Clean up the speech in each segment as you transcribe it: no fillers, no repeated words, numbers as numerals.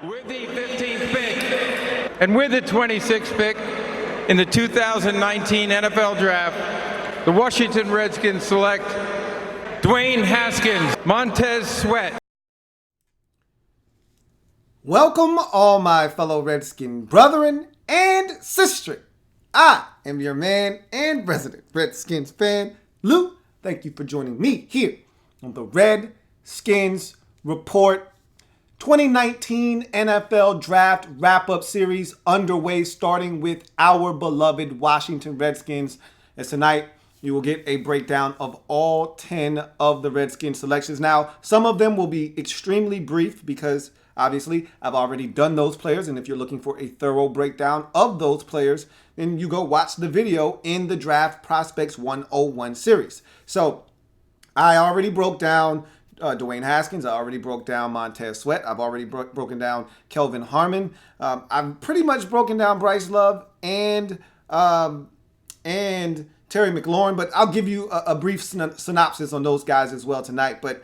With the 15th pick and with the 26th pick in the 2019 NFL Draft, the Washington Redskins select Dwayne Haskins, Montez Sweat. Welcome, all my fellow Redskin brethren and sister. I am your man and resident Redskins fan, Lou. Thank you for joining me here on the Redskins Report. 2019 NFL Draft Wrap-Up Series underway, starting with our beloved Washington Redskins. As tonight, you will get a breakdown of all 10 of the Redskins selections. Now, some of them will be extremely brief because, obviously, I've already done those players. And if you're looking for a thorough breakdown of those players, then you go watch the video in the Draft Prospects 101 series. So, I already broke down Dwayne Haskins. I already broke down Montez Sweat. I've already broken down Kelvin Harmon. I've pretty much broken down Bryce Love and Tarik Maclaurin, but I'll give you a brief synopsis on those guys as well tonight. But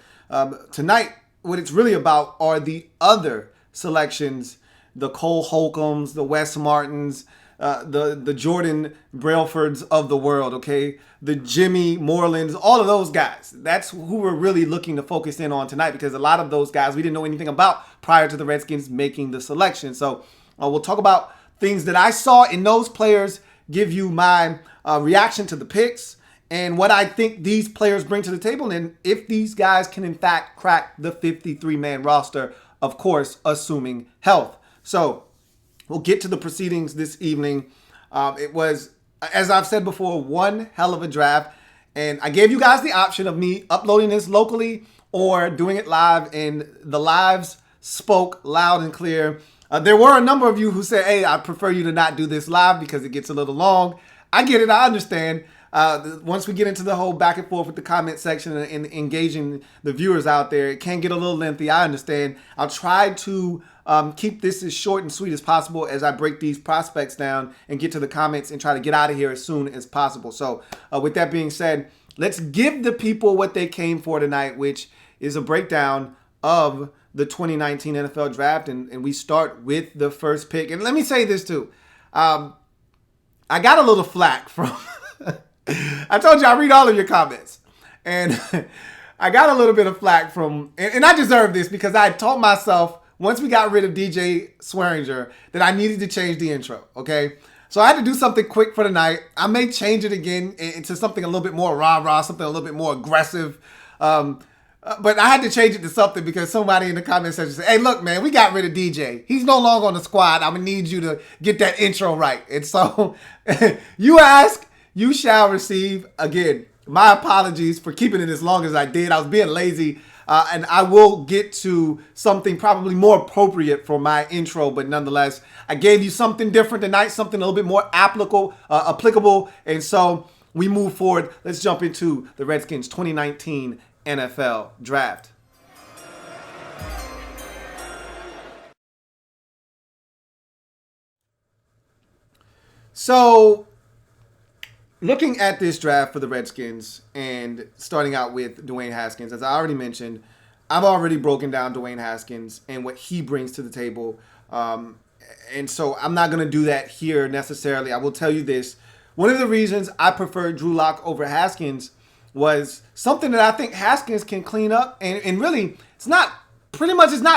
tonight, what it's really about are the other selections, the Cole Holcombs, the Wes Martins, the Jordan Belforts of the world, okay? The Jimmy Morelands, all of those guys. That's who we're really looking to focus in on tonight, because a lot of those guys we didn't know anything about prior to the Redskins making the selection. So we'll talk about things that I saw in those players, give you my reaction to the picks, and what I think these players bring to the table, and if these guys can in fact crack the 53-man roster, of course, assuming health. So we'll get to the proceedings this evening. It was, as I've said before, one hell of a draft. And I gave you guys the option of me uploading this locally or doing it live. And the lives spoke loud and clear. There were a number of you who said, hey, I prefer you to not do this live because it gets a little long. I get it. I understand. Once we get into the whole back and forth with the comment section and engaging the viewers out there, it can get a little lengthy. I understand. I'll try to keep this as short and sweet as possible as I break these prospects down and get to the comments and try to get out of here as soon as possible. So with that being said, let's give the people what they came for tonight, which is a breakdown of the 2019 NFL Draft. And we start with the first pick. And let me say this too. I got a little flack from... I told you I read all of your comments. And I got a little bit of flack from... And I deserve this because I told myself... once we got rid of DJ Swearinger, that I needed to change the intro, okay? So I had to do something quick for the night. I may change it again into something a little bit more rah-rah, something a little bit more aggressive. But I had to change it to something because somebody in the comment section said, hey, look, man, we got rid of DJ. He's no longer on the squad. I'm going to need you to get that intro right. And so you ask, you shall receive. Again, my apologies for keeping it as long as I did. I was being lazy. And I will get to something probably more appropriate for my intro, but nonetheless, I gave you something different tonight, something a little bit more applicable. And so we move forward. Let's jump into the Redskins 2019 NFL Draft. So, looking at this draft for the Redskins and starting out with Dwayne Haskins, as I already mentioned, I've already broken down Dwayne Haskins and what he brings to the table. And so I'm not going to do that here necessarily. I will tell you this. One of the reasons I preferred Drew Locke over Haskins was something that I think Haskins can clean up. And really, it's not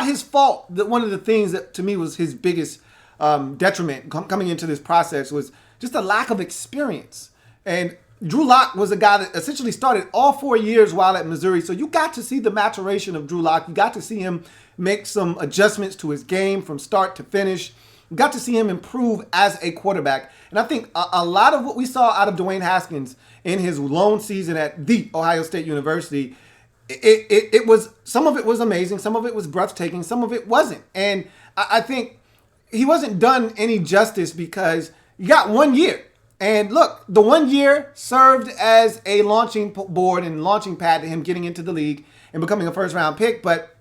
his fault. That one of the things that to me was his biggest detriment coming into this process was just a lack of experience. And Drew Locke was a guy that essentially started all 4 years while at Missouri. So you got to see the maturation of Drew Locke. You got to see him make some adjustments to his game from start to finish. You got to see him improve as a quarterback. And I think a lot of what we saw out of Dwayne Haskins in his lone season at The Ohio State University, it was, some of it was amazing. Some of it was breathtaking. Some of it wasn't. And I think he wasn't done any justice because you got 1 year. And look, the 1 year served as a launching board and launching pad to him getting into the league and becoming a first-round pick. But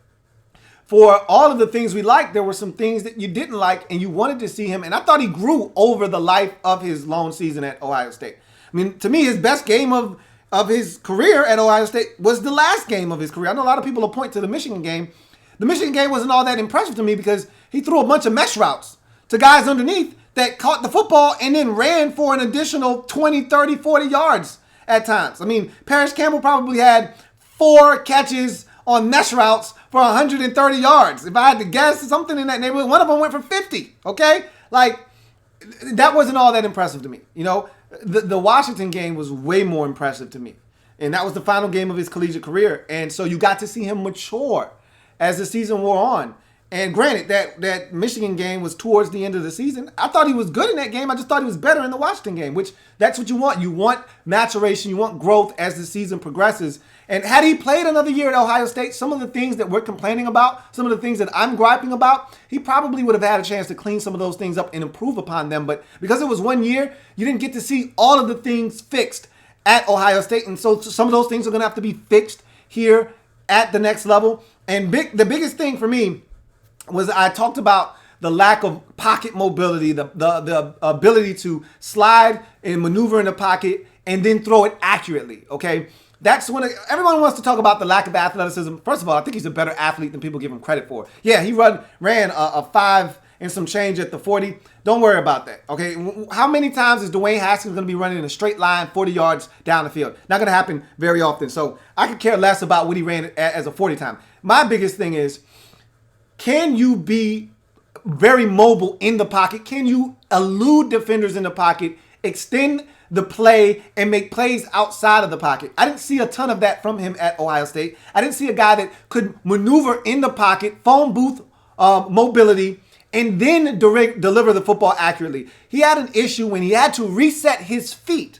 for all of the things we liked, there were some things that you didn't like and you wanted to see him. And I thought he grew over the life of his lone season at Ohio State. I mean, to me, his best game of his career at Ohio State was the last game of his career. I know a lot of people will point to the Michigan game. The Michigan game wasn't all that impressive to me because He threw a bunch of mesh routes to guys underneath that caught the football and then ran for an additional 20, 30, 40 yards at times. I mean, Parrish Campbell probably had 4 catches on mesh routes for 130 yards. If I had to guess, something in that neighborhood, one of them went for 50, okay? Like, that wasn't all that impressive to me. You know, the Washington game was way more impressive to me. And that was the final game of his collegiate career. And so you got to see him mature as the season wore on. And granted, that Michigan game was towards the end of the season. I thought he was good in that game. I just thought he was better in the Washington game, which that's what you want. You want maturation. You want growth as the season progresses. And had he played another year at Ohio State, some of the things that we're complaining about, some of the things that I'm griping about, he probably would have had a chance to clean some of those things up and improve upon them. But because it was 1 year, you didn't get to see all of the things fixed at Ohio State. And so some of those things are going to have to be fixed here at the next level. And the biggest thing for me was I talked about the lack of pocket mobility, the ability to slide and maneuver in the pocket and then throw it accurately, okay? That's when everyone wants to talk about the lack of athleticism. First of all, I think he's a better athlete than people give him credit for. Yeah, he ran a 5 and some change at the 40. Don't worry about that, okay? How many times is Dwayne Haskins going to be running in a straight line 40 yards down the field? Not going to happen very often. So I could care less about what he ran as a 40 time. My biggest thing is, can you be very mobile in the pocket? Can you elude defenders in the pocket, extend the play, and make plays outside of the pocket? I didn't see a ton of that from him at Ohio State. I didn't see a guy that could maneuver in the pocket, phone booth mobility, and then deliver the football accurately. He had an issue when he had to reset his feet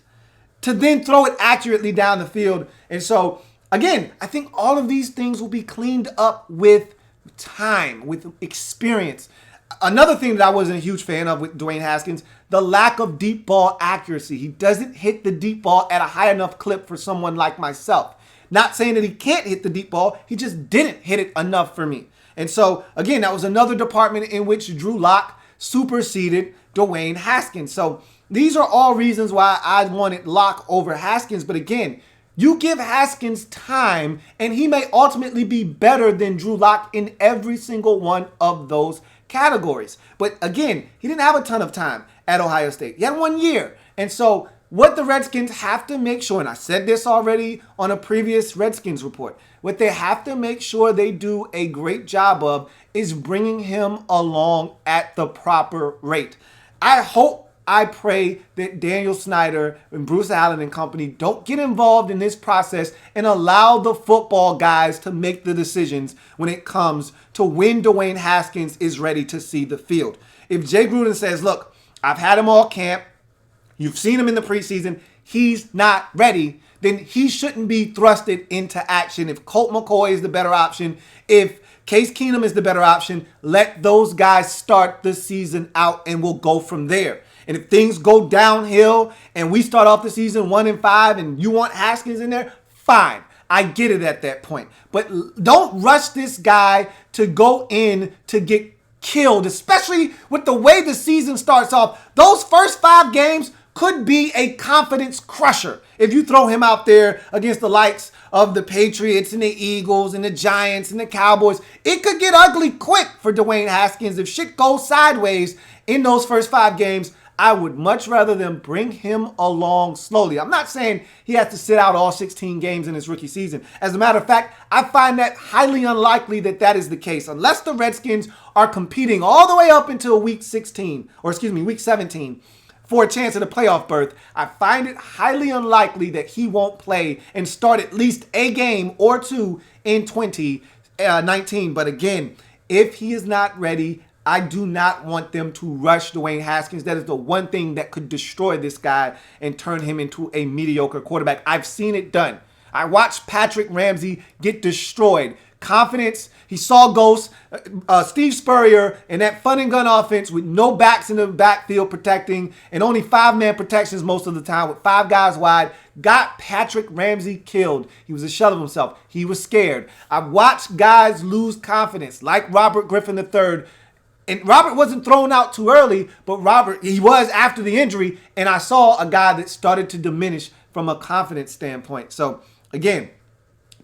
to then throw it accurately down the field. And so, again, I think all of these things will be cleaned up with time, with experience. Another thing that I wasn't a huge fan of with Dwayne Haskins, the lack of deep ball accuracy. He doesn't hit the deep ball at a high enough clip for someone like myself. Not saying that he can't hit the deep ball, he just didn't hit it enough for me. And so, again, that was another department in which Drew Locke superseded Dwayne Haskins. So these are all reasons why I wanted Locke over Haskins. But again, you give Haskins time, and he may ultimately be better than Drew Locke in every single one of those categories. But again, he didn't have a ton of time at Ohio State. He had 1 year. And so what the Redskins have to make sure, and I said this already on a previous Redskins report, what they have to make sure they do a great job of is bringing him along at the proper rate. I pray that Daniel Snyder and Bruce Allen and company don't get involved in this process and allow the football guys to make the decisions when it comes to when Dwayne Haskins is ready to see the field. If Jay Gruden says, look, I've had him all camp, you've seen him in the preseason, he's not ready, then he shouldn't be thrusted into action. If Colt McCoy is the better option, if Case Keenum is the better option, let those guys start the season out and we'll go from there. And if things go downhill and we start off the season 1-5 and you want Haskins in there, fine. I get it at that point. But don't rush this guy to go in to get killed, especially with the way the season starts off. Those first 5 games could be a confidence crusher if you throw him out there against the likes of the Patriots and the Eagles and the Giants and the Cowboys. It could get ugly quick for Dwayne Haskins if shit goes sideways in those first 5 games. I would much rather them bring him along slowly. I'm not saying he has to sit out all 16 games in his rookie season. As a matter of fact, I find that highly unlikely that is the case. Unless the Redskins are competing all the way up until week 17 for a chance at a playoff berth, I find it highly unlikely that he won't play and start at least a game or 2 in 2019. But again, if he is not ready, I do not want them to rush Dwayne Haskins. That is the one thing that could destroy this guy and turn him into a mediocre quarterback. I've seen it done. I watched Patrick Ramsey get destroyed. Confidence, he saw ghosts. Steve Spurrier and that fun and gun offense with no backs in the backfield protecting and only 5-man protections most of the time with 5 guys wide, got Patrick Ramsey killed. He was a shell of himself. He was scared. I've watched guys lose confidence like Robert Griffin III. And Robert wasn't thrown out too early, but he was after the injury, and I saw a guy that started to diminish from a confidence standpoint. So, again,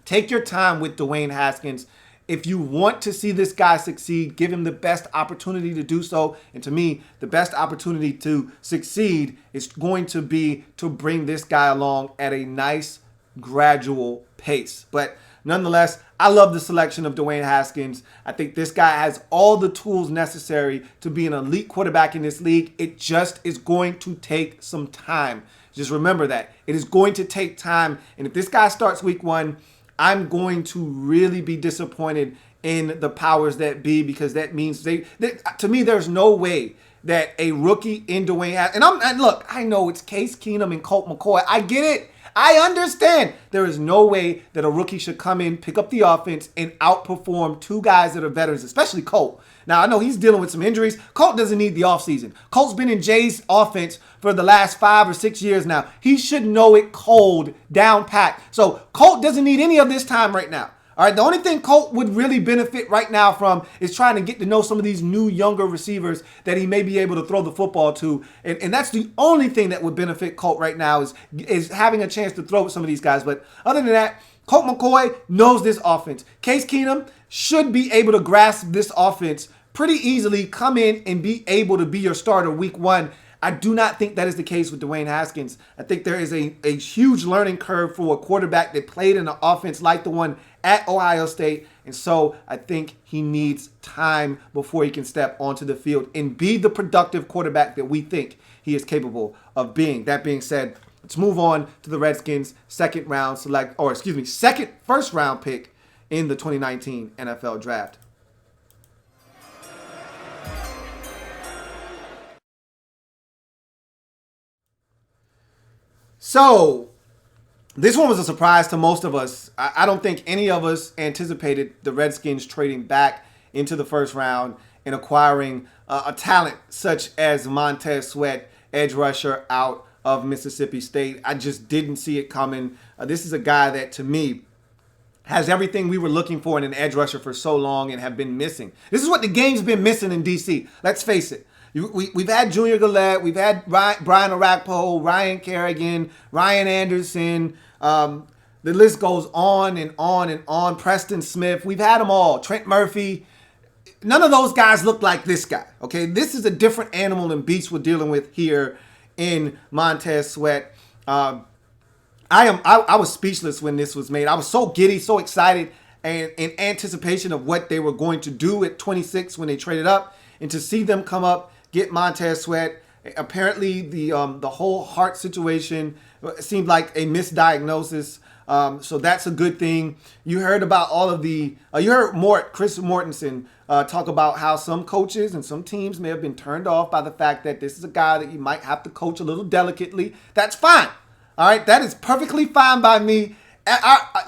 take your time with Dwayne Haskins. If you want to see this guy succeed, give him the best opportunity to do so. And to me, the best opportunity to succeed is going to be to bring this guy along at a nice, gradual pace. But nonetheless, I love the selection of Dwayne Haskins. I think this guy has all the tools necessary to be an elite quarterback in this league. It just is going to take some time. Just remember that. It is going to take time. And if this guy starts week 1, I'm going to really be disappointed in the powers that be, because that means to me, there's no way that a rookie in Dwayne Haskins, and look, I know it's Case Keenum and Colt McCoy. I get it. I understand. There is no way that a rookie should come in, pick up the offense, and outperform two guys that are veterans, especially Colt. Now, I know he's dealing with some injuries. Colt doesn't need the offseason. Colt's been in Jay's offense for the last 5 or 6 years now. He should know it cold, down pat. So Colt doesn't need any of this time right now. All right, the only thing Colt would really benefit right now from is trying to get to know some of these new, younger receivers that he may be able to throw the football to. And that's the only thing that would benefit Colt right now is having a chance to throw with some of these guys. But other than that, Colt McCoy knows this offense. Case Keenum should be able to grasp this offense pretty easily, come in and be able to be your starter week 1. I do not think that is the case with Dwayne Haskins. I think there is a huge learning curve for a quarterback that played in an offense like the one at Ohio State. And so I think he needs time before he can step onto the field and be the productive quarterback that we think he is capable of being. That being said, let's move on to the Redskins' first round pick in the 2019 NFL Draft. So, this one was a surprise to most of us. I don't think any of us anticipated the Redskins trading back into the first round and acquiring a talent such as Montez Sweat, edge rusher out of Mississippi State. I just didn't see it coming. This is a guy that, to me, has everything we were looking for in an edge rusher for so long and have been missing. This is what the game's been missing in D.C. Let's face it. We've had Junior Gillette, we've had Brian Orakpo, Ryan Kerrigan, Ryan Anderson. The list goes on and on and on. Preston Smith, we've had them all. Trent Murphy. None of those guys look like this guy. Okay, this is a different animal and beast we're dealing with here in Montez Sweat. I was speechless when this was made. I was so giddy, so excited, and in anticipation of what they were going to do at 26 when they traded up, and to see them come up, get Montez Sweat. Apparently, the whole heart situation seemed like a misdiagnosis. So that's a good thing. You heard about all of the. You heard Chris Mortensen talk about how some coaches and some teams may have been turned off by the fact that this is a guy that you might have to coach a little delicately. That's fine. All right, that is perfectly fine by me.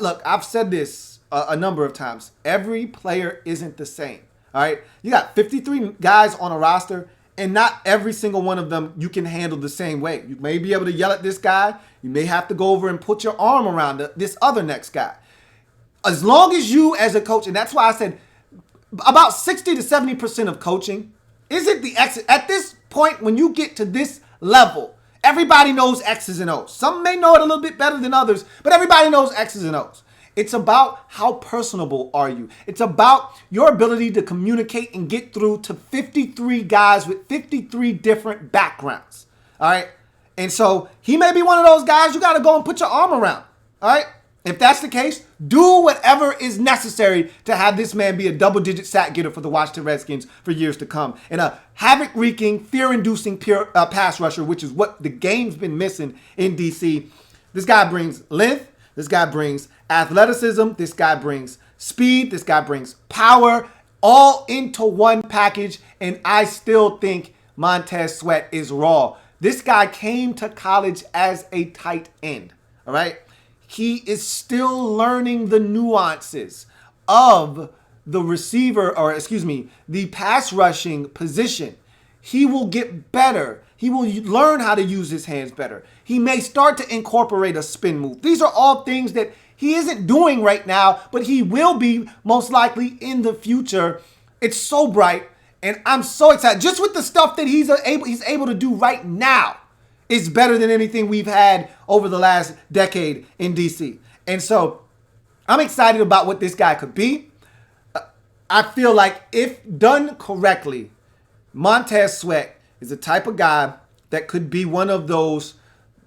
Look, I've said this a number of times. Every player isn't the same. All right, you got 53 guys on a roster, and not every single one of them you can handle the same way. You may be able to yell at this guy. You may have to go over and put your arm around this other next guy. As long as you as a coach, and that's why I said about 60 to 70% of coaching isn't the X. At this point, when you get to this level, everybody knows X's and O's. Some may know it a little bit better than others, but everybody knows X's and O's. It's about how personable are you. It's about your ability to communicate and get through to 53 guys with 53 different backgrounds. All right? And so he may be one of those guys you got to go and put your arm around. All right? If that's the case, do whatever is necessary to have this man be a double-digit sack getter for the Washington Redskins for years to come. And a havoc-wreaking, fear-inducing pass rusher, which is what the game's been missing in D.C. This guy brings length. This guy brings athleticism. This guy brings speed. This guy brings power, all into one package. And I still think Montez Sweat is raw. This guy came to college as a tight end. All right. He is still learning the nuances of the the pass rushing position. He will get better. He will learn how to use his hands better. He may start to incorporate a spin move. These are all things that he isn't doing right now, but he will be most likely in the future. It's so bright, and I'm so excited. Just with the stuff that he's able to do right now is better than anything we've had over the last decade in DC. And so I'm excited about what this guy could be. I feel like if done correctly, Montez Sweat is the type of guy that could be one of those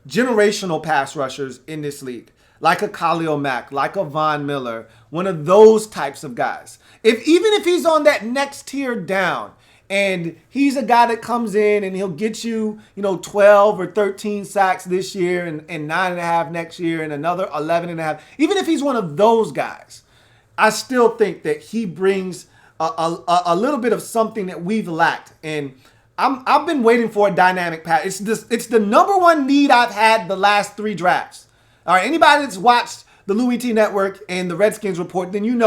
generational pass rushers in this league, like a Khalil Mack, like a Von Miller, one of those types of guys. Even if he's on that next tier down, and he's a guy that comes in and he'll get you, 12 or 13 sacks this year and 9.5 next year and another 11.5. Even if he's one of those guys, I still think that he brings a little bit of something that we've lacked. And I've been waiting for a dynamic pass. It's the number one need I've had the last 3 drafts. All right, anybody that's watched the Louie Network and the Redskins report, then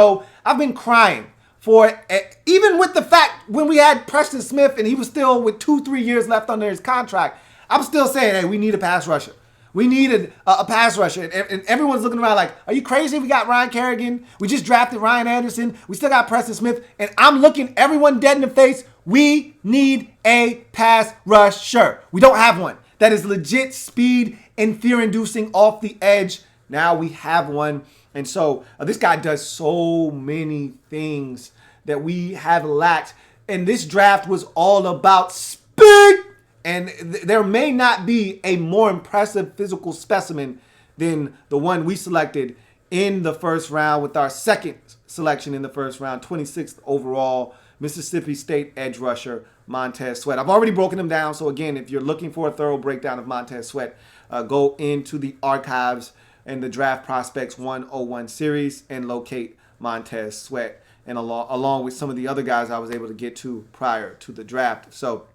I've been crying for, even with the fact when we had Preston Smith and he was still with 2-3 years left under his contract, I'm still saying, hey, we need a pass rusher. We needed a pass rusher. And everyone's looking around like, are you crazy? We got Ryan Kerrigan. We just drafted Ryan Anderson. We still got Preston Smith. And I'm looking everyone dead in the face. We need a pass rusher. We don't have one. That is legit speed and fear-inducing off the edge. Now we have one. And so this guy does so many things that we have lacked. And this draft was all about speed. And there may not be a more impressive physical specimen than the one we selected in the first round with our second selection in the first round, 26th overall, Mississippi State edge rusher, Montez Sweat. I've already broken him down. So again, if you're looking for a thorough breakdown of Montez Sweat, go into the archives and the Draft Prospects 101 series and locate Montez Sweat, and along with some of the other guys I was able to get to prior to the draft. So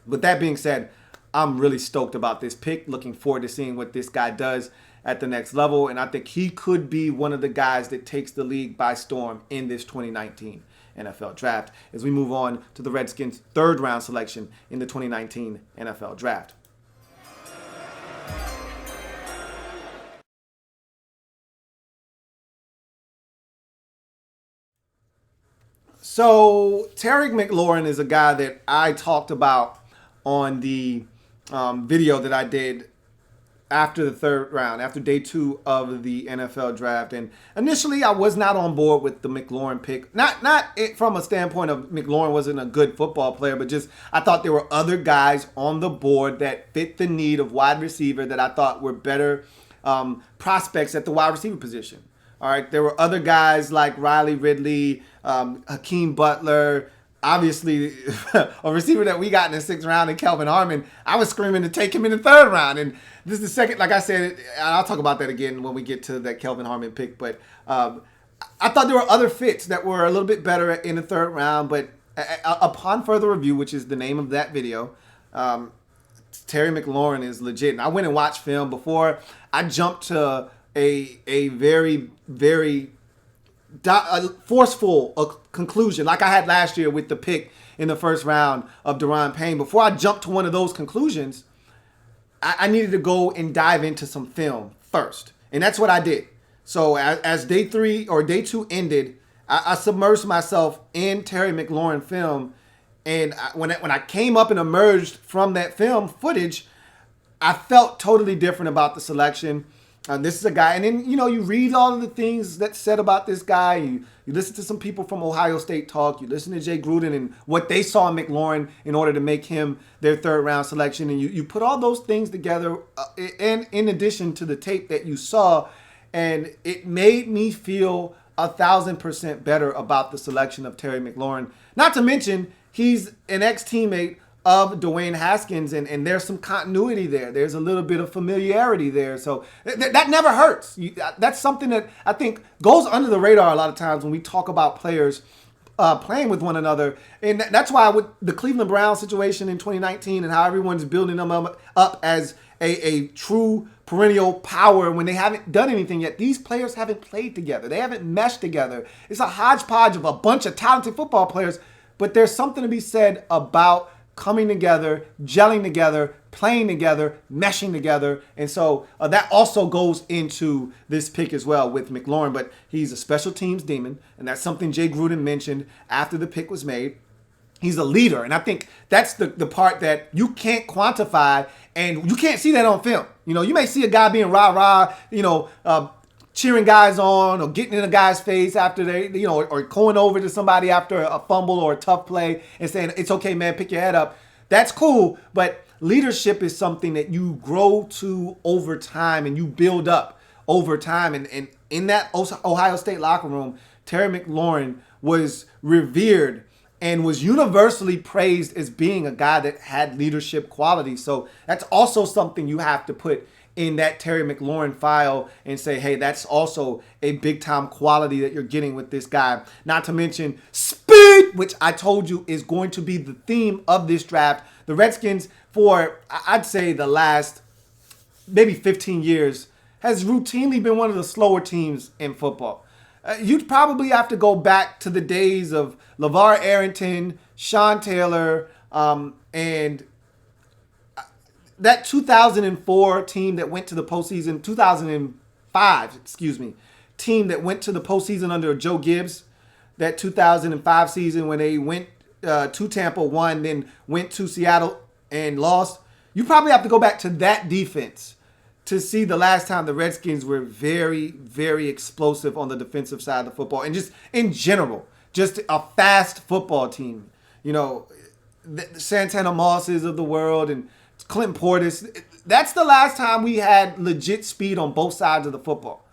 with that being said, I'm really stoked about this pick. Looking forward to seeing what this guy does at the next level. And I think he could be one of the guys that takes the league by storm in this 2019 NFL draft as we move on to the Redskins' 3rd round selection in the 2019 NFL draft. So Tarik Maclaurin is a guy that I talked about on the video that I did after the 3rd round, after day 2 of the NFL draft. And initially, I was not on board with the Maclaurin pick. Not from a standpoint of Maclaurin wasn't a good football player, but just I thought there were other guys on the board that fit the need of wide receiver that I thought were better prospects at the wide receiver position. All right, there were other guys like Riley Ridley, Hakeem Butler, obviously a receiver that we got in the 6th round, and Kelvin Harmon. I was screaming to take him in the 3rd round. And this is the second, like I said, I'll talk about that again when we get to that Kelvin Harmon pick. But I thought there were other fits that were a little bit better in the 3rd round. But upon further review, which is the name of that video, Tarik Maclaurin is legit. And I went and watched film before I jumped to a very, very forceful conclusion like I had last year with the pick in the 1st round of Daron Payne. Before I jumped to one of those conclusions, I needed to go and dive into some film first. And that's what I did. So as day 3 or day 2 ended, I submerged myself in Tarik Maclaurin film. And when I came up and emerged from that film footage, I felt totally different about the selection. This is a guy, and then, you read all of the things that's said about this guy. You listen to some people from Ohio State talk. You listen to Jay Gruden and what they saw in Maclaurin in order to make him their 3rd round selection. And you put all those things together, and in addition to the tape that you saw, and it made me feel 1,000% better about the selection of Tarik Maclaurin. Not to mention, he's an ex-teammate of Dwayne Haskins, and there's some continuity there. There's a little bit of familiarity there. So that never hurts. That's something that I think goes under the radar a lot of times when we talk about players playing with one another. And that's why with the Cleveland Browns situation in 2019 and how everyone's building them up as a true perennial power when they haven't done anything yet. These players haven't played together. They haven't meshed together. It's a hodgepodge of a bunch of talented football players, but there's something to be said about coming together, gelling together, playing together, meshing together. And so that also goes into this pick as well with Maclaurin. But he's a special teams demon, and that's something Jay Gruden mentioned after the pick was made. He's a leader, and I think that's the part that you can't quantify, and you can't see that on film. You may see a guy being rah-rah, cheering guys on or getting in a guy's face after they, or going over to somebody after a fumble or a tough play and saying, it's okay, man, pick your head up. That's cool. But leadership is something that you grow to over time and you build up over time. And in that Ohio State locker room, Tarik Maclaurin was revered and was universally praised as being a guy that had leadership qualities. So that's also something you have to put in that Tarik Maclaurin file and say, hey, that's also a big-time quality that you're getting with this guy. Not to mention speed, which I told you is going to be the theme of this draft. The Redskins, for I'd say the last maybe 15 years, has routinely been one of the slower teams in football. You'd probably have to go back to the days of LeVar Arrington, Sean Taylor, and that 2004 team that went to the postseason, 2005, team that went to the postseason under Joe Gibbs, that 2005 season when they went to Tampa, won, then went to Seattle and lost. You probably have to go back to that defense to see the last time the Redskins were very, very explosive on the defensive side of the football. And just in general, just a fast football team. The Santana Mosses of the world and Clinton Portis. That's the last time we had legit speed on both sides of the football.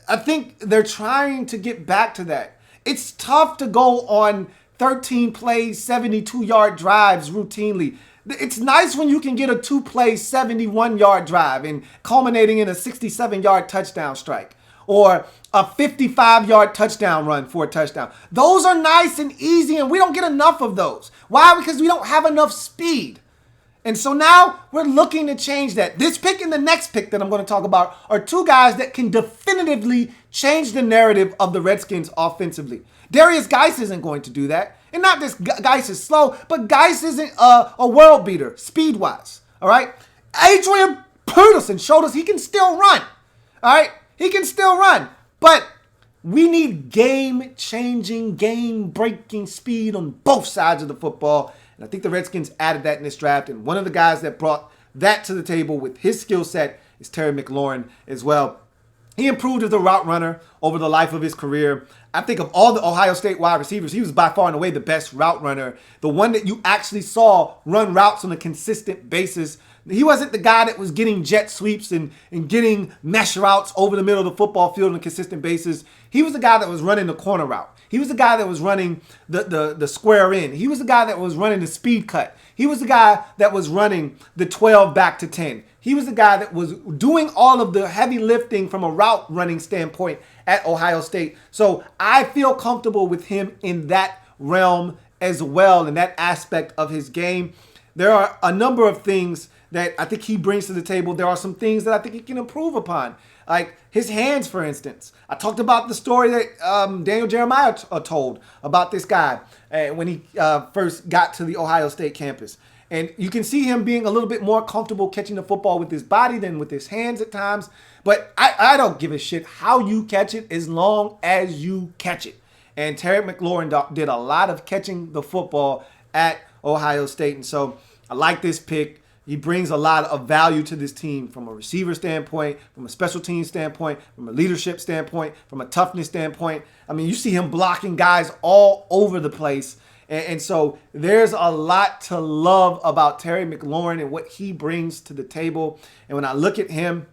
I think they're trying to get back to that. It's tough to go on 13 plays, 72-yard drives routinely. It's nice when you can get a 2-play, 71-yard drive and culminating in a 67-yard touchdown strike or a 55-yard touchdown run for a touchdown. Those are nice and easy, and we don't get enough of those. Why? Because we don't have enough speed. And so now we're looking to change that. This pick and the next pick that I'm going to talk about are two guys that can definitively change the narrative of the Redskins offensively. Darius Geis isn't going to do that. And not just Geis is slow, but Geis isn't a world beater speed-wise. All right? Adrian Peterson showed us he can still run. All right? He can still run. But we need game-changing, game-breaking speed on both sides of the football. And I think the Redskins added that in this draft. And one of the guys that brought that to the table with his skill set is Tarik Maclaurin as well. He improved as a route runner over the life of his career. I think of all the Ohio State wide receivers, he was by far and away the best route runner. The one that you actually saw run routes on a consistent basis. He wasn't the guy that was getting jet sweeps and getting mesh routes over the middle of the football field on a consistent basis. He was the guy that was running the corner route. He was the guy that was running the square in. He was the guy that was running the speed cut. He was the guy that was running the 12 back to 10. He was the guy that was doing all of the heavy lifting from a route running standpoint at Ohio State. So I feel comfortable with him in that realm as well, in that aspect of his game. There are a number of things that I think he brings to the table. There are some things that I think he can improve upon. Like his hands, for instance. I talked about the story that Daniel Jeremiah told about this guy when he first got to the Ohio State campus. And you can see him being a little bit more comfortable catching the football with his body than with his hands at times. But I don't give a shit how you catch it as long as you catch it. And Tarik Maclaurin did a lot of catching the football at Ohio State. And so I like this pick. He brings a lot of value to this team from a receiver standpoint, from a special team standpoint, from a leadership standpoint, from a toughness standpoint. I mean, you see him blocking guys all over the place. And so there's a lot to love about Tarik Maclaurin and what he brings to the table. And when I look at him,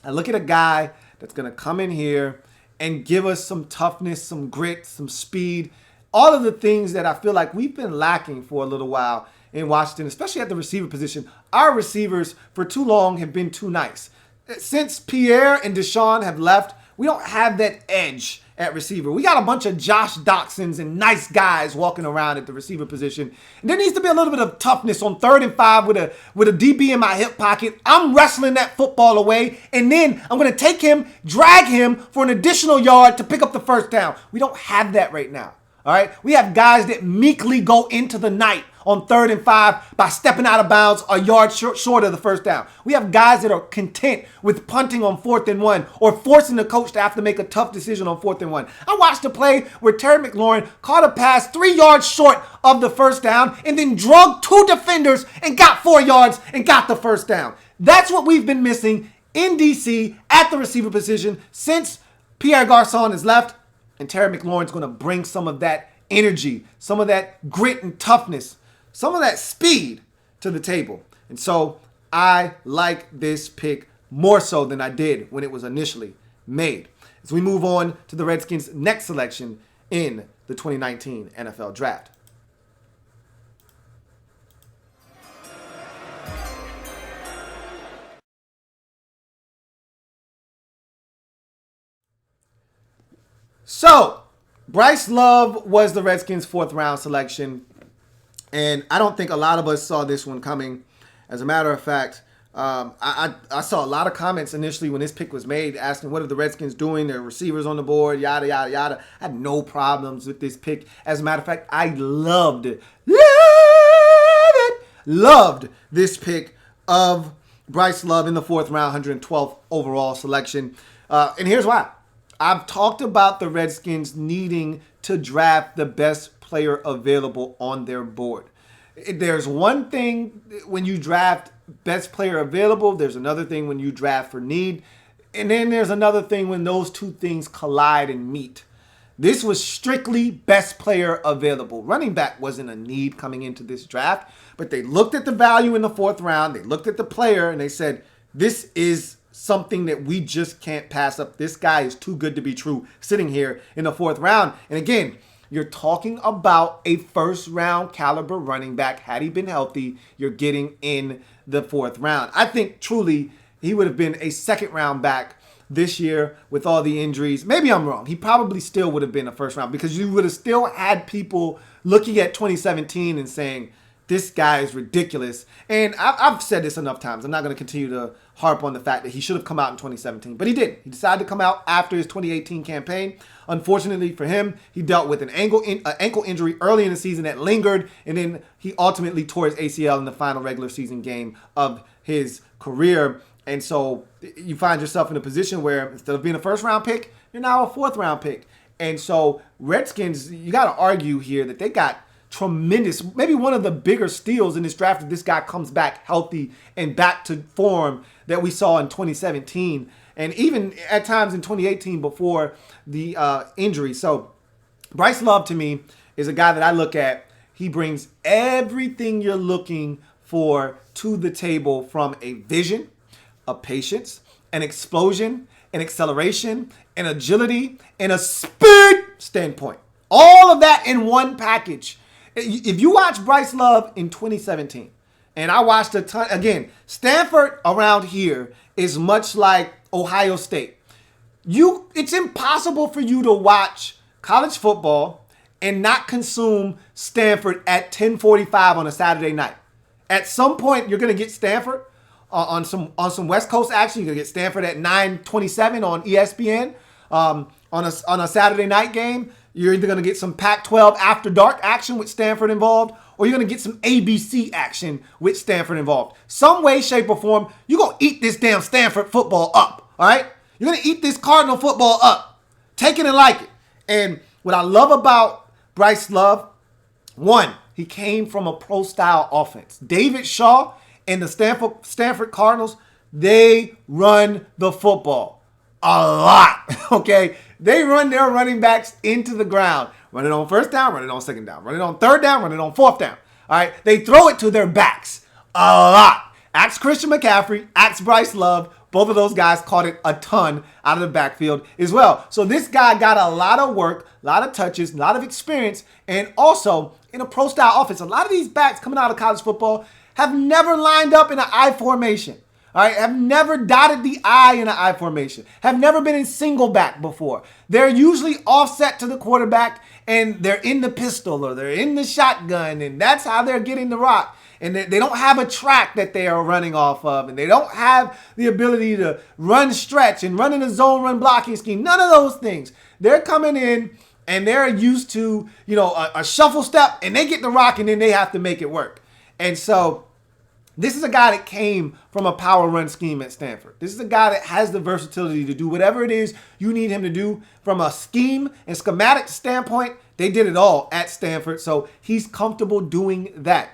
I look at a guy that's going to come in here and give us some toughness, some grit, some speed, all of the things that I feel like we've been lacking for a little while in Washington, especially at the receiver position. Our receivers for too long have been too nice. Since Pierre and Deshaun have left, we don't have that edge at receiver. We got a bunch of Josh Doxsons and nice guys walking around at the receiver position. And there needs to be a little bit of toughness on 3rd and 5 with a DB in my hip pocket. I'm wrestling that football away, and then I'm going to take him, drag him for an additional yard to pick up the first down. We don't have that right now. All right, we have guys that meekly go into the night on 3rd and 5 by stepping out of bounds a yard short of the first down. We have guys that are content with punting on 4th and 1 or forcing the coach to have to make a tough decision on 4th and 1. I watched a play where Tarik Maclaurin caught a pass 3 yards short of the first down and then drugged 2 defenders and got 4 yards and got the first down. That's what we've been missing in DC at the receiver position since Pierre Garçon has left. And Tarik Maclaurin's going to bring some of that energy, some of that grit and toughness, some of that speed to the table. And so I like this pick more so than I did when it was initially made. As we move on to the Redskins' next selection in the 2019 NFL Draft. So, Bryce Love was the Redskins' 4th round selection, and I don't think a lot of us saw this one coming. As a matter of fact, I saw a lot of comments initially when this pick was made asking what are the Redskins doing, their receivers on the board, yada, yada, yada. I had no problems with this pick. As a matter of fact, I loved this pick of Bryce Love in the 4th round, 112th overall selection. And here's why. I've talked about the Redskins needing to draft the best player available on their board. There's one thing when you draft best player available. There's another thing when you draft for need. And then there's another thing when those two things collide and meet. This was strictly best player available. Running back wasn't a need coming into this draft, but they looked at the value in the 4th round. They looked at the player and they said, this is something that we just can't pass up. This guy is too good to be true sitting here in the 4th round. And again, you're talking about a 1st round caliber running back. Had he been healthy, you're getting in the 4th round. I think truly he would have been a 2nd round back this year with all the injuries. Maybe I'm wrong. He probably still would have been a 1st round because you would have still had people looking at 2017 and saying, this guy is ridiculous. And I've said this enough times. I'm not going to continue to harp on the fact that he should have come out in 2017. But he didn't. He decided to come out after his 2018 campaign. Unfortunately for him, he dealt with an ankle injury early in the season that lingered. And then he ultimately tore his ACL in the final regular season game of his career. And so you find yourself in a position where instead of being a 1st round pick, you're now a 4th round pick. And so Redskins, you got to argue here that they got tremendous, maybe one of the bigger steals in this draft if this guy comes back healthy and back to form that we saw in 2017 and even at times in 2018 before the injury. So Bryce Love to me is a guy that I look at. He brings everything you're looking for to the table from a vision, a patience, an explosion, an acceleration, an agility, and a speed standpoint. All of that in one package. If you watch Bryce Love in 2017, and I watched a ton, again, Stanford around here is much like Ohio State. It's impossible for you to watch college football and not consume Stanford at 10:45 on a Saturday night. At some point, you're going to get Stanford on some West Coast action. You're going to get Stanford at 9:27 on ESPN on a Saturday night game. You're either going to get some Pac-12 after dark action with Stanford involved, or you're going to get some ABC action with Stanford involved. Some way, shape, or form, you're going to eat this damn Stanford football up, all right? You're going to eat this Cardinal football up. Take it and like it. And what I love about Bryce Love, one, he came from a pro-style offense. David Shaw and the Stanford Cardinals, they run the football a lot, okay? They run their running backs into the ground. Run it on 1st down, run it on 2nd down. Run it on 3rd down, run it on 4th down. All right? They throw it to their backs a lot. Ask Christian McCaffrey, ask Bryce Love. Both of those guys caught it a ton out of the backfield as well. So this guy got a lot of work, a lot of touches, a lot of experience, and also in a pro-style offense. A lot of these backs coming out of college football have never lined up in an I formation. All right, have never dotted the I in an I formation, have never been in single back before. They're usually offset to the quarterback and they're in the pistol or they're in the shotgun, and that's how they're getting the rock. And they don't have a track that they are running off of, and they don't have the ability to run stretch and run in a zone run blocking scheme. None of those things. They're coming in and they're used to, a shuffle step, and they get the rock and then they have to make it work. And so this is a guy that came from a power run scheme at Stanford. This is a guy that has the versatility to do whatever it is you need him to do from a scheme and schematic standpoint. They did it all at Stanford, so he's comfortable doing that.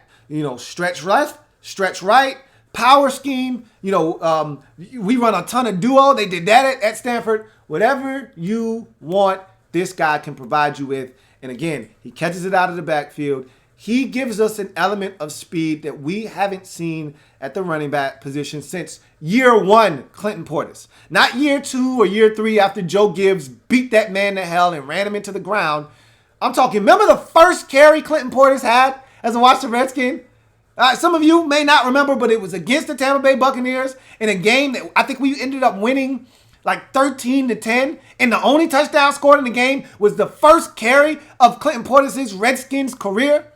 Stretch left, stretch right, power scheme. We run a ton of duo. They did that at Stanford. Whatever you want, this guy can provide you with. And again, he catches it out of the backfield. He gives us an element of speed that we haven't seen at the running back position since year one, Clinton Portis. Not year 2 or year 3 after Joe Gibbs beat that man to hell and ran him into the ground. I'm talking, remember the first carry Clinton Portis had as a Washington Redskin? Some of you may not remember, but it was against the Tampa Bay Buccaneers in a game that I think we ended up winning like 13-10. And the only touchdown scored in the game was the first carry of Clinton Portis' Redskins career.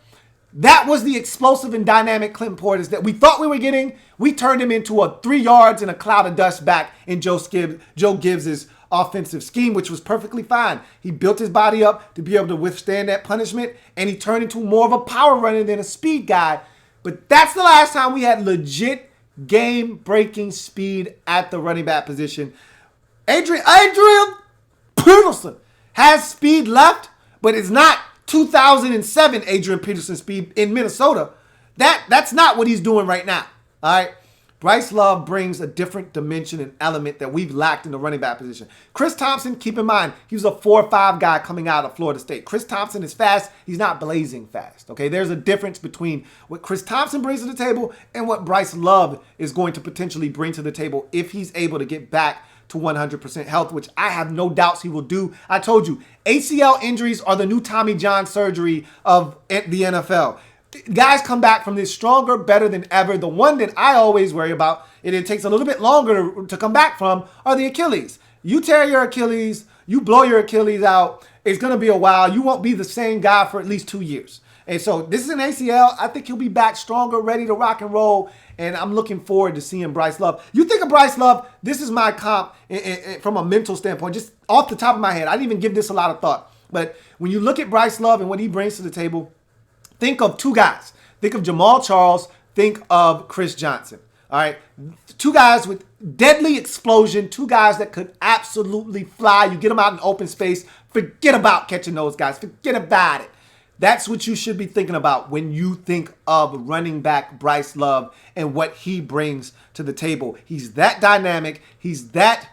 That was the explosive and dynamic Clinton Portis that we thought we were getting. We turned him into a 3 yards and a cloud of dust back in Joe Gibbs' offensive scheme, which was perfectly fine. He built his body up to be able to withstand that punishment, and he turned into more of a power runner than a speed guy. But that's the last time we had legit game-breaking speed at the running back position. Adrian Peterson has speed left, but it's not 2007 Adrian Peterson speed in Minnesota. That's not what he's doing right now. All right. Bryce Love brings a different dimension and element that we've lacked in the running back position. Chris Thompson, keep in mind, he was a 4-5 guy coming out of Florida State. Chris Thompson is fast. He's not blazing fast. Okay, there's a difference between what Chris Thompson brings to the table and what Bryce Love is going to potentially bring to the table if he's able to get back to 100% health, which I have no doubts he will do. I told you, ACL injuries are the new Tommy John surgery of the NFL. Guys come back from this stronger, better than ever. The one that I always worry about, and it takes a little bit longer to come back from, are the Achilles. You tear your Achilles, you blow your Achilles out, it's going to be a while. You won't be the same guy for at least 2 years. And so this is an ACL. I think he'll be back stronger, ready to rock and roll. And I'm looking forward to seeing Bryce Love. You think of Bryce Love, this is my comp from a mental standpoint, just off the top of my head. I didn't even give this a lot of thought. But when you look at Bryce Love and what he brings to the table, think of 2 guys. Think of Jamal Charles. Think of Chris Johnson. All right. 2 guys with deadly explosion. 2 guys that could absolutely fly. You get them out in open space. Forget about catching those guys. Forget about it. That's what you should be thinking about when you think of running back Bryce Love and what he brings to the table. He's that dynamic. He's that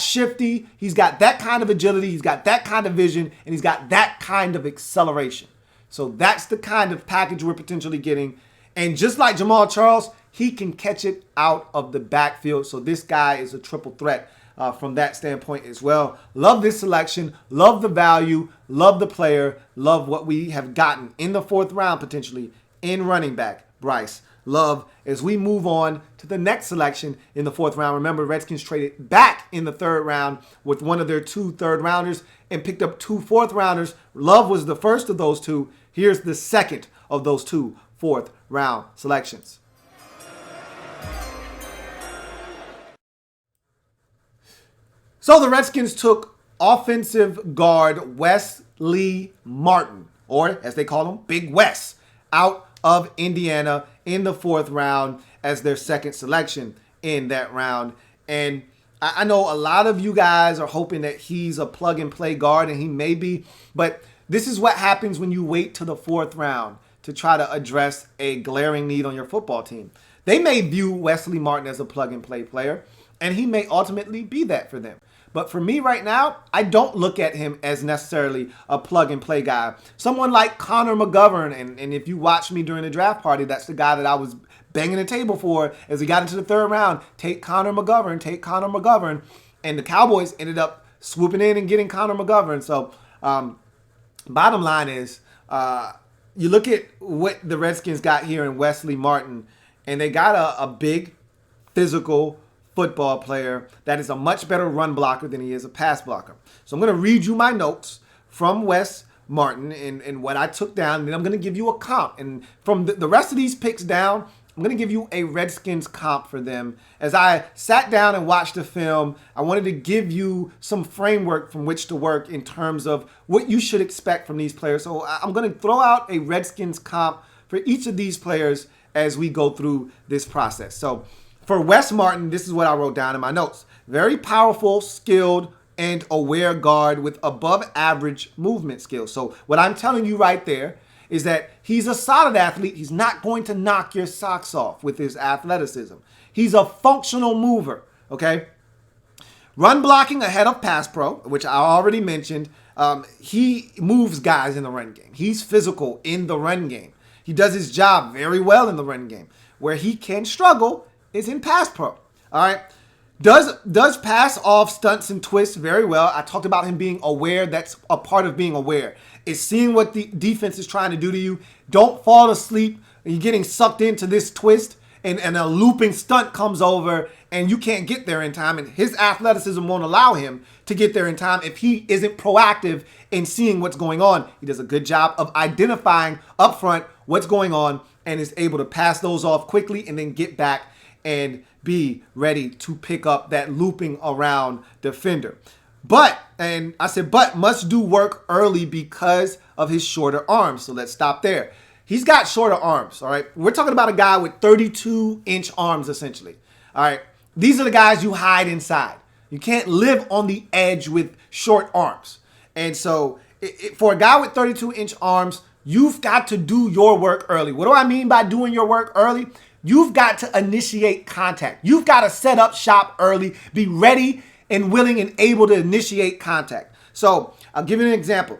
shifty. He's got that kind of agility. He's got that kind of vision, and he's got that kind of acceleration. So that's the kind of package we're potentially getting. And just like Jamal Charles, he can catch it out of the backfield. So this guy is a triple threat from that standpoint as well. Love this selection. Love the value. Love the player. Love what we have gotten in the 4th round potentially in running back Bryce Love. As we move on to the next selection in the 4th round, remember Redskins traded back in the 3rd round with one of their 2 3rd-rounders and picked up 2 4th-rounders. Love was the first of those 2. Here's the second of those 2 4th-round selections. So the Redskins took offensive guard Wes Martin, or as they call him, Big Wes, out of Indiana in the 4th round as their second selection in that round. And I know a lot of you guys are hoping that he's a plug-and-play guard, and he may be, but this is what happens when you wait to the 4th round to try to address a glaring need on your football team. They may view Wes Martin as a plug-and-play player, and he may ultimately be that for them. But for me right now, I don't look at him as necessarily a plug-and-play guy. Someone like Connor McGovern, and if you watched me during the draft party, that's the guy that I was banging the table for as we got into the 3rd round. Take Connor McGovern. And the Cowboys ended up swooping in and getting Connor McGovern. So bottom line is, you look at what the Redskins got here in Wes Martin, and they got a big, physical football player that is a much better run blocker than he is a pass blocker. So I'm going to read you my notes from Wes Martin and what I took down, and then I'm going to give you a comp. And from the rest of these picks down, I'm going to give you a Redskins comp for them. As I sat down and watched the film, I wanted to give you some framework from which to work in terms of what you should expect from these players. So I'm going to throw out a Redskins comp for each of these players as we go through this process. So for Wes Martin, this is what I wrote down in my notes. Very powerful, skilled, and aware guard with above average movement skills. So what I'm telling you right there is that he's a solid athlete. He's not going to knock your socks off with his athleticism. He's a functional mover, okay? Run blocking ahead of pass pro, which I already mentioned. He moves guys in the run game. He's physical in the run game. He does his job very well in the run game. Where he can struggle is in pass pro. All right. Does pass off stunts and twists very well. I talked about him being aware. That's a part of being aware. It's seeing what the defense is trying to do to you. Don't fall asleep. You're getting sucked into this twist and a looping stunt comes over and you can't get there in time. And his athleticism won't allow him to get there in time if he isn't proactive in seeing what's going on. He does a good job of identifying up front what's going on and is able to pass those off quickly and then get back and be ready to pick up that looping around defender. But must do work early because of his shorter arms. So let's stop there. He's got shorter arms, all right? We're talking about a guy with 32-inch arms, essentially, all right? These are the guys you hide inside. You can't live on the edge with short arms. And so for a guy with 32-inch arms, you've got to do your work early. What do I mean by doing your work early? You've got to initiate contact. You've got to set up shop early, be ready and willing and able to initiate contact. So I'll give you an example.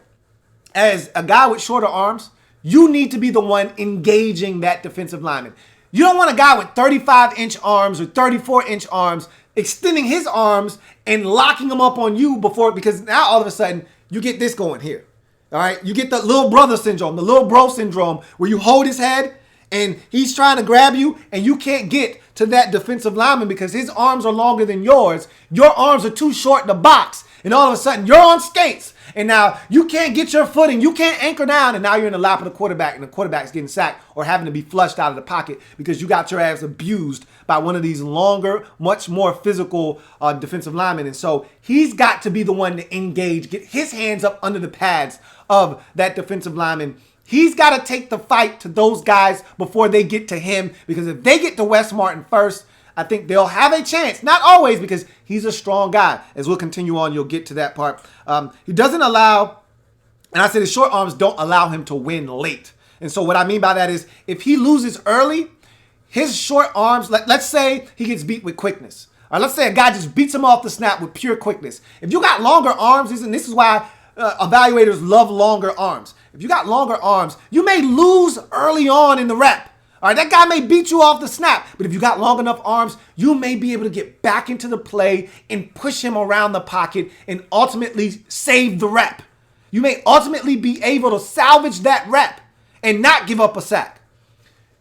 As a guy with shorter arms, you need to be the one engaging that defensive lineman. You don't want a guy with 35-inch arms or 34-inch arms extending his arms and locking them up on you because now all of a sudden you get this going here. All right, you get the little brother syndrome, the little bro syndrome, where you hold his head and he's trying to grab you and you can't get to that defensive lineman because his arms are longer than yours. Your arms are too short to box. And all of a sudden you're on skates and now you can't get your footing. You can't anchor down. And now you're in the lap of the quarterback and the quarterback's getting sacked or having to be flushed out of the pocket because you got your ass abused by one of these longer, much more physical defensive linemen. And so he's got to be the one to engage, get his hands up under the pads of that defensive lineman. He's got to take the fight to those guys before they get to him, because if they get to Wes Martin first, I think they'll have a chance. Not always, because he's a strong guy. As we'll continue on, you'll get to that part. He doesn't allow, and I said his short arms don't allow him to win late. And so what I mean by that is if he loses early, his short arms, let's say he gets beat with quickness. Or let's say a guy just beats him off the snap with pure quickness. If you got longer arms, and this is why evaluators love longer arms. If you got longer arms, you may lose early on in the rep. All right, that guy may beat you off the snap, but if you got long enough arms, you may be able to get back into the play and push him around the pocket and ultimately save the rep. You may ultimately be able to salvage that rep and not give up a sack.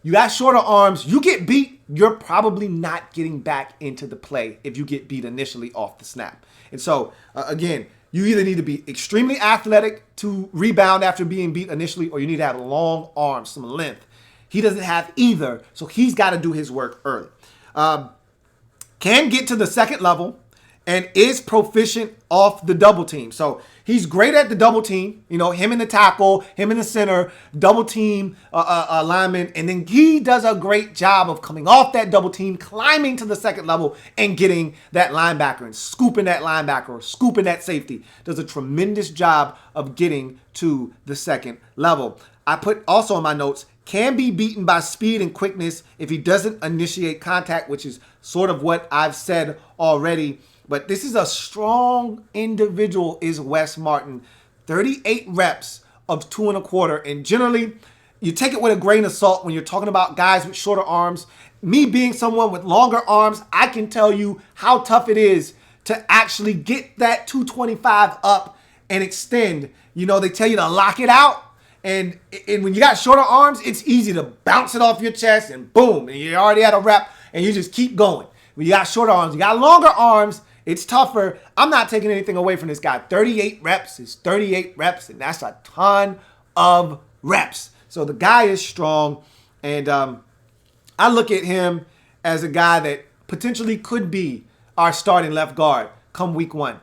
You got shorter arms, you get beat, you're probably not getting back into the play if you get beat initially off the snap. And so, again, you either need to be extremely athletic to rebound after being beat initially, or you need to have long arms, some length. He doesn't have either, so he's got to do his work early. Can get to the second level and is proficient off the double team. So he's great at the double team. You know, him in the tackle, him in the center, double team lineman. And then he does a great job of coming off that double team, climbing to the second level and getting that linebacker and scooping that linebacker or scooping that safety. Does a tremendous job of getting to the second level. I put also in my notes, can be beaten by speed and quickness if he doesn't initiate contact, which is sort of what I've said already. But this is a strong individual, is Wes Martin. 38 reps of 2 1/4. And generally, you take it with a grain of salt when you're talking about guys with shorter arms. Me being someone with longer arms, I can tell you how tough it is to actually get that 225 up and extend. You know, they tell you to lock it out. And when you got shorter arms, it's easy to bounce it off your chest and boom, and you already had a rep and you just keep going. When you got shorter arms, you got longer arms, it's tougher. I'm not taking anything away from this guy. 38 reps is 38 reps, and that's a ton of reps. So the guy is strong, and I look at him as a guy that potentially could be our starting left guard come week 1.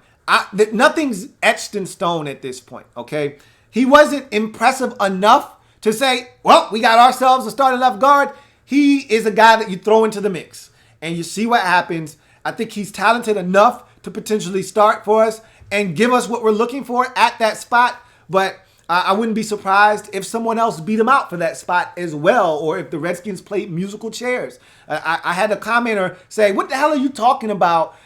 Nothing's etched in stone at this point, okay? He wasn't impressive enough to say, well, we got ourselves a starting left guard. He is a guy that you throw into the mix and you see what happens. I think he's talented enough to potentially start for us and give us what we're looking for at that spot. But I wouldn't be surprised if someone else beat him out for that spot as well, or if the Redskins played musical chairs. I had a commenter say, what the hell are you talking about?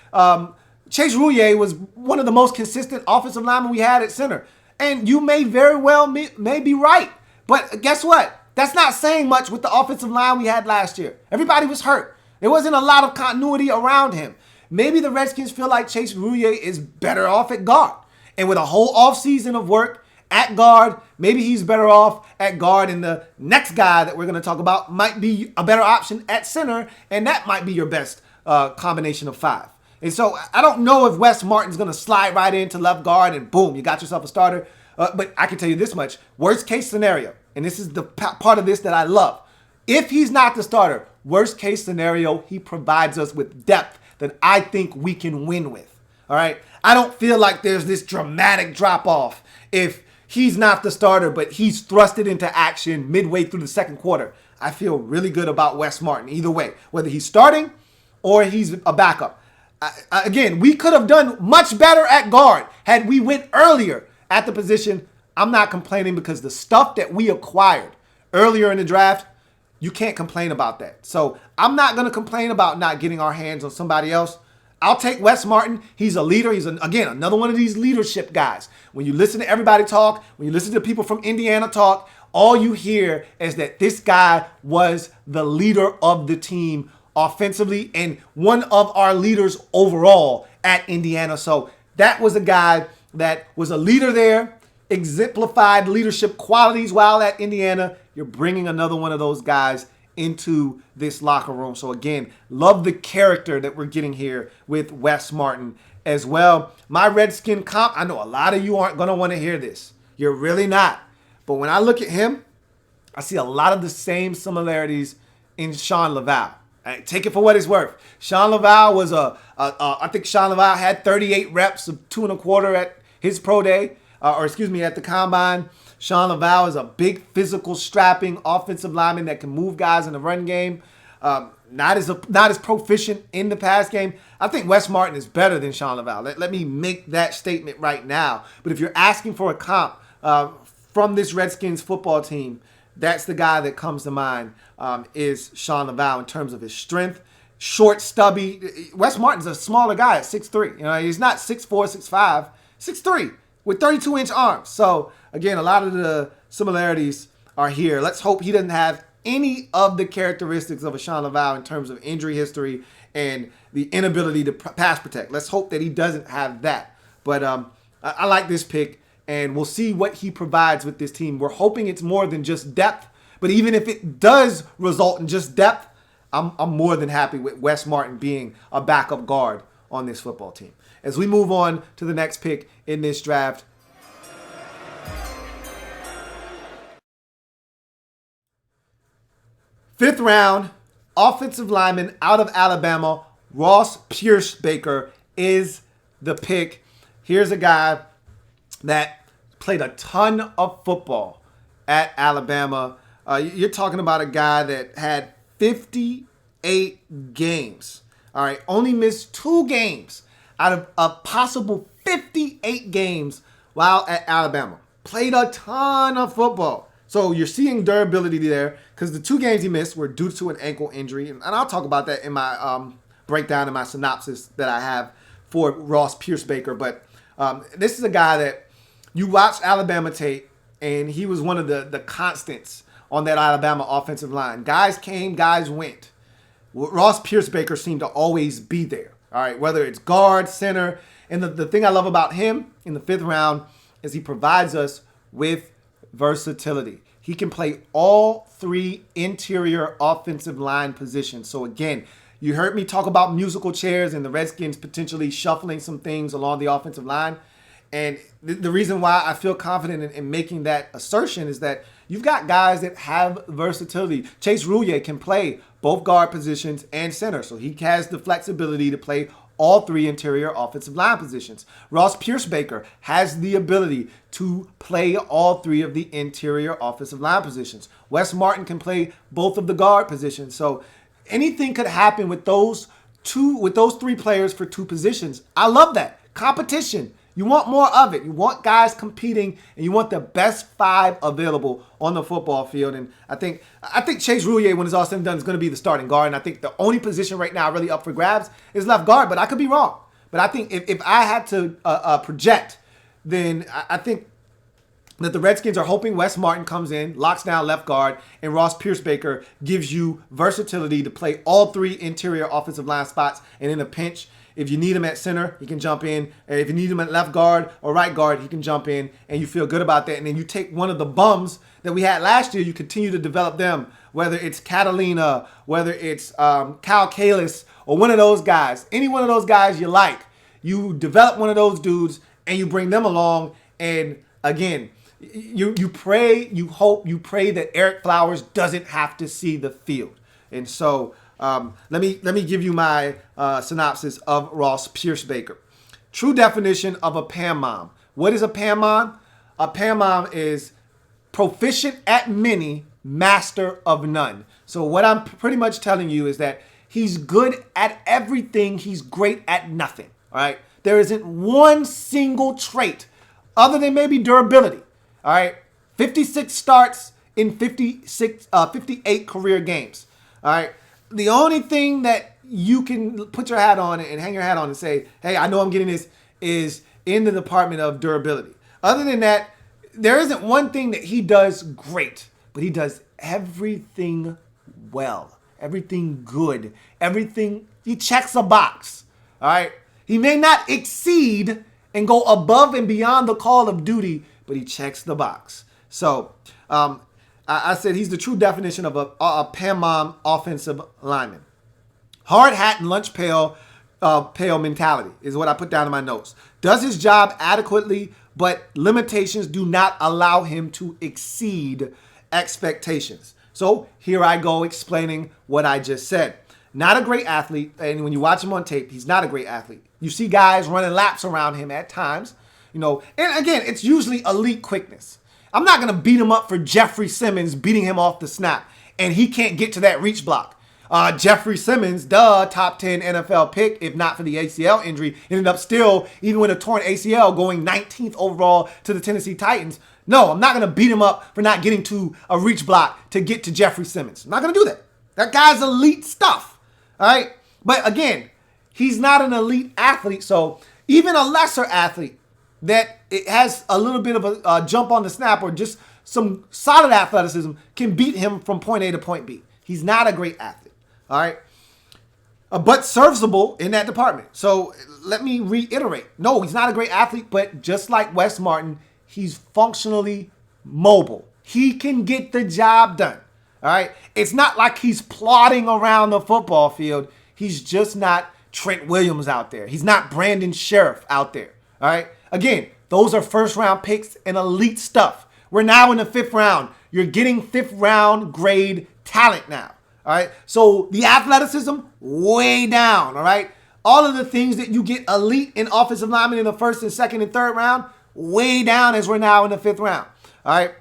Chase Rouillet was one of the most consistent offensive linemen we had at center. And you may very well may be right. But guess what? That's not saying much with the offensive line we had last year. Everybody was hurt. There wasn't a lot of continuity around him. Maybe the Redskins feel like Chase Rouillet is better off at guard. And with a whole offseason of work at guard, maybe he's better off at guard, and the next guy that we're going to talk about might be a better option at center, and that might be your best combination of 5. And so I don't know if Wes Martin's going to slide right into left guard and boom, you got yourself a starter. But I can tell you this much, worst case scenario, and this is the part of this that I love. If he's not the starter, worst case scenario, he provides us with depth that I think we can win with. All right. I don't feel like there's this dramatic drop off if he's not the starter, but he's thrusted into action midway through the second quarter. I feel really good about Wes Martin either way, whether he's starting or he's a backup. Again, we could have done much better at guard had we went earlier at the position. I'm not complaining because the stuff that we acquired earlier in the draft, you can't complain about that. So I'm not going to complain about not getting our hands on somebody else. I'll take Wes Martin. He's a leader. He's, again, another one of these leadership guys. When you listen to everybody talk, when you listen to people from Indiana talk, all you hear is that this guy was the leader of the team offensively and one of our leaders overall at Indiana. So that was a guy that was a leader there, exemplified leadership qualities while at Indiana. You're bringing another one of those guys into this locker room. So again, love the character that we're getting here with Wes Martin as well. My Redskin comp, I know a lot of you aren't going to want to hear this. You're really not. But when I look at him, I see a lot of the same similarities in Sean Laval. Right, take it for what it's worth. Sean Laval was I think Sean Laval had 38 reps of 2 1/4 at his pro day, at the combine. Sean Laval is a big, physical, strapping offensive lineman that can move guys in the run game. Not as proficient in the pass game. I think Wes Martin is better than Sean Laval. Let me make that statement right now. But if you're asking for a comp from this Redskins football team, that's the guy that comes to mind is Sean Laval in terms of his strength. Short, stubby. Wes Martin's a smaller guy at 6'3". You know, he's not 6'4", 6'5", 6'3", with 32-inch arms. So, again, a lot of the similarities are here. Let's hope he doesn't have any of the characteristics of a Sean Laval in terms of injury history and the inability to pass protect. Let's hope that he doesn't have that. But I like this pick, and we'll see what he provides with this team. We're hoping it's more than just depth, but even if it does result in just depth, I'm more than happy with Wes Martin being a backup guard on this football team. As we move on to the next pick in this draft, fifth round, offensive lineman out of Alabama, Ross Pierschbaker is the pick. Here's a guy that played a ton of football at Alabama. You're talking about a guy that had 58 games. All right, only missed 2 games out of a possible 58 games while at Alabama. Played a ton of football. So you're seeing durability there because the 2 games he missed were due to an ankle injury. And I'll talk about that in my breakdown and my synopsis that I have for Ross Pierschbaker. But this is a guy that you watch Alabama tape, and he was one of the constants on that Alabama offensive line. Guys came, guys went. Ross Pierschbaker seemed to always be there. All right, whether it's guard, center. And the thing I love about him in the 5th round is he provides us with versatility. He can play all 3 interior offensive line positions. So again, you heard me talk about musical chairs and the Redskins potentially shuffling some things along the offensive line. And the reason why I feel confident in making that assertion is that you've got guys that have versatility. Chase Rouillet can play both guard positions and center, so he has the flexibility to play all 3 interior offensive line positions. Ross Pierschbaker has the ability to play all 3 of the interior offensive line positions. Wes Martin can play both of the guard positions. So anything could happen with those 3 players for 2 positions. I love that. Competition You want more of it. You want guys competing, and you want the best 5 available on the football field. And I think Chase Roulier, when it's all said and done, is going to be the starting guard. And I think the only position right now really up for grabs is left guard. But I could be wrong. But I think if I had to project, then I think that the Redskins are hoping Wes Martin comes in, locks down left guard, and Ross Piercebaker gives you versatility to play all 3 interior offensive line spots. And in a pinch, if you need him at center, he can jump in. And if you need him at left guard or right guard, he can jump in, and you feel good about that. And then you take one of the bums that we had last year, you continue to develop them, whether it's Catalina, whether it's Kyle Kalis, or one of those guys. Any one of those guys you like, you develop one of those dudes, and you bring them along. And again, you pray, you hope, you pray that Eric Flowers doesn't have to see the field. And so let me give you my synopsis of Ross Piercebaker. True definition of a Pam mom. What is a Pam mom? A Pam mom is proficient at many, master of none. So what I'm pretty much telling you is that he's good at everything. He's great at nothing. All right. There isn't one single trait other than maybe durability. All right, 56 starts in 58 career games. All right, the only thing that you can put your hat on and hang your hat on and say, hey, I know I'm getting this, is in the department of durability. Other than that, there isn't one thing that he does great, but he does everything well, everything good, everything. He checks a box. All right, he may not exceed and go above and beyond the call of duty, but he checks the box. So I said he's the true definition of a Pam mom offensive lineman. Hard hat and lunch pail mentality is what I put down in my notes. Does his job adequately, but limitations do not allow him to exceed expectations. So here I go explaining what I just said. Not a great athlete, and when you watch him on tape, he's not a great athlete. You see guys running laps around him at times. And again, it's usually elite quickness. I'm not going to beat him up for Jeffrey Simmons beating him off the snap, and he can't get to that reach block. Jeffrey Simmons, top 10 NFL pick, if not for the ACL injury, ended up still, even with a torn ACL, going 19th overall to the Tennessee Titans. No, I'm not going to beat him up for not getting to a reach block to get to Jeffrey Simmons. I'm not going to do that. That guy's elite stuff. All right? But again, he's not an elite athlete, so even a lesser athlete that it has a little bit of a jump on the snap or just some solid athleticism can beat him from point A to point B. He's not a great athlete, all right? But serviceable in that department. So let me reiterate. No, he's not a great athlete, but just like Wes Martin, he's functionally mobile. He can get the job done, all right? It's not like he's plodding around the football field. He's just not Trent Williams out there. He's not Brandon Sheriff out there, all right? Again, those are first-round picks and elite stuff. We're now in the 5th round. You're getting 5th round grade talent now. All right. So the athleticism, way down. All right. All of the things that you get elite in offensive linemen in the 1st and 2nd and 3rd round, way down as we're now in the 5th round. All right.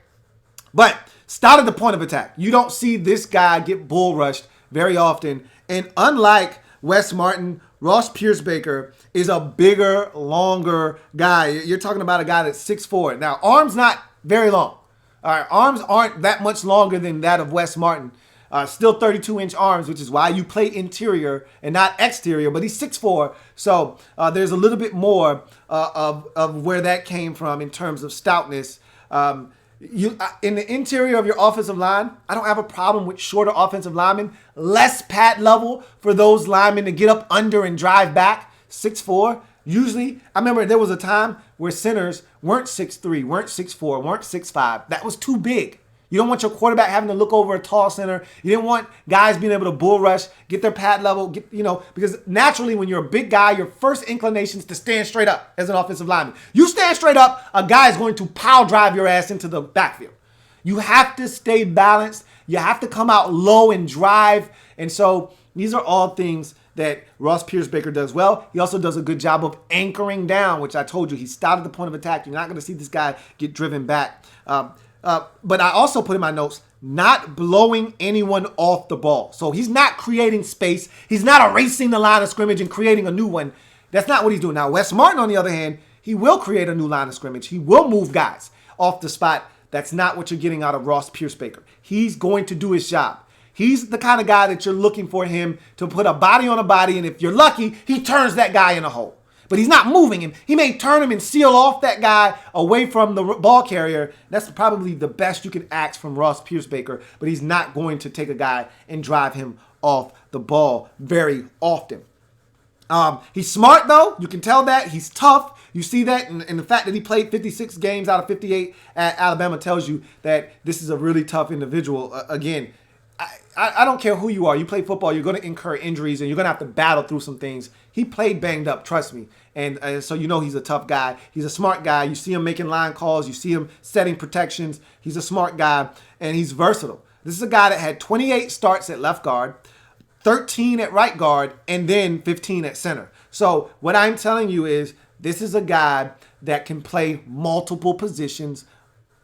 But start at the point of attack. You don't see this guy get bull rushed very often. And unlike Wes Martin, Ross Piercebaker is a bigger, longer guy. You're talking about a guy that's 6'4". Now, arms not very long. All right, arms aren't that much longer than that of Wes Martin. Still 32-inch arms, which is why you play interior and not exterior. But he's 6'4", so there's a little bit more of where that came from in terms of stoutness. In the interior of your offensive line, I don't have a problem with shorter offensive linemen. Less pad level for those linemen to get up under and drive back. 6'4". Usually, I remember there was a time where centers weren't 6'3", weren't 6'4", weren't 6'5". That was too big. You don't want your quarterback having to look over a tall center. You didn't want guys being able to bull rush, get their pad level, because naturally when you're a big guy, your first inclination is to stand straight up as an offensive lineman. You stand straight up, a guy is going to pile drive your ass into the backfield. You have to stay balanced. You have to come out low and drive. And so these are all things that Ross Piercebaker does well. He also does a good job of anchoring down, which I told you, he started the point of attack. You're not going to see this guy get driven back. But I also put in my notes, not blowing anyone off the ball. So he's not creating space. He's not erasing the line of scrimmage and creating a new one. That's not what he's doing. Now, Wes Martin, on the other hand, He will create a new line of scrimmage. He will move guys off the spot. That's not what you're getting out of Ross Piercebaker. He's going to do his job. He's the kind of guy that you're looking for him to put a body on a body, and if you're lucky, he turns that guy in a hole. But he's not moving him. He may turn him and seal off that guy away from the ball carrier. That's probably the best you can ask from Ross Piercebaker, but he's not going to take a guy and drive him off the ball very often. He's smart, though. You can tell that. He's tough. You see that, and the fact that he played 56 games out of 58 at Alabama tells you that this is a really tough individual. Again, I don't care who you are. You play football, you're going to incur injuries, and you're going to have to battle through some things. He played banged up, trust me. And so you know he's a tough guy. He's a smart guy. You see him making line calls. You see him setting protections. He's a smart guy, and he's versatile. This is a guy that had 28 starts at left guard, 13 at right guard, and then 15 at center. So what I'm telling you is this is a guy that can play multiple positions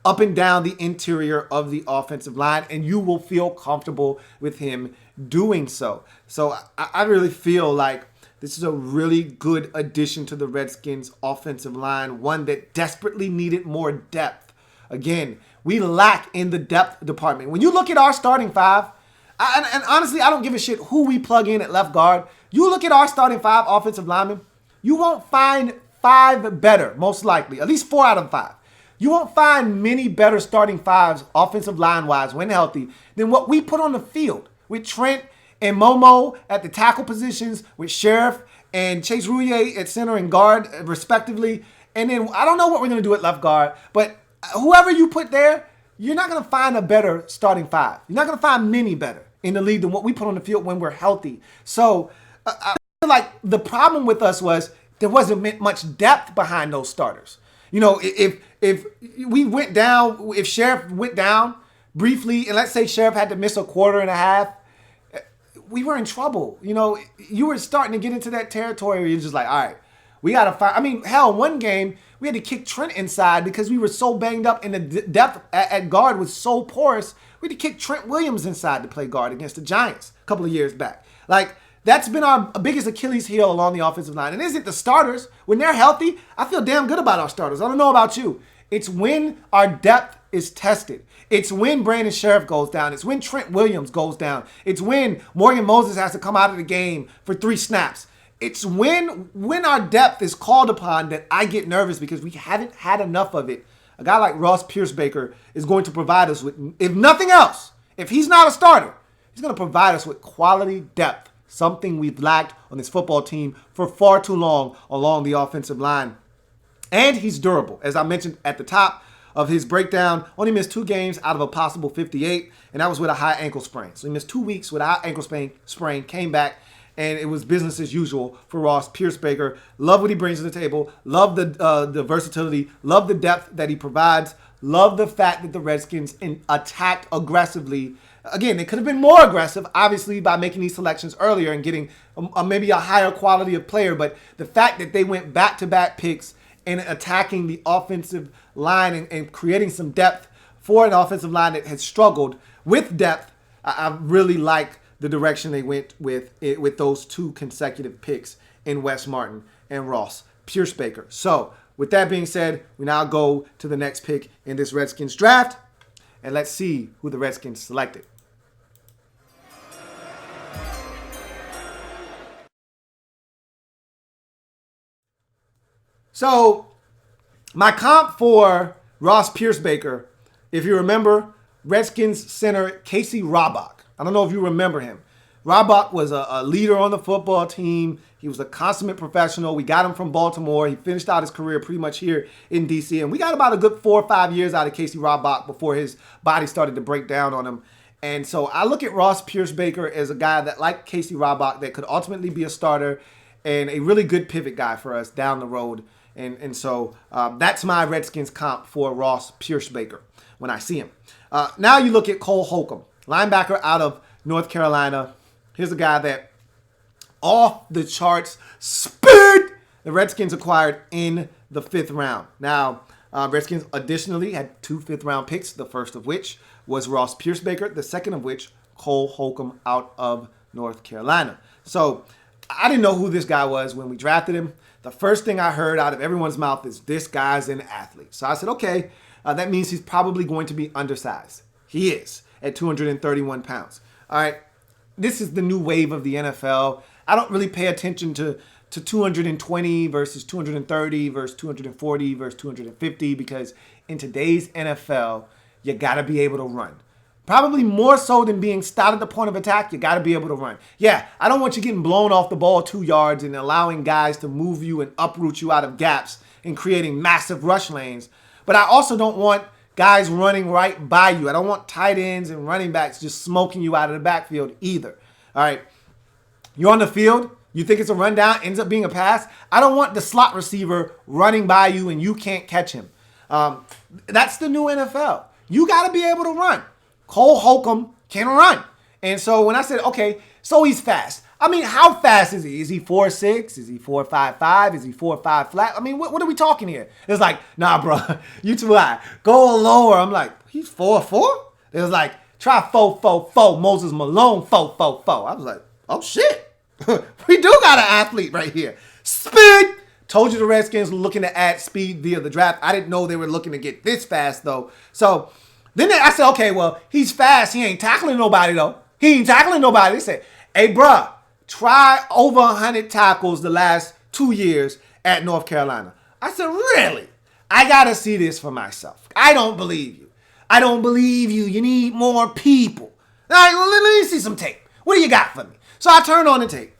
up and down the interior of the offensive line, and you will feel comfortable with him doing so. So I really feel like this is a really good addition to the Redskins offensive line, one that desperately needed more depth. Again, we lack in the depth department. When you look at our starting five, and honestly, I don't give a shit who we plug in at left guard. You look at our starting five offensive linemen, you won't find five better, most likely, at least 4 out of 5. You won't find many better starting fives, offensive line-wise, when healthy, than what we put on the field with Trent and Momo at the tackle positions, with Sheriff and Chase Rouillet at center and guard, respectively. And then I don't know what we're going to do at left guard, but whoever you put there, you're not going to find a better starting five. You're not going to find many better in the league than what we put on the field when we're healthy. So I feel like the problem with us was there wasn't much depth behind those starters. You know, if we went down, if Sheriff went down briefly, and let's say Sheriff had to miss a quarter and a half, we were in trouble. You know, you were starting to get into that territory where you're just like, all right, we got to find. I mean, hell, one game we had to kick Trent inside because we were so banged up and the depth at guard was so porous. We had to kick Trent Williams inside to play guard against the Giants a couple of years back. Like, that's been our biggest Achilles heel along the offensive line. And it isn't the starters. When they're healthy, I feel damn good about our starters. I don't know about you. It's when our depth is tested. It's when Brandon Sheriff goes down. It's when Trent Williams goes down. It's when Morgan Moses has to come out of the game for 3 snaps. It's when our depth is called upon that I get nervous because we haven't had enough of it. A guy like Ross Piercebaker is going to provide us with, if nothing else, if he's not a starter, he's going to provide us with quality depth. Something we've lacked on this football team for far too long along the offensive line. And he's durable. As I mentioned at the top of his breakdown, only missed 2 games out of a possible 58, and that was with a high ankle sprain. So he missed 2 weeks with a high ankle sprain, came back, and it was business as usual for Ross Piercebaker. Love what he brings to the table. Love the versatility. Love the depth that he provides. Love the fact that the Redskins attacked aggressively. Again, they could have been more aggressive, obviously, by making these selections earlier and getting maybe a higher quality of player. But the fact that they went back-to-back picks and attacking the offensive line and creating some depth for an offensive line that has struggled with depth, I really like the direction they went with those 2 consecutive picks in Wes Martin and Ross Piercebaker. So, with that being said, we now go to the next pick in this Redskins draft, and let's see who the Redskins selected. So, my comp for Ross Piercebaker, if you remember, Redskins center Casey Robach. I don't know if you remember him. Robach was a leader on the football team. He was a consummate professional. We got him from Baltimore. He finished out his career pretty much here in D.C. And we got about a good 4 or 5 years out of Casey Robach before his body started to break down on him. And so I look at Ross Piercebaker as a guy that, like Casey Robach, that could ultimately be a starter and a really good pivot guy for us down the road. And so that's my Redskins comp for Ross Piercebaker when I see him. Now you look at Cole Holcomb, linebacker out of North Carolina. Here's a guy that off the charts speed the Redskins acquired in the 5th round. Now, Redskins additionally had 2 5th-round picks, the first of which was Ross Piercebaker, the second of which Cole Holcomb out of North Carolina. So I didn't know who this guy was when we drafted him. the first thing I heard out of everyone's mouth is this guy's an athlete. So I said, okay, that means he's probably going to be undersized. He is at 231 pounds. All right, this is the new wave of the NFL. I don't really pay attention to 220 versus 230 versus 240 versus 250 because in today's NFL, you got to be able to run. Probably more so than being stout at the point of attack, you got to be able to run. Yeah, I don't want you getting blown off the ball 2 yards and allowing guys to move you and uproot you out of gaps and creating massive rush lanes. But I also don't want guys running right by you. I don't want tight ends and running backs just smoking you out of the backfield either. All right, you're on the field. You think it's a rundown, ends up being a pass. I don't want the slot receiver running by you and you can't catch him. That's the new NFL. You got to be able to run. Cole Holcomb can run. And so when I said, okay, so he's fast. I mean, how fast is he? Is he 4'6"? Is he 4'5"? Is he 4'5" flat? I mean, what are we talking here? It's like, nah, bro, you too high. Go lower. I'm like, he's 4'4"? It was like, try 4'4". Moses Malone 4'4". I was like, oh, shit. We do got an athlete right here. Speed. Told you the Redskins were looking to add speed via the draft. I didn't know they were looking to get this fast, though. So then I said, okay, well, he's fast. He ain't tackling nobody, though. He ain't tackling nobody. They said, hey, bruh, try over 100 tackles the last 2 years at North Carolina. I said, really? I got to see this for myself. I don't believe you. I don't believe you. You need more people. All right, well, let me see some tape. What do you got for me? So I turned on the tape,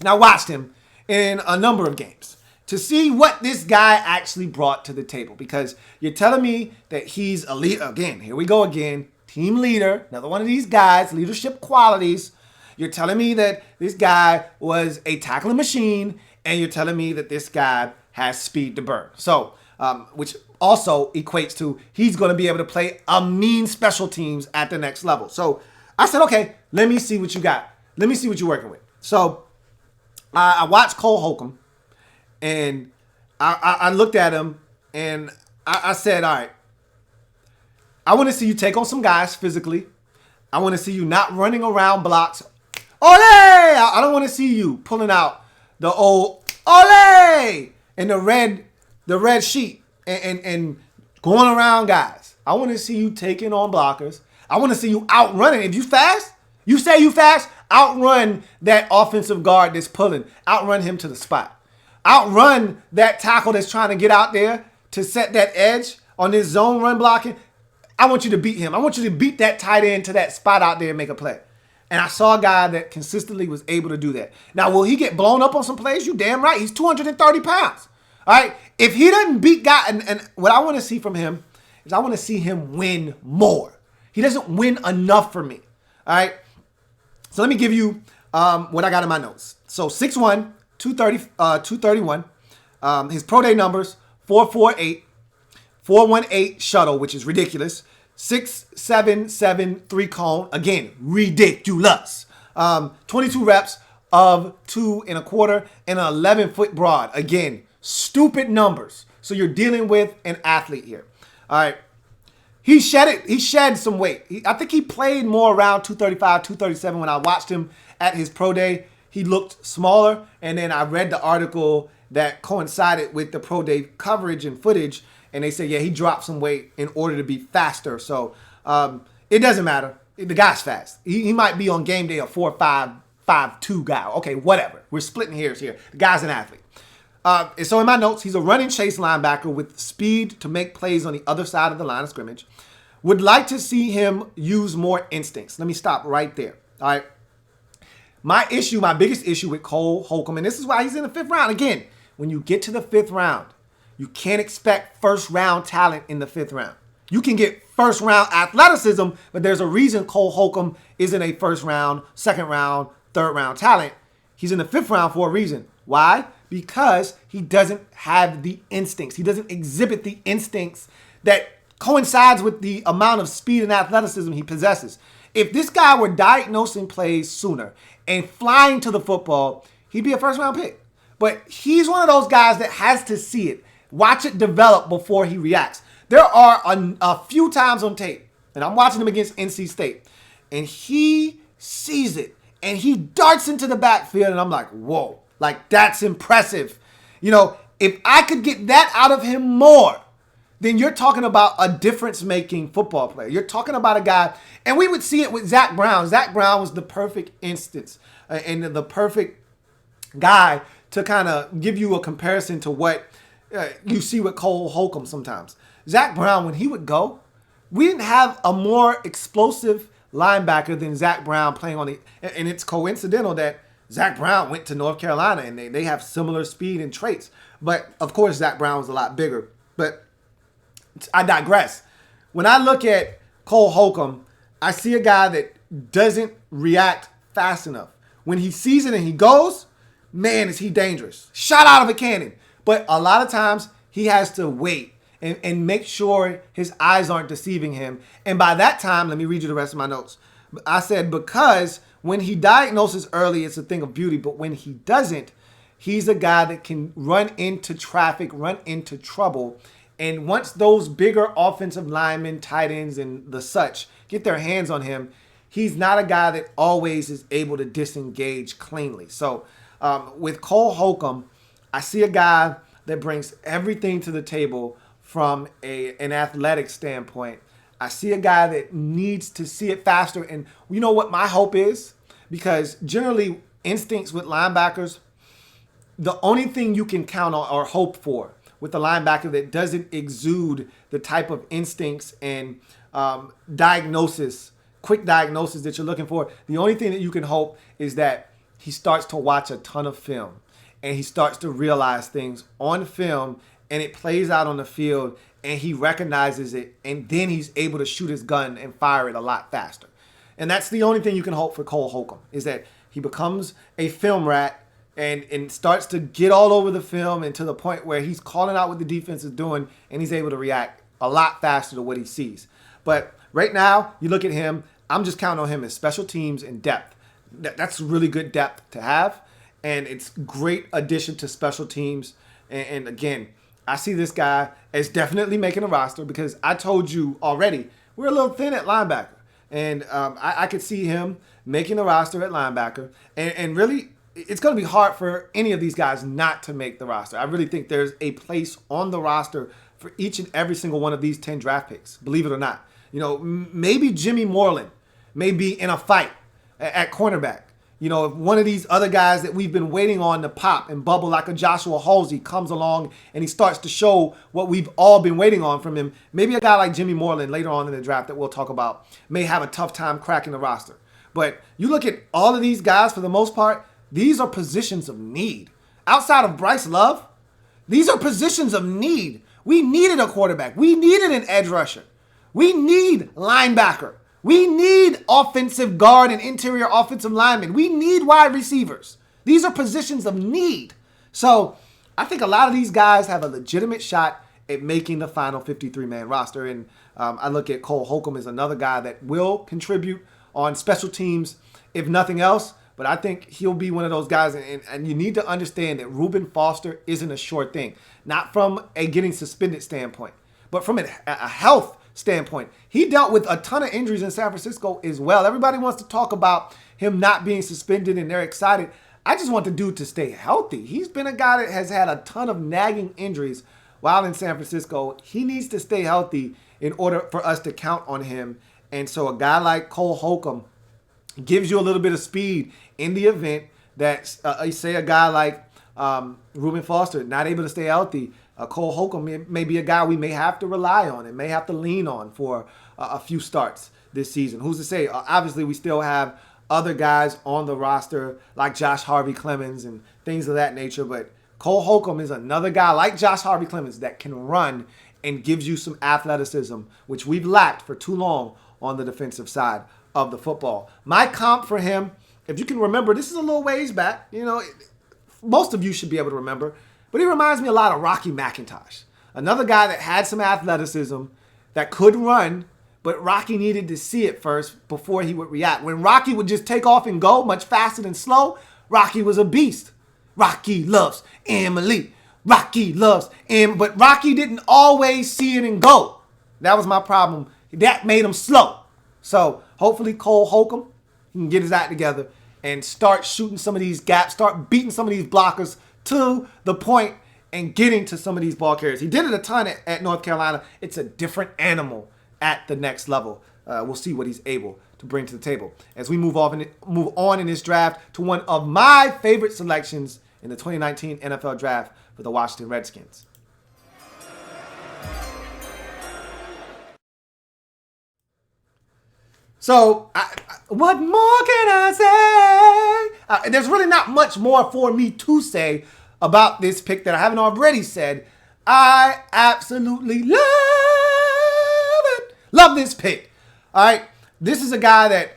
and I watched him in a number of games to see what this guy actually brought to the table. Because you're telling me that he's a leader. Again, here we go again. Team leader, another one of these guys, leadership qualities. You're telling me that this guy was a tackling machine, and you're telling me that this guy has speed to burn. So, which also equates to he's going to be able to play a mean special teams at the next level. So I said, okay, let me see what you got. Let me see what you're working with. So I watched Cole Holcomb, and I looked at him, and I said, all right, I want to see you take on some guys physically. I want to see you not running around blocks. Ole! I don't want to see you pulling out the old ole and the red sheet and going around guys. I want to see you taking on blockers. I want to see you outrunning. If you fast, you say you fast, outrun that offensive guard that's pulling. Outrun him to the spot. Outrun that tackle that's trying to get out there to set that edge on this zone run blocking. I want you to beat him. I want you to beat that tight end to that spot out there and make a play. And I saw a guy that consistently was able to do that. Now, will he get blown up on some plays? You damn right. He's 230 pounds. All right. If he doesn't beat guy, and what I want to see from him is I want to see him win more. He doesn't win enough for me. All right. So let me give you what I got in my notes. So 6'1", 231. His pro day numbers, 4.48, 4.18 shuttle, which is ridiculous. 6.77 3 cone. Again, ridiculous. 22 reps of 2 1/4 and an 11-foot broad. Again, stupid numbers. So you're dealing with an athlete here. All right. He shed some weight. I think he played more around 235, 237 when I watched him at his pro day. He looked smaller. And then I read the article that coincided with the pro day coverage and footage. And they said, yeah, he dropped some weight in order to be faster. So it doesn't matter. The guy's fast. He might be on game day a 4.5, 5.2 guy. Okay, whatever. We're splitting hairs here. The guy's an athlete. And so in my notes, he's a running chase linebacker with speed to make plays on the other side of the line of scrimmage. Would like to see him use more instincts. Let me stop right there. All right. My biggest issue with Cole Holcomb, and this is why he's in the 5th round. Again, when you get to the 5th round, you can't expect first-round talent in the 5th round. You can get first-round athleticism, but there's a reason Cole Holcomb isn't a first-round, second-round, third-round talent. He's in the 5th round for a reason. Why? Because he doesn't have the instincts. He doesn't exhibit the instincts that coincides with the amount of speed and athleticism he possesses. If this guy were diagnosing plays sooner and flying to the football, he'd be a first-round pick. But he's one of those guys that has to see it. Watch it develop before he reacts. There are a few times on tape, and I'm watching him against NC State, and he sees it, and he darts into the backfield, and I'm like, whoa, like that's impressive. You know, if I could get that out of him more, then you're talking about a difference-making football player. You're talking about a guy, and we would see it with Zac Brown. Zac Brown was the perfect instance and the perfect guy to kind of give you a comparison to what you see with Cole Holcomb sometimes. Zac Brown, when he would go, we didn't have a more explosive linebacker than Zac Brown playing on the, and it's coincidental that Zac Brown went to North Carolina and they have similar speed and traits. But of course, Zac Brown was a lot bigger. But I digress. When I look at Cole Holcomb, I see a guy that doesn't react fast enough. When he sees it and he goes, man, is he dangerous. Shot out of a cannon. But a lot of times he has to wait and make sure his eyes aren't deceiving him. And by that time, let me read you the rest of my notes. I said, because when he diagnoses early, it's a thing of beauty. But when he doesn't, he's a guy that can run into traffic, run into trouble. And once those bigger offensive linemen, tight ends, and the such get their hands on him, he's not a guy that always is able to disengage cleanly. So with Cole Holcomb, I see a guy that brings everything to the table from an athletic standpoint. I see a guy that needs to see it faster. And you know what my hope is? Because generally instincts with linebackers, the only thing you can count on or hope for with a linebacker that doesn't exude the type of instincts and quick diagnosis that you're looking for, the only thing that you can hope is that he starts to watch a ton of film and he starts to realize things on film and it plays out on the field and he recognizes it and then he's able to shoot his gun and fire it a lot faster. And that's the only thing you can hope for Cole Holcomb, is that he becomes a film rat and starts to get all over the film and to the point where he's calling out what the defense is doing and he's able to react a lot faster to what he sees. But right now, you look at him, I'm just counting on him as special teams and depth. That's really good depth to have, and it's great addition to special teams. And again, I see this guy as definitely making a roster because I told you already, we're a little thin at linebacker. And I could see him making a roster at linebacker. And really, it's going to be hard for any of these guys not to make the roster. I really think there's a place on the roster for each and every single one of these 10 draft picks, believe it or not. You know, maybe Jimmy Moreland may be in a fight at cornerback. You know, if one of these other guys that we've been waiting on to pop and bubble like a Joshua Halsey comes along and he starts to show what we've all been waiting on from him, maybe a guy like Jimmy Moreland later on in the draft that we'll talk about may have a tough time cracking the roster. But you look at all of these guys, for the most part, these are positions of need. Outside of Bryce Love, these are positions of need. We needed a quarterback. We needed an edge rusher. We need linebacker. We need offensive guard and interior offensive linemen. We need wide receivers. These are positions of need. So I think a lot of these guys have a legitimate shot at making the final 53-man roster. And I look at Cole Holcomb as another guy that will contribute on special teams, if nothing else. But I think he'll be one of those guys. And you need to understand that Reuben Foster isn't a short thing. Not from a getting suspended standpoint, but from a health standpoint. He dealt with a ton of injuries in San Francisco as well. Everybody wants to talk about him not being suspended and they're excited. I just want the dude to stay healthy. He's been a guy that has had a ton of nagging injuries while in San Francisco. He needs to stay healthy in order for us to count on him. And so a guy like Cole Holcomb gives you a little bit of speed in the event that, say, a guy like Reuben Foster not able to stay healthy. Cole Holcomb may be a guy we may have to rely on and may have to lean on for a few starts this season. Who's to say? Obviously, we still have other guys on the roster like Josh Harvey Clemens and things of that nature. But Cole Holcomb is another guy like Josh Harvey Clemens that can run and gives you some athleticism, which we've lacked for too long on the defensive side of the football. My comp for him, if you can remember, this is a little ways back. You know, most of you should be able to remember. But he reminds me a lot of Rocky McIntosh. Another guy that had some athleticism, that could run, but Rocky needed to see it first before he would react. When Rocky would just take off and go much faster than slow, Rocky was a beast. Rocky loves Emily. Rocky loves Em. But Rocky didn't always see it and go. That was my problem. That made him slow. So hopefully Cole Holcomb can get his act together and start shooting some of these gaps, start beating some of these blockers to the point and getting to some of these ball carriers. He did it a ton at North Carolina. It's a different animal at the next level. We'll see what he's able to bring to the table as we move on in this draft to one of my favorite selections in the 2019 NFL Draft for the Washington Redskins. So, what more can I say? There's really not much more for me to say about this pick that I haven't already said. I absolutely love it. Love this pick. All right. This is a guy that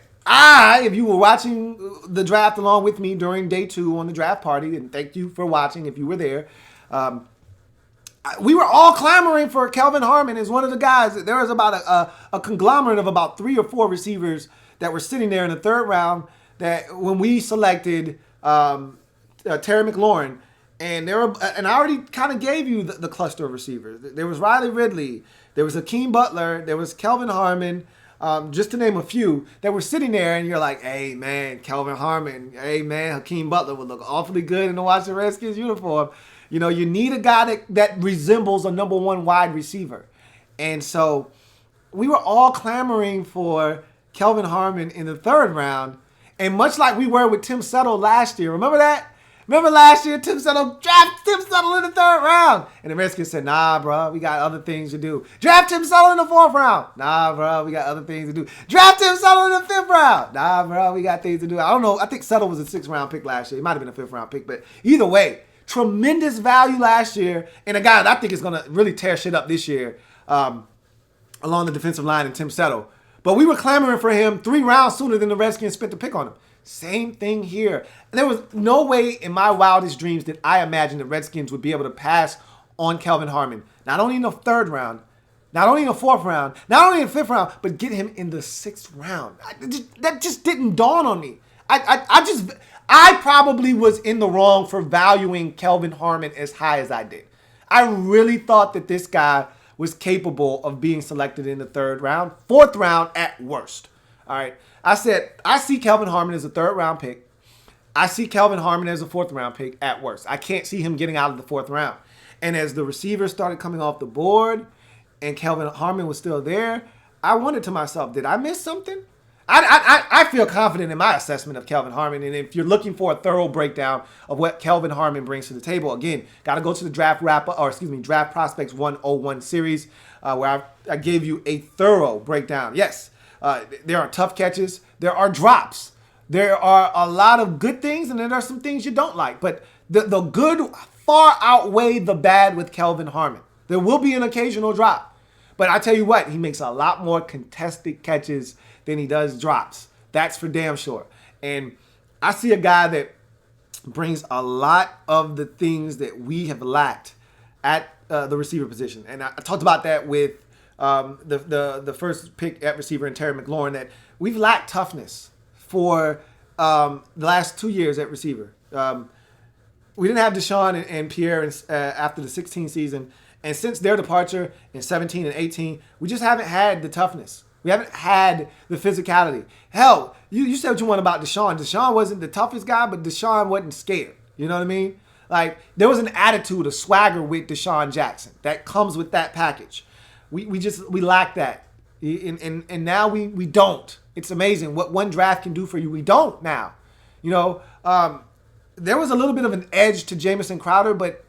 if you were watching the draft along with me during day 2 on the draft party, and thank you for watching if you were there, we were all clamoring for Kelvin Harmon as one of the guys. There was about a conglomerate of about 3 or 4 receivers that were sitting there in the 3rd round that when we selected Tarik Maclaurin, and I already kind of gave you the cluster of receivers. There was Riley Ridley, there was Hakeem Butler, there was Kelvin Harmon, just to name a few that were sitting there, and you're like, hey man, Kelvin Harmon, hey man, Hakeem Butler would look awfully good in the Washington Redskins uniform. You know, you need a guy that resembles a number 1 wide receiver. And so we were all clamoring for Kelvin Harmon in the 3rd round. And much like we were with Tim Settle last year, remember that? Remember last year, Tim Settle drafted Tim Settle in the 3rd round. And the Redskins said, nah, bro, we got other things to do. Draft Tim Settle in the 4th round. Nah, bro, we got other things to do. Draft Tim Settle in the 5th round. Nah, bro, we got things to do. I don't know. I think Settle was a 6th round pick last year. It might have been a 5th round pick, but either way, tremendous value last year, and a guy that I think is going to really tear shit up this year along the defensive line in Tim Settle. But we were clamoring for him 3 rounds sooner than the Redskins spent the pick on him. Same thing here. There was no way in my wildest dreams that I imagined the Redskins would be able to pass on Kelvin Harmon. Not only in the 3rd round, not only in the 4th round, not only in the 5th round, but get him in the 6th round. That just didn't dawn on me. I probably was in the wrong for valuing Kelvin Harmon as high as I did. I really thought that this guy was capable of being selected in the 3rd round, 4th round at worst. All right. I said, I see Kelvin Harmon as a 3rd round pick. I see Kelvin Harmon as a 4th round pick at worst. I can't see him getting out of the 4th round. And as the receivers started coming off the board and Kelvin Harmon was still there, I wondered to myself, did I miss something? I feel confident in my assessment of Kelvin Harmon, and if you're looking for a thorough breakdown of what Kelvin Harmon brings to the table, again, got to go to the Draft Prospects 101 series, where I gave you a thorough breakdown. Yes, there are tough catches, there are drops, there are a lot of good things, and then there are some things you don't like, but the good far outweigh the bad with Kelvin Harmon. There will be an occasional drop, but I tell you what, he makes a lot more contested catches than he does drops. That's for damn sure. And I see a guy that brings a lot of the things that we have lacked at the receiver position. And I talked about that with the first pick at receiver in Tarik Maclaurin, that we've lacked toughness for the last 2 years at receiver. We didn't have Deshaun and Pierre after the 16 season. And since their departure in 17 and 18, we just haven't had the toughness. We haven't had the physicality. Hell, you said what you want about Deshaun. Deshaun wasn't the toughest guy, but Deshaun wasn't scared. You know what I mean? Like, there was an attitude, a swagger with Deshaun Jackson that comes with that package. We lack that. And now we don't. It's amazing what one draft can do for you. We don't now. You know, there was a little bit of an edge to Jamison Crowder, but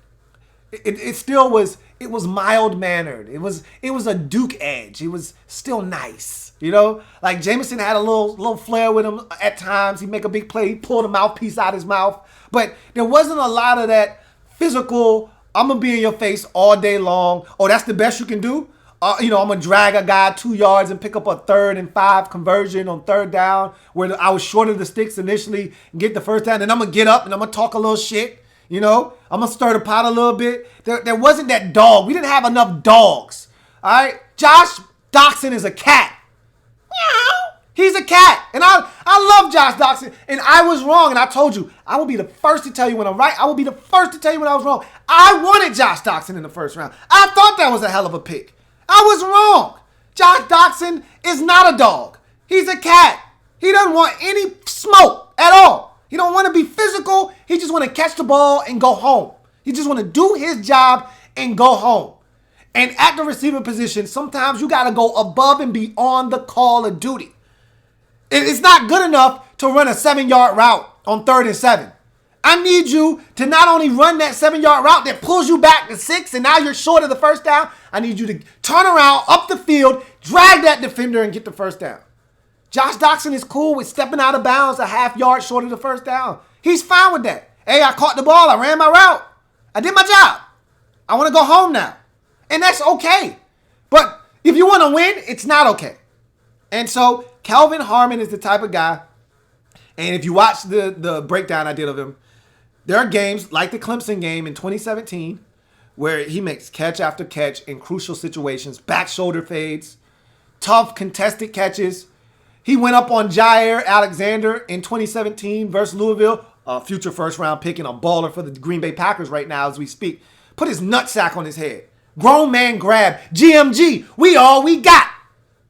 it still was, it was mild-mannered. It was a Duke edge. It was still nice, you know? Like, Jamison had a little flair with him at times. He'd make a big play, he'd pull the mouthpiece out of his mouth. But there wasn't a lot of that physical, I'm going to be in your face all day long. Oh, that's the best you can do? I'm going to drag a guy 2 yards and pick up a 3rd and 5 conversion on 3rd down where I was short of the sticks initially and get the first down. And I'm going to get up and I'm going to talk a little shit. You know, I'm going to stir the pot a little bit. There wasn't that dog. We didn't have enough dogs. All right? Josh Doxson is a cat. Meow. He's a cat. And I love Josh Doxson. And I was wrong. And I told you, I will be the first to tell you when I'm right. I will be the first to tell you when I was wrong. I wanted Josh Doxson in the 1st round. I thought that was a hell of a pick. I was wrong. Josh Doxson is not a dog. He's a cat. He doesn't want any smoke at all. He don't want to be physical. He just want to catch the ball and go home. He just want to do his job and go home. And at the receiver position, sometimes you got to go above and beyond the call of duty. It's not good enough to run a 7-yard route on 3rd and 7. I need you to not only run that 7-yard route that pulls you back to 6 and now you're short of the first down. I need you to turn around, up the field, drag that defender and get the first down. Josh Doctson is cool with stepping out of bounds a half-yard short of the first down. He's fine with that. Hey, I caught the ball. I ran my route. I did my job. I want to go home now. And that's okay. But if you want to win, it's not okay. And so Kelvin Harmon is the type of guy, and if you watch the breakdown I did of him, there are games like the Clemson game in 2017 where he makes catch after catch in crucial situations, back shoulder fades, tough contested catches. He went up on Jair Alexander in 2017 versus Louisville, a future first-round pick and a baller for the Green Bay Packers right now as we speak. Put his nutsack on his head. Grown man grab. GMG, we all we got.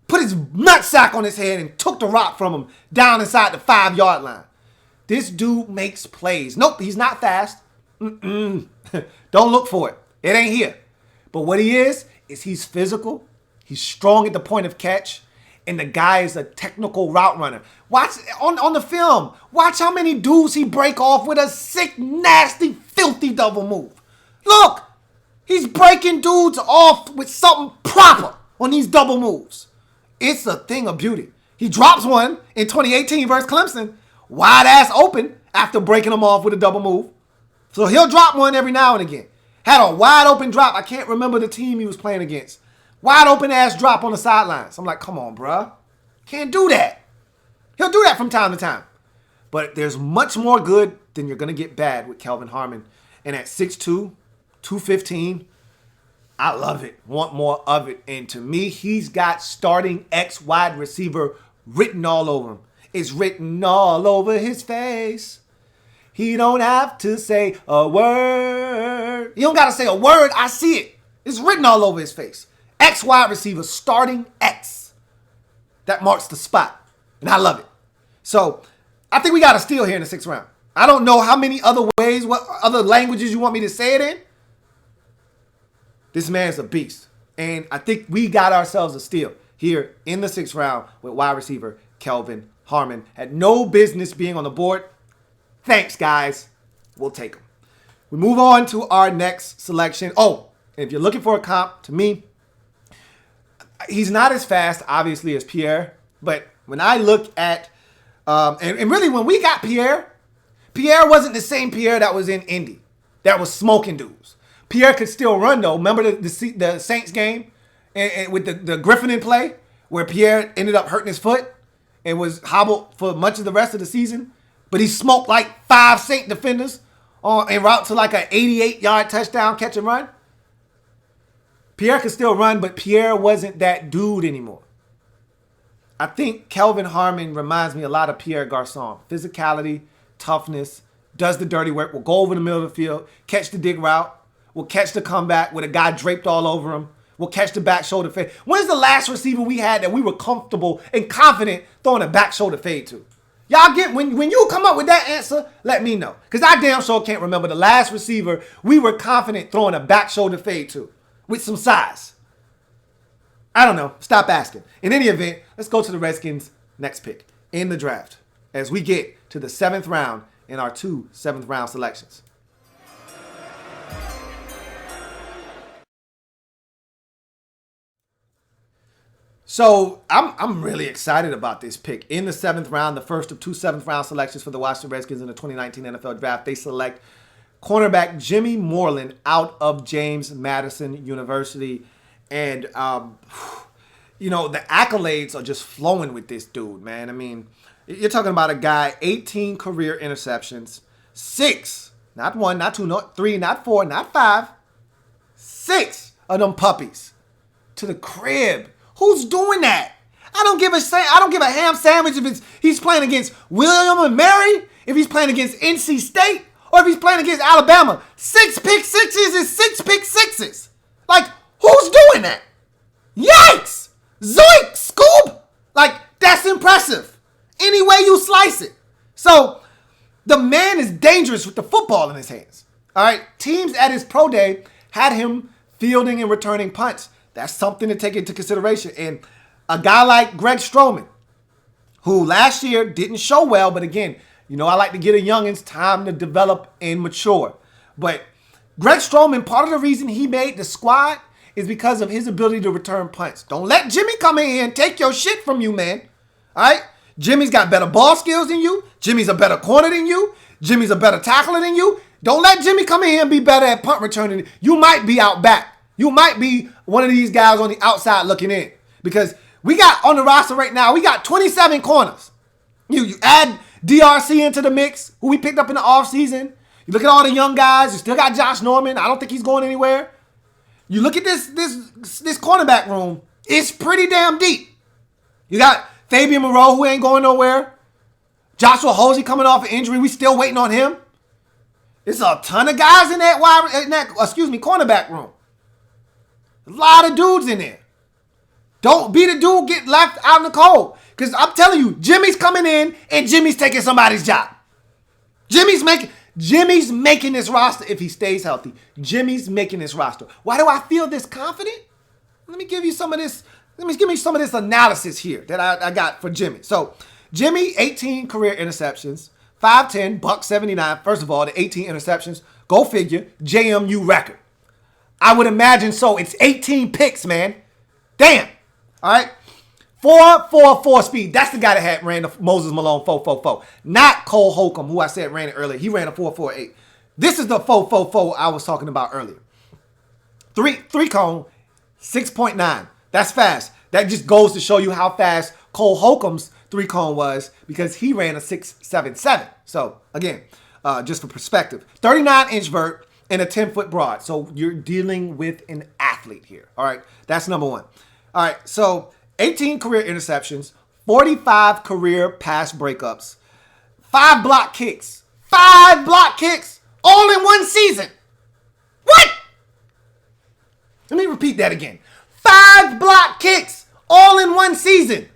Put his nutsack on his head and took the rock from him down inside the 5-yard line. This dude makes plays. Nope, he's not fast. Don't look for it. It ain't here. But what he is he's physical. He's strong at the point of catch. And the guy is a technical route runner. Watch on the film. Watch how many dudes he break off with a sick, nasty, filthy double move. Look, he's breaking dudes off with something proper on these double moves. It's a thing of beauty. He drops one in 2018 versus Clemson, wide ass open after breaking them off with a double move. So he'll drop one every now and again. Had a wide open drop. I can't remember the team he was playing against. Wide open ass drop on the sidelines. I'm like, come on, bruh. Can't do that. He'll do that from time to time. But there's much more good than you're going to get bad with Kelvin Harmon. And at 6'2", 215, I love it. Want more of it. And to me, he's got starting X wide receiver written all over him. It's written all over his face. He don't have to say a word. He don't got to say a word. I see it. It's written all over his face. X wide receiver, starting X. That marks the spot. And I love it. So I think we got a steal here in the 6th round. I don't know how many other ways, what other languages you want me to say it in. This man's a beast. And I think we got ourselves a steal here in the 6th round with wide receiver Kelvin Harmon. Had no business being on the board. Thanks, guys. We'll take him. We move on to our next selection. Oh, and if you're looking for a comp, to me, he's not as fast, obviously, as Pierre. But when I look at, and really when we got Pierre wasn't the same Pierre that was in Indy, that was smoking dudes. Pierre could still run, though. Remember the Saints game and with the Griffin in play where Pierre ended up hurting his foot and was hobbled for much of the rest of the season? But he smoked like 5 Saint defenders en route to like an 88-yard touchdown catch and run. Pierre could still run, but Pierre wasn't that dude anymore. I think Kelvin Harmon reminds me a lot of Pierre Garçon. Physicality, toughness, does the dirty work, will go over the middle of the field, catch the dig route, will catch the comeback with a guy draped all over him, will catch the back shoulder fade. When's the last receiver we had that we were comfortable and confident throwing a back shoulder fade to? Y'all get, when you come up with that answer, let me know. Because I damn sure can't remember the last receiver we were confident throwing a back shoulder fade to with some size. I don't know. Stop asking. In any event, let's go to the Redskins' next pick in the draft as we get to the 7th round in our 2 7th round selections. So I'm really excited about this pick. In the 7th round, the first of 2 7th round selections for the Washington Redskins in the 2019 NFL Draft, they select cornerback Jimmy Moreland out of James Madison University. And, you know, the accolades are just flowing with this dude, man. I mean, you're talking about a guy, 18 career interceptions, 6, not 1, not 2, not 3, not 4, not 5, 6 of them puppies to the crib. Who's doing that? I don't give a ham sandwich if he's playing against William and Mary, if he's playing against NC State, or if he's playing against Alabama. 6 pick sixes is 6 pick sixes. Like, who's doing that? Yikes! Zoink! Scoob! Like, that's impressive. Any way you slice it. So, the man is dangerous with the football in his hands. All right, teams at his pro day had him fielding and returning punts. That's something to take into consideration. And a guy like Greg Stroman, who last year didn't show well, but again, I like to get a youngins time to develop and mature. But Greg Stroman, part of the reason he made the squad is because of his ability to return punts. Don't let Jimmy come in here and take your shit from you, man. All right? Jimmy's got better ball skills than you. Jimmy's a better corner than you. Jimmy's a better tackler than you. Don't let Jimmy come in here and be better at punt returning. You might be out back. You might be one of these guys on the outside looking in. Because we got on the roster right now, we got 27 corners. You add DRC into the mix, who we picked up in the offseason. You look at all the young guys. You still got Josh Norman. I don't think he's going anywhere. You look at this cornerback room. It's pretty damn deep. You got Fabian Moreau, who ain't going nowhere. Joshua Hosey coming off an injury. We still waiting on him. There's a ton of guys in that cornerback room. A lot of dudes in there. Don't be the dude get left out in the cold. Because I'm telling you, Jimmy's coming in and Jimmy's taking somebody's job. Jimmy's making this roster if he stays healthy. Jimmy's making this roster. Why do I feel this confident? Let me give you some of this. Give me some of this analysis here that I got for Jimmy. So, Jimmy, 18 career interceptions, 5'10", $179. First of all, the 18 interceptions, go figure, JMU record. I would imagine so. It's 18 picks, man. Damn. All right. 4.44 speed. That's the guy that ran the Moses Malone 4.44. Not Cole Holcomb, who I said ran it earlier. He ran a 4.48. This is the 4.44 I was talking about earlier. Three cone, 6.9. That's fast. That just goes to show you how fast Cole Holcomb's 3-cone was because he ran a 6.77. So, again, just for perspective, 39-inch vert and a 10-foot broad. So, you're dealing with an athlete here. All right, that's number one. All right, so 18 career interceptions, 45 career pass breakups, 5 block kicks. 5 block kicks all in one season. What? Let me repeat that again. 5 block kicks all in one season.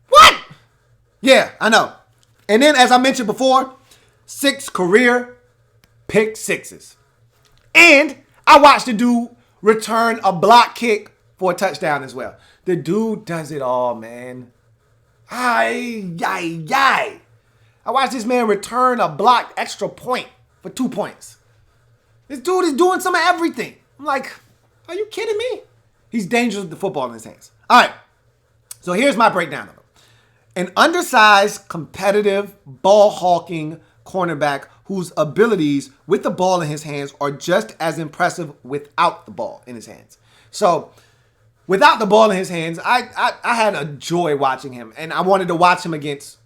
What? Yeah, I know. And then, as I mentioned before, 6 career pick sixes. And I watched the dude return a block kick for a touchdown as well. The dude does it all, man. I watched this man return a blocked extra point for 2 points. This dude is doing some of everything. I'm like, are you kidding me? He's dangerous with the football in his hands. All right, so here's my breakdown of him. An undersized, competitive, ball-hawking cornerback whose abilities with the ball in his hands are just as impressive without the ball in his hands. So, without the ball in his hands, I had a joy watching him. And I wanted to watch him against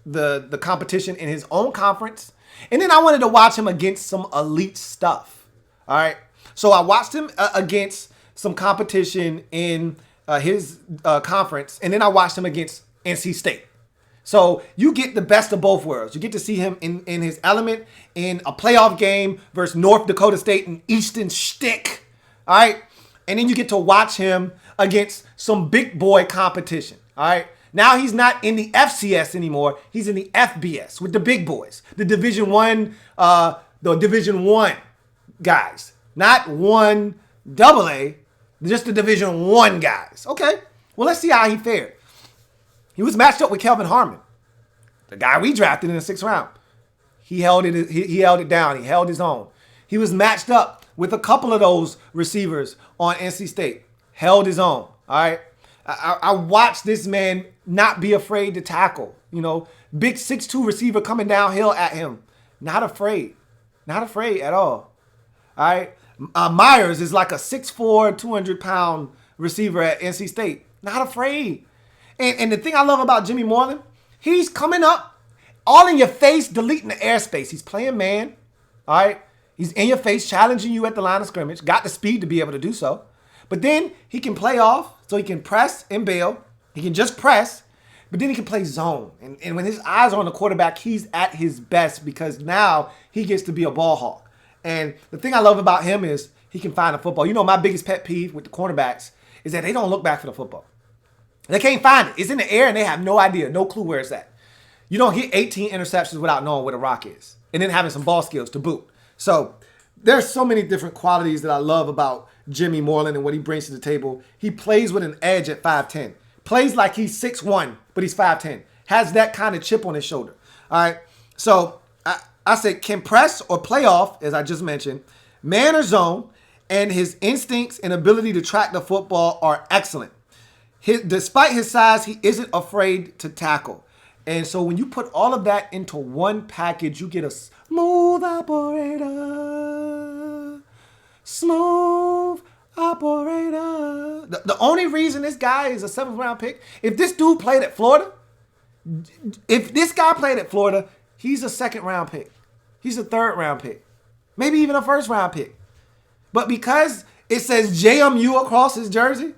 the competition in his own conference. And then I wanted to watch him against some elite stuff. All right? So, I watched him against some competition in his conference. And then I watched him against NC State. So you get the best of both worlds. You get to see him in his element in a playoff game versus North Dakota State and Easton Stick. All right. And then you get to watch him against some big boy competition. All right. Now he's not in the FCS anymore. He's in the FBS with the big boys, the Division One guys, not 1AA, just the Division One guys. Okay. Well, let's see how he fared. He was matched up with Kelvin Harmon, the guy we drafted in the 6th round. He held it. He held it down. He held his own. He was matched up with a couple of those receivers on NC State. Held his own. All right. I watched this man not be afraid to tackle. You know, big 6'2" receiver coming downhill at him. Not afraid. Not afraid at all. All right. Myers is like a 6'4", 200-pound receiver at NC State. Not afraid. And the thing I love about Jimmy Moreland, he's coming up all in your face, deleting the airspace. He's playing man, all right? He's in your face, challenging you at the line of scrimmage. Got the speed to be able to do so. But then he can play off, so he can press and bail. He can just press, but then he can play zone. And when his eyes are on the quarterback, he's at his best because now he gets to be a ball hawk. And the thing I love about him is he can find a football. You know, my biggest pet peeve with the cornerbacks is that they don't look back for the football. They can't find it. It's in the air and they have no idea, no clue where it's at. You don't hit 18 interceptions without knowing where the rock is. and then having some ball skills to boot. So there's so many different qualities that I love about Jimmy Moreland and what he brings to the table. He plays with an edge at 5'10". Plays like he's 6'1", but he's 5'10". Has that kind of chip on his shoulder. All right. So I said can press or play off, as I just mentioned, man or zone, and his instincts and ability to track the football are excellent. Despite his size, he isn't afraid to tackle. And so when you put all of that into one package, you get a smooth operator. Smooth operator. The only reason this guy is a 7th round pick, if this guy played at Florida, he's a 2nd round pick. He's a 3rd round pick. Maybe even a 1st round pick. But because it says JMU across his jersey,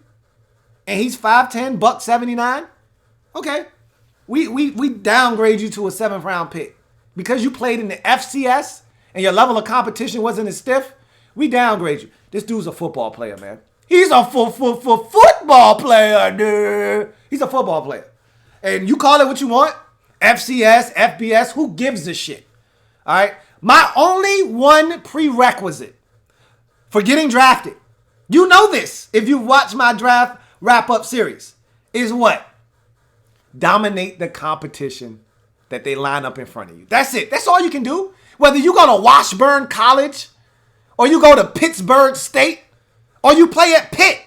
and he's 5'10", $179, okay, we downgrade you to a 7th round pick. Because you played in the FCS and your level of competition wasn't as stiff, we downgrade you. This dude's a football player, man. He's a football player, dude. He's a football player. And you call it what you want, FCS, FBS, who gives a shit? All right? My only one prerequisite for getting drafted, you know this if you watch my draft wrap-up series, is what? Dominate the competition that they line up in front of you. That's it. That's all you can do. Whether you go to Washburn College, or you go to Pittsburgh State, or you play at Pitt,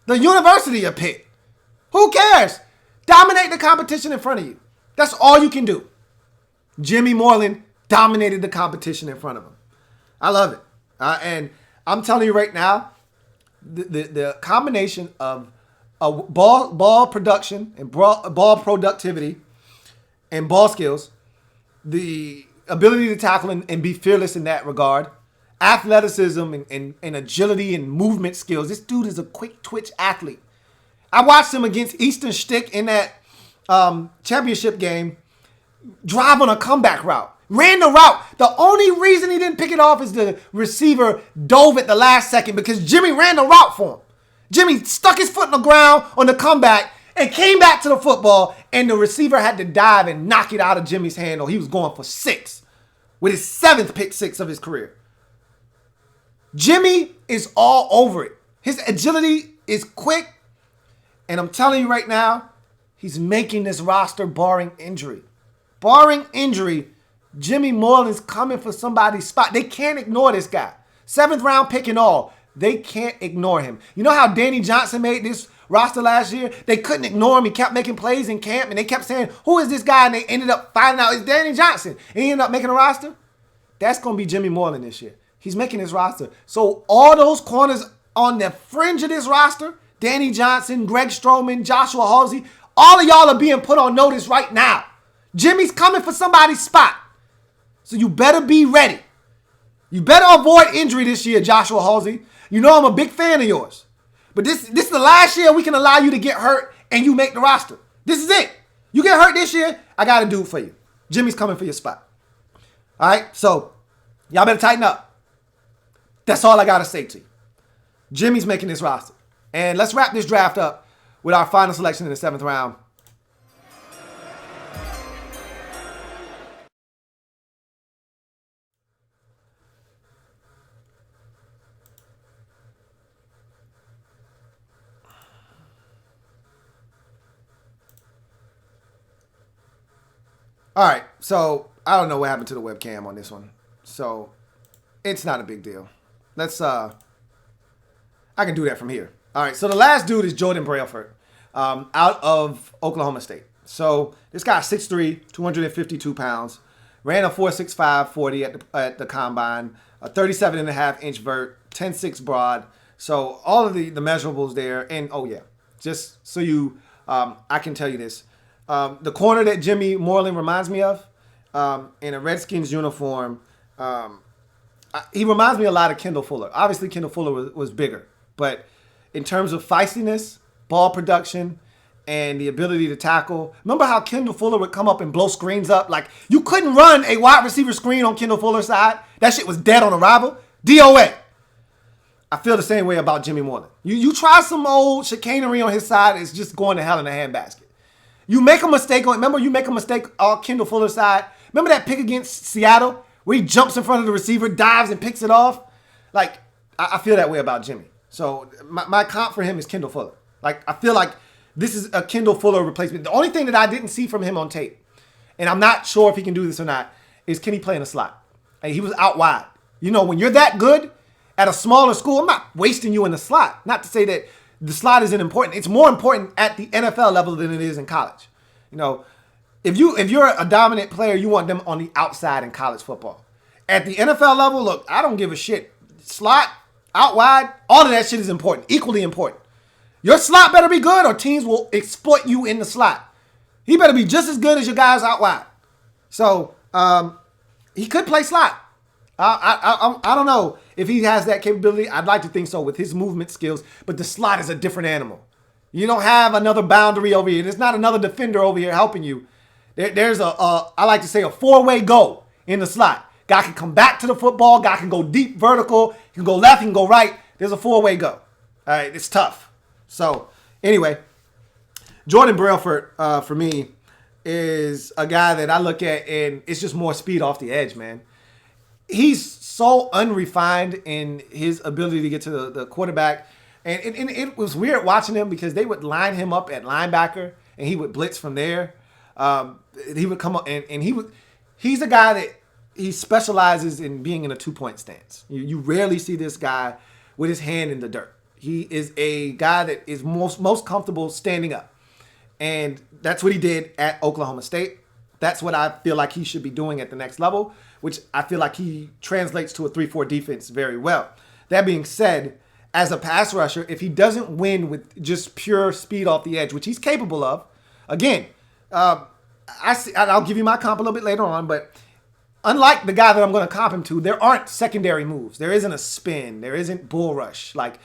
the University of Pitt. Who cares? Dominate the competition in front of you. That's all you can do. Jimmy Moreland dominated the competition in front of him. I love it. And I'm telling you right now, the combination of ball production and ball productivity and ball skills, the ability to tackle and be fearless in that regard, athleticism and agility and movement skills. This dude is a quick twitch athlete. I watched him against Eastern Stick in that championship game, drive on a comeback route. Ran the route. The only reason he didn't pick it off is the receiver dove at the last second because Jimmy ran the route for him. Jimmy stuck his foot in the ground on the comeback and came back to the football, and the receiver had to dive and knock it out of Jimmy's hand, or he was going for 6 with his 7th pick 6 of his career. Jimmy is all over it. His agility is quick, and I'm telling you right now, he's making this roster barring injury. Barring injury, Jimmy Moreland's coming for somebody's spot. They can't ignore this guy. 7th round pick and all. They can't ignore him. You know how Danny Johnson made this roster last year? They couldn't ignore him. He kept making plays in camp, and they kept saying, who is this guy? And they ended up finding out it's Danny Johnson. And he ended up making a roster. That's going to be Jimmy Moreland this year. He's making his roster. So all those corners on the fringe of this roster, Danny Johnson, Greg Stroman, Joshua Halsey, all of y'all are being put on notice right now. Jimmy's coming for somebody's spot. So you better be ready. You better avoid injury this year, Joshua Halsey. You know I'm a big fan of yours. But this is the last year we can allow you to get hurt and you make the roster. This is it. You get hurt this year, I got to do it for you. Jimmy's coming for your spot. All right? So y'all better tighten up. That's all I got to say to you. Jimmy's making this roster. And let's wrap this draft up with our final selection in the 7th round. All right, so I don't know what happened to the webcam on this one. So it's not a big deal. I can do that from here. All right, so the last dude is Jordan Belfort out of Oklahoma State. So this guy's 6'3", 252 pounds, ran a 4.65 40 at the combine, a 37.5-inch vert, 10.6 broad. So all of the measurables there. And, oh, yeah, just so you, I can tell you this. The corner that Jimmy Moreland reminds me of in a Redskins uniform, he reminds me a lot of Kendall Fuller. Obviously, Kendall Fuller was bigger. But in terms of feistiness, ball production, and the ability to tackle, remember how Kendall Fuller would come up and blow screens up? Like, you couldn't run a wide receiver screen on Kendall Fuller's side. That shit was dead on arrival. DOA. I feel the same way about Jimmy Moreland. You try some old chicanery on his side, it's just going to hell in a handbasket. You make a mistake on, remember you make a mistake on Kendall Fuller's side, Remember that pick against Seattle where he jumps in front of the receiver, dives and picks it off? Like, I feel that way about Jimmy. So my comp for him is Kendall Fuller. Like, I feel like this is a Kendall Fuller replacement. The only thing that I didn't see from him on tape, and I'm not sure if he can do this or not, is can he play in a slot? Like, he was out wide. You know, when you're that good at a smaller school, I'm not wasting you in the slot. Not to say that the slot isn't important. It's more important at the NFL level than it is in college. You know, if you're a dominant player, you want them on the outside in college football. At the NFL level, look, I don't give a shit. Slot, out wide, all of that shit is important, equally important. Your slot better be good or teams will exploit you in the slot. He better be just as good as your guys out wide. So he could play slot. I don't know if he has that capability. I'd like to think so with his movement skills, but the slot is a different animal. You don't have another boundary over here. There's not another defender over here helping you. There's I like to say a four-way go in the slot. Guy can come back to the football. Guy can go deep vertical. He can go left. He can go right. There's a four-way go. All right, it's tough. So anyway, Jordan Belfort for me is a guy that I look at and it's just more speed off the edge, man. He's so unrefined in his ability to get to the quarterback. And it was weird watching him because they would line him up at linebacker and he would blitz from there. He would come up and he's a guy that he specializes in being in a 2-point stance. You rarely see this guy with his hand in the dirt. He is a guy that is most comfortable standing up. And that's what he did at Oklahoma State. That's what I feel like he should be doing at the next level, which I feel like he translates to a 3-4 defense very well. That being said, as a pass rusher, if he doesn't win with just pure speed off the edge, which he's capable of, again, I'll give you my comp a little bit later on, but unlike the guy that I'm going to comp him to, there aren't secondary moves. There isn't a spin. There isn't bull rush. Like,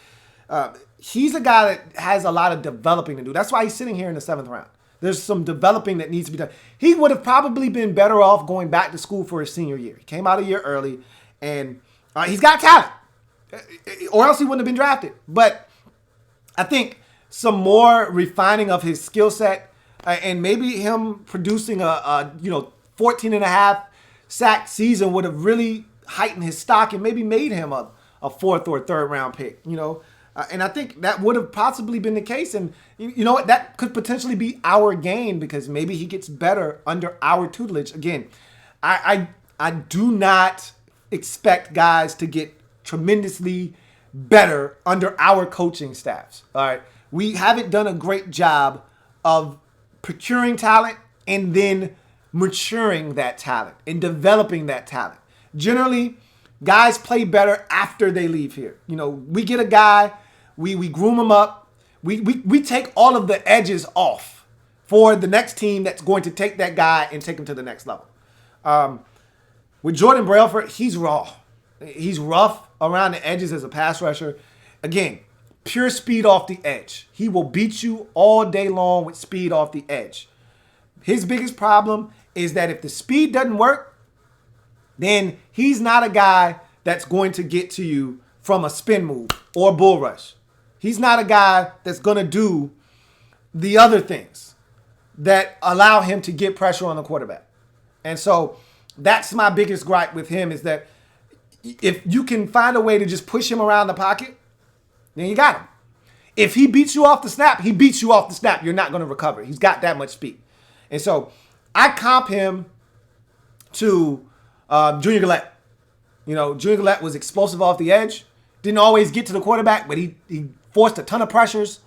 he's a guy that has a lot of developing to do. That's why he's sitting here in the 7th round. There's some developing that needs to be done. He would have probably been better off going back to school for his senior year. He came out a year early, and he's got talent, or else he wouldn't have been drafted. But I think some more refining of his skill set and maybe him producing a 14 and a half sack season would have really heightened his stock and maybe made him a 4th or 3rd round pick, and I think that would have possibly been the case. And you know what? That could potentially be our gain because maybe he gets better under our tutelage. Again, I do not expect guys to get tremendously better under our coaching staffs. All right. We haven't done a great job of procuring talent and then maturing that talent and developing that talent. Generally, guys play better after they leave here. We get a guy, we groom him up, we take all of the edges off for the next team that's going to take that guy and take him to the next level. With Jordan Belfort, he's raw. He's rough around the edges as a pass rusher. Again, pure speed off the edge. He will beat you all day long with speed off the edge. His biggest problem is that if the speed doesn't work, then he's not a guy that's going to get to you from a spin move or bull rush. He's not a guy that's going to do the other things that allow him to get pressure on the quarterback. And so that's my biggest gripe with him is that if you can find a way to just push him around the pocket, then you got him. If he beats you off the snap, he beats you off the snap. You're not going to recover. He's got that much speed. And so I comp him to Junior Gillette. Junior Gillette was explosive off the edge. Didn't always get to the quarterback, but he forced a ton of pressures.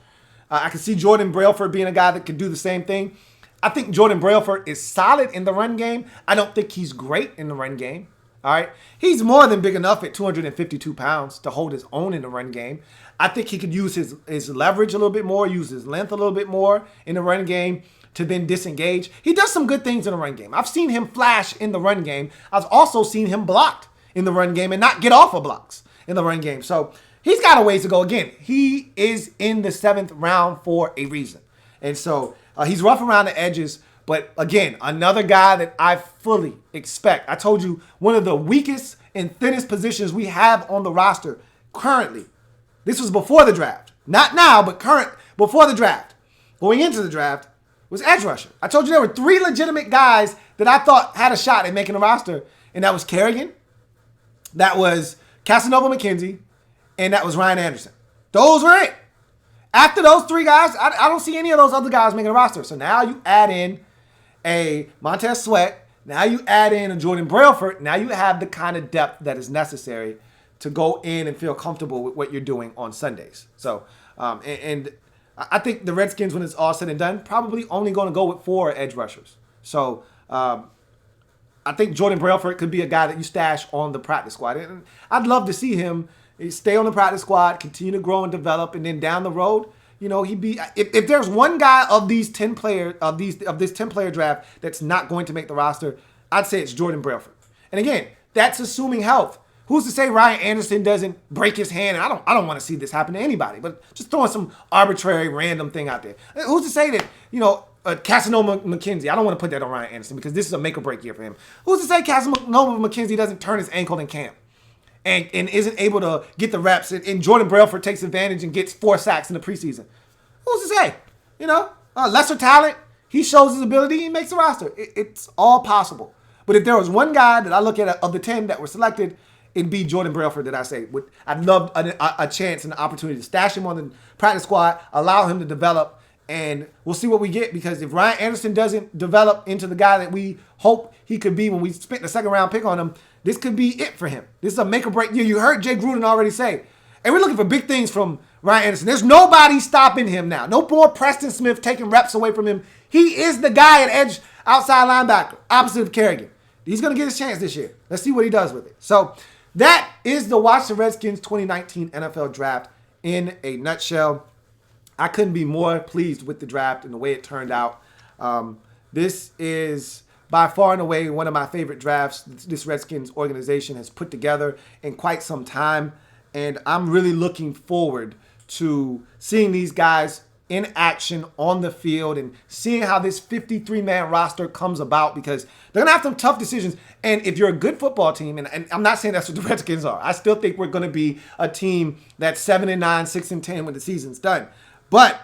I can see Jordan Belfort being a guy that could do the same thing. I think Jordan Belfort is solid in the run game. I don't think he's great in the run game. All right. He's more than big enough at 252 pounds to hold his own in the run game. I think he could use his leverage a little bit more, use his length a little bit more in the run game to then disengage. He does some good things in the run game. I've seen him flash in the run game. I've also seen him blocked in the run game and not get off of blocks in the run game. So he's got a ways to go. Again, he is in the 7th round for a reason. And so he's rough around the edges. But again, another guy that I fully expect. I told you one of the weakest and thinnest positions we have on the roster currently. This was before the draft. Not now, but before the draft. Going into the draft, was edge rusher. I told you there were 3 legitimate guys that I thought had a shot at making the roster, and that was Kerrigan, that was Casanova McKenzie, and that was Ryan Anderson. Those were it. After those 3 guys, I don't see any of those other guys making a roster. So now you add in a Montez Sweat. Now you add in a Jordan Belfort. Now you have the kind of depth that is necessary to go in and feel comfortable with what you're doing on Sundays. So, and I think the Redskins, when it's all said and done, probably only going to go with 4 edge rushers. So I think Jordan Belfort could be a guy that you stash on the practice squad. And I'd love to see him stay on the practice squad, continue to grow and develop, and then down the road, he'd be. If there's one guy of these 10 player of this 10-player draft that's not going to make the roster, I'd say it's Jordan Belfort. And again, that's assuming health. Who's to say Ryan Anderson doesn't break his hand? And I don't want to see this happen to anybody, but just throwing some arbitrary random thing out there. Who's to say that, Casanova McKenzie, I don't want to put that on Ryan Anderson because this is a make or break year for him. Who's to say Casanova McKenzie doesn't turn his ankle in camp and isn't able to get the reps, and Jordan Belfort takes advantage and gets 4 sacks in the preseason? Who's to say? Lesser talent, he shows his ability, he makes the roster. It's all possible. But if there was one guy that I look at of the 10 that were selected, it'd be Jordan Belfort that I say. I'd love a chance and an opportunity to stash him on the practice squad, allow him to develop, and we'll see what we get. Because if Ryan Anderson doesn't develop into the guy that we hope he could be when we spent the 2nd-round pick on him, this could be it for him. This is a make-or-break year. You heard Jay Gruden already say, and we're looking for big things from Ryan Anderson. There's nobody stopping him now. No more Preston Smith taking reps away from him. He is the guy at edge outside linebacker, opposite of Kerrigan. He's going to get his chance this year. Let's see what he does with it. So that is the Washington Redskins 2019 NFL Draft in a nutshell. I couldn't be more pleased with the draft and the way it turned out. This is by far and away one of my favorite drafts this Redskins organization has put together in quite some time. And I'm really looking forward to seeing these guys in action on the field and seeing how this 53-man roster comes about, because they're going to have some tough decisions. And if you're a good football team, and I'm not saying that's what the Redskins are. I still think we're going to be a team that's 7-9, 6-10 when the season's done. But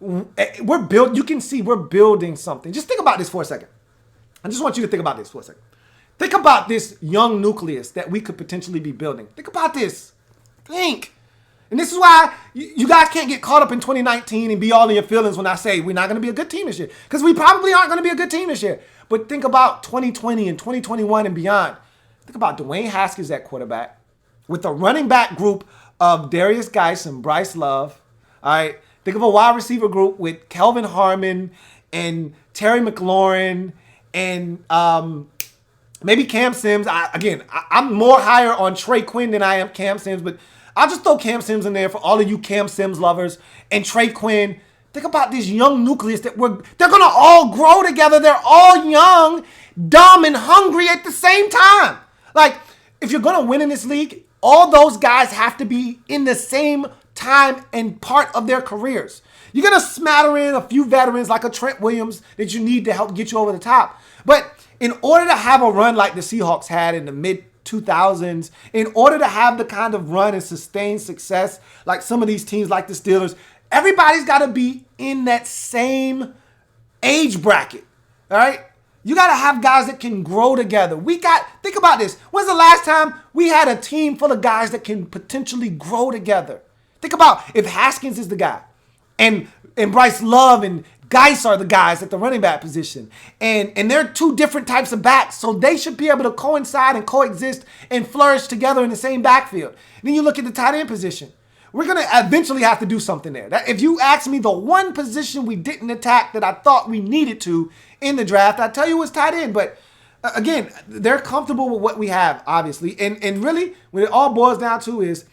you can see we're building something. Just think about this for a second. I just want you to think about this for a second. Think about this young nucleus that we could potentially be building. Think about this. Think. And this is why you guys can't get caught up in 2019 and be all in your feelings when I say we're not going to be a good team this year. Because we probably aren't going to be a good team this year. But think about 2020 and 2021 and beyond. Think about Dwayne Haskins at quarterback with a running back group of Darius Geis and Bryce Love. All right. Think of a wide receiver group with Kelvin Harmon and Tarik Maclaurin and maybe Cam Sims. I'm more higher on Trey Quinn than I am Cam Sims, but I'll just throw Cam Sims in there for all of you Cam Sims lovers and Trey Quinn. Think about this young nucleus they're going to all grow together. They're all young, dumb, and hungry at the same time. Like, if you're going to win in this league, all those guys have to be in the same time and part of their careers. You're going to smatter in a few veterans like a Trent Williams that you need to help get you over the top. But in order to have a run like the Seahawks had in the mid-2000s, in order to have the kind of run and sustained success like some of these teams like the Steelers, everybody's got to be in that same age bracket, all right? You got to have guys that can grow together. Think about this. When's the last time we had a team full of guys that can potentially grow together? Think about if Haskins is the guy and Bryce Love and Geis are the guys at the running back position. And they're 2 different types of backs, so they should be able to coincide and coexist and flourish together in the same backfield. Then you look at the tight end position. We're going to eventually have to do something there. If you ask me the one position we didn't attack that I thought we needed to in the draft, I'd tell you it was tight end. But again, they're comfortable with what we have, obviously. And really, what it all boils down to is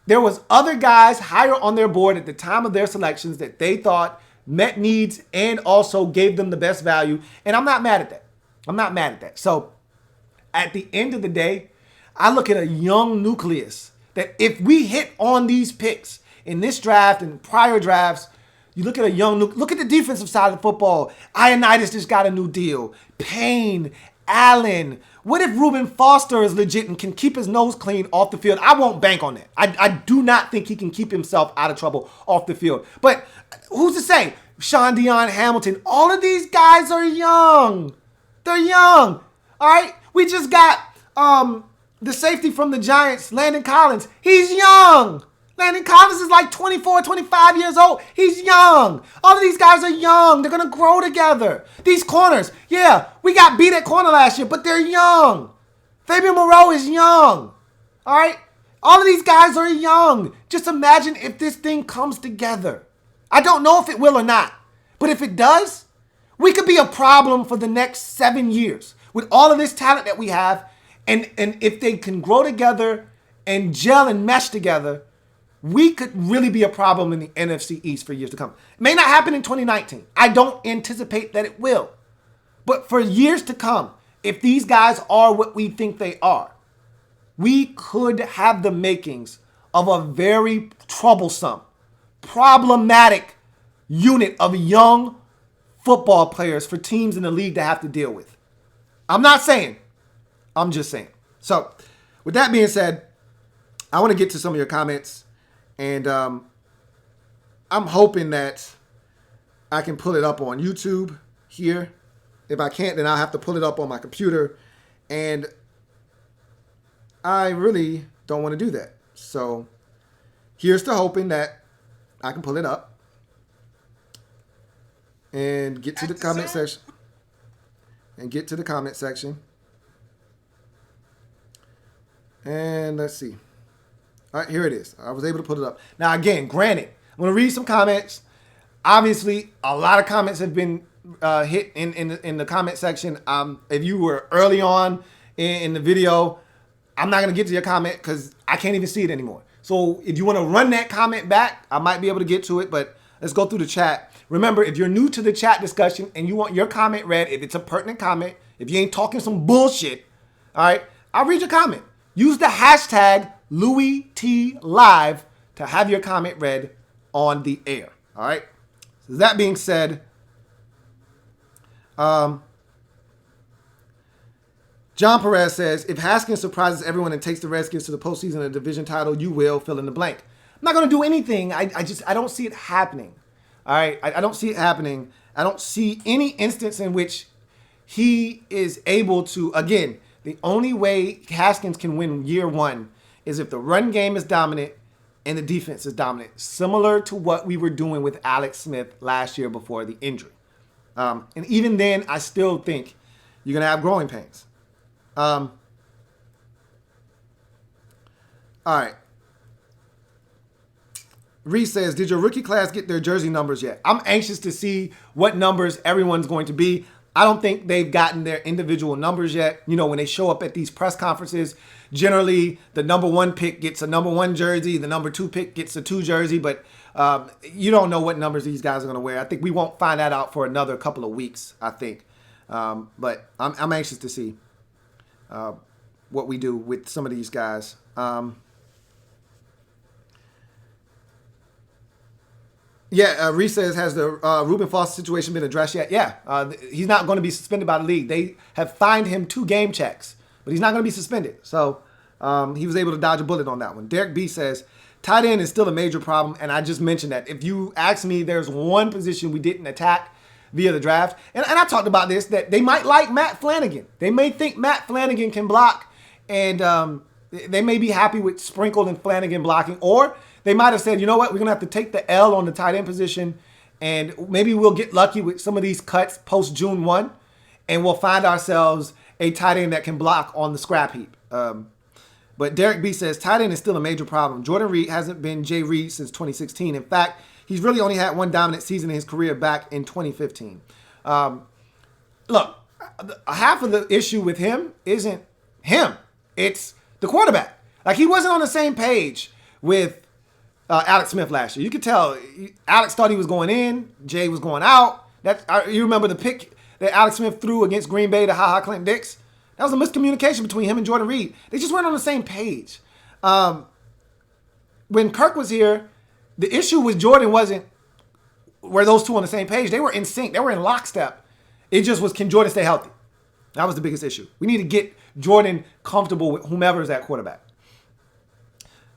there was other guys higher on their board at the time of their selections that they thought met needs and also gave them the best value. And I'm not mad at that. So at the end of the day, I look at a young nucleus that if we hit on these picks in this draft and prior drafts, you look at a young look at the defensive side of the football. Ioannidis just got a new deal. Payne, Allen. What if Reuben Foster is legit and can keep his nose clean off the field? I won't bank on that. I do not think he can keep himself out of trouble off the field. But who's to say? Sean Dion Hamilton. All of these guys are young. They're young. All right. We just got the safety from the Giants, Landon Collins. He's young. Landon Collins is like 24, 25 years old. He's young. All of these guys are young. They're going to grow together. These corners, yeah, we got beat at corner last year, but they're young. Fabian Moreau is young. All right? All of these guys are young. Just imagine if this thing comes together. I don't know if it will or not, but if it does, we could be a problem for the next 7 years with all of this talent that we have. And if they can grow together and gel and mesh together, we could really be a problem in the NFC East for years to come. It may not happen in 2019. I don't anticipate that it will. But for years to come, if these guys are what we think they are, we could have the makings of a very troublesome, problematic unit of young football players for teams in the league to have to deal with. I'm not saying. I'm just saying. So, with that being said, I want to get to some of your comments. And I'm hoping that I can pull it up on YouTube here. If I can't, then I'll have to pull it up on my computer. And I really don't want to do that. So here's to hoping that I can pull it up and get to the comment section. And let's see. All right, here it is. I was able to put it up. Now, again, granted, I'm going to read some comments. Obviously, a lot of comments have been hit in the comment section. If you were early on in the video, I'm not going to get to your comment because I can't even see it anymore. So if you want to run that comment back, I might be able to get to it, but let's go through the chat. Remember, if you're new to the chat discussion and you want your comment read, if it's a pertinent comment, if you ain't talking some bullshit, all right, I'll read your comment. Use the hashtag Louie T Live to have your comment read on the air. All right. So that being said, John Perez says, if Haskins surprises everyone and takes the Redskins to the postseason of the division title, you will fill in the blank. I'm not going to do anything. I don't see it happening. All right. I don't see it happening. I don't see any instance in which he is able to, again, the only way Haskins can win year one is if the run game is dominant and the defense is dominant, similar to what we were doing with Alex Smith last year before the injury. And even then, I still think you're going to have growing pains. All right. Reese says, did your rookie class get their jersey numbers yet? I'm anxious to see what numbers everyone's going to be. I don't think they've gotten their individual numbers yet. You know, when they show up at these press conferences, generally the number one pick gets a number one jersey, the number two pick gets a 2 jersey, but you don't know what numbers these guys are going to wear. I think we won't find that out for another couple of weeks, I think. But I'm anxious to see what we do with some of these guys. Reese says, has the Reuben Foster situation been addressed yet? Yeah, he's not going to be suspended by the league. They have fined him 2 game checks, but he's not going to be suspended. So he was able to dodge a bullet on that one. Derek B says, tight end is still a major problem, and I just mentioned that. If you ask me, there's one position we didn't attack via the draft, and I talked about this, that they might like Matt Flanagan. They may think Matt Flanagan can block, and they may be happy with Sprinkle and Flanagan blocking, or they might have said, you know what, we're going to have to take the L on the tight end position, and maybe we'll get lucky with some of these cuts post June 1, and we'll find ourselves a tight end that can block on the scrap heap. But Derek B says, tight end is still a major problem. Jordan Reed hasn't been Jay Reed since 2016. In fact, he's really only had one dominant season in his career back in 2015. Look, half of the issue with him isn't him. It's the quarterback. Like, he wasn't on the same page with Alex Smith last year. You could tell Alex thought he was going in, Jay was going out. You remember the pick that Alex Smith threw against Green Bay to Ha-Ha Clinton Dix? That was a miscommunication between him and Jordan Reed. They just weren't on the same page. When Kirk was here, the issue with Jordan wasn't were those two on the same page. They were in sync. They were in lockstep. It just was, can Jordan stay healthy? That was the biggest issue. We need to get Jordan comfortable with whomever is at quarterback.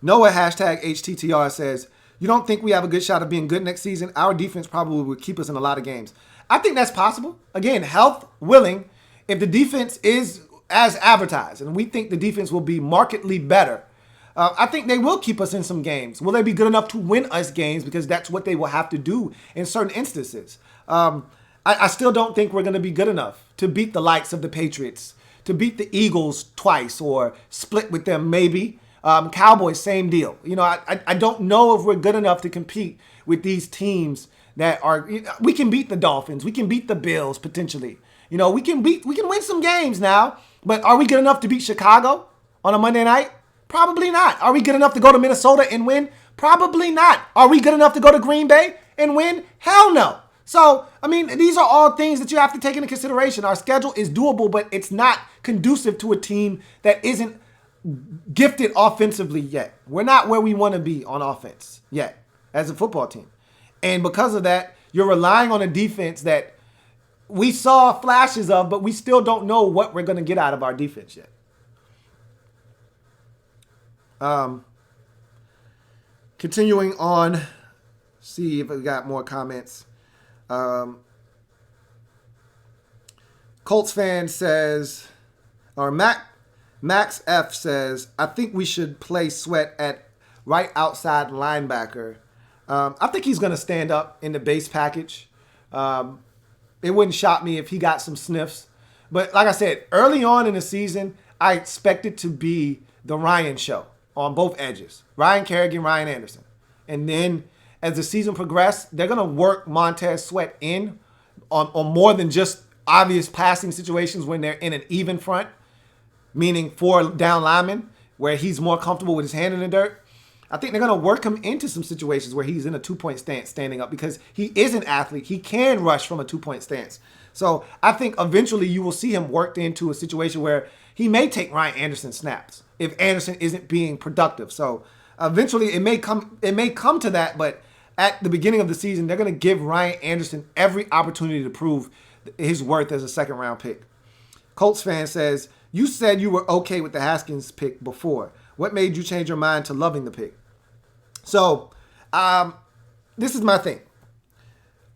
Noah #HTTR says, You don't think we have a good shot of being good next season? Our defense probably would keep us in a lot of games. I think that's possible. Again, health willing, if the defense is as advertised, and we think the defense will be markedly better, I think they will keep us in some games. Will they be good enough to win us games? Because that's what they will have to do in certain instances. I still don't think we're going to be good enough to beat the likes of the Patriots, to beat the Eagles twice or split with them maybe. Cowboys, same deal. I don't know if we're good enough to compete with these teams that are. We can beat the Dolphins. We can beat the Bills potentially. We can win some games now. But are we good enough to beat Chicago on a Monday night? Probably not. Are we good enough to go to Minnesota and win? Probably not. Are we good enough to go to Green Bay and win? Hell no. So, these are all things that you have to take into consideration. Our schedule is doable, but it's not conducive to a team that isn't gifted offensively yet. We're not where we want to be on offense yet as a football team. And because of that, you're relying on a defense that we saw flashes of, but we still don't know what we're going to get out of our defense yet. Continuing on, see if we got more comments. Colts fan says, or Max F says, I think we should play Sweat at right outside linebacker. I think he's going to stand up in the base package. It wouldn't shock me if he got some sniffs. But like I said, early on in the season, I expect it to be the Ryan show on both edges. Ryan Kerrigan, Ryan Anderson. And then as the season progressed, they're going to work Montez Sweat in on more than just obvious passing situations when they're in an even front, meaning 4 down linemen, where he's more comfortable with his hand in the dirt. I think they're going to work him into some situations where he's in a 2-point stance standing up because he is an athlete. He can rush from a 2-point stance. So I think eventually you will see him worked into a situation where he may take Ryan Anderson snaps if Anderson isn't being productive. So eventually it may come to that, but at the beginning of the season, they're going to give Ryan Anderson every opportunity to prove his worth as a second-round pick. Colts fan says, you said you were okay with the Haskins pick before. What made you change your mind to loving the pick? So, this is my thing.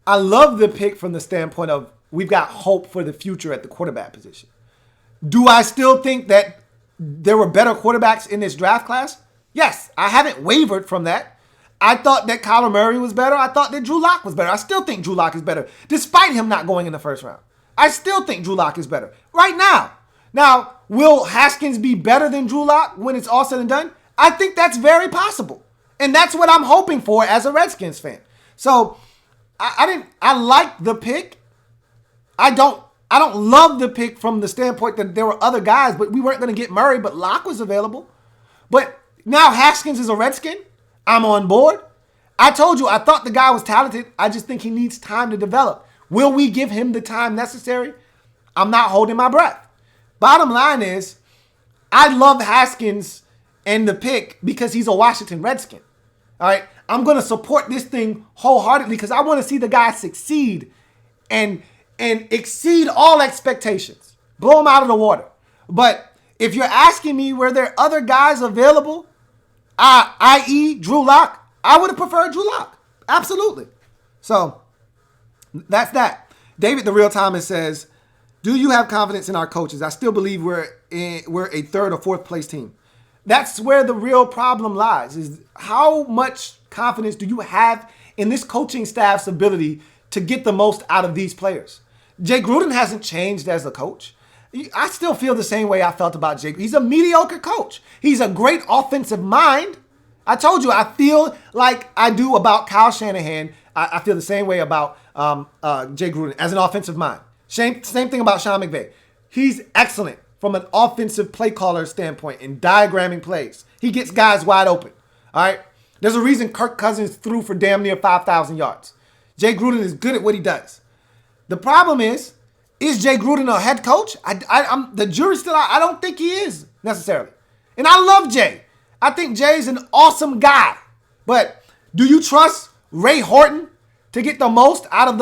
I love the pick from the standpoint of we've got hope for the future at the quarterback position. Do I still think that there were better quarterbacks in this draft class? Yes, I haven't wavered from that. I thought that Kyler Murray was better. I thought that Drew Locke was better. I still think Drew Locke is better, despite him not going in the first round. I still think Drew Locke is better right now. Now, will Haskins be better than Drew Locke when it's all said and done? I think that's very possible. And that's what I'm hoping for as a Redskins fan. So I like the pick. I don't love the pick from the standpoint that there were other guys, but we weren't going to get Murray, but Locke was available. But now Haskins is a Redskin. I'm on board. I told you, I thought the guy was talented. I just think he needs time to develop. Will we give him the time necessary? I'm not holding my breath. Bottom line is, I love Haskins and the pick because he's a Washington Redskin. All right, I'm going to support this thing wholeheartedly because I want to see the guy succeed and exceed all expectations. Blow him out of the water. But if you're asking me were there other guys available, i.e. Drew Locke, I would have preferred Drew Locke. Absolutely. So that's that. David the Real Thomas says, do you have confidence in our coaches? I still believe we're a third or fourth place team. That's where the real problem lies, is how much confidence do you have in this coaching staff's ability to get the most out of these players? Jay Gruden hasn't changed as a coach. I still feel the same way I felt about Jay. He's a mediocre coach. He's a great offensive mind. I told you, I feel like I do about Kyle Shanahan. I feel the same way about Jay Gruden as an offensive mind. Same thing about Sean McVay. He's excellent from an offensive play caller standpoint in diagramming plays. He gets guys wide open. All right. There's a reason Kirk Cousins threw for damn near 5,000 yards. Jay Gruden is good at what he does. The problem is Jay Gruden a head coach? I'm the jury's still out. I don't think he is necessarily. And I love Jay. I think Jay's an awesome guy. But do you trust Ray Horton to get the most out of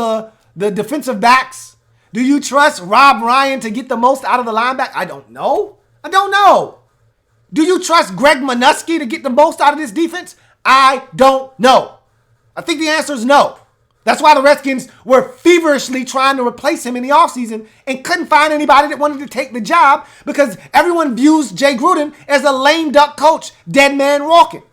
the defensive backs? Do you trust Rob Ryan to get the most out of the linebacker? I don't know. Do you trust Greg Minuski to get the most out of this defense? I don't know. I think the answer is no. That's why the Redskins were feverishly trying to replace him in the offseason and couldn't find anybody that wanted to take the job because everyone views Jay Gruden as a lame duck coach, dead man walking.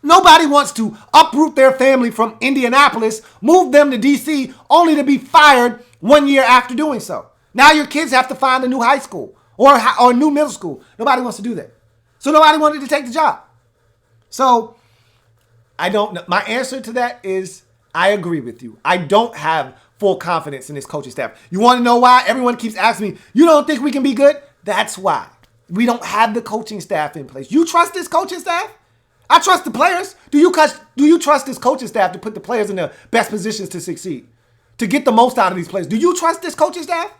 Nobody wants to uproot their family from Indianapolis, move them to D.C., only to be fired 1 year after doing so. Now your kids have to find a new high school or a new middle school. Nobody wants to do that. So nobody wanted to take the job. So I don't know. My answer to that is I agree with you. I don't have full confidence in this coaching staff. You want to know why? Everyone keeps asking me, you don't think we can be good? That's why. We don't have the coaching staff in place. You trust this coaching staff? I trust the players. Do you trust this coaching staff to put the players in the best positions to succeed? To get the most out of these players? Do you trust this coaching staff?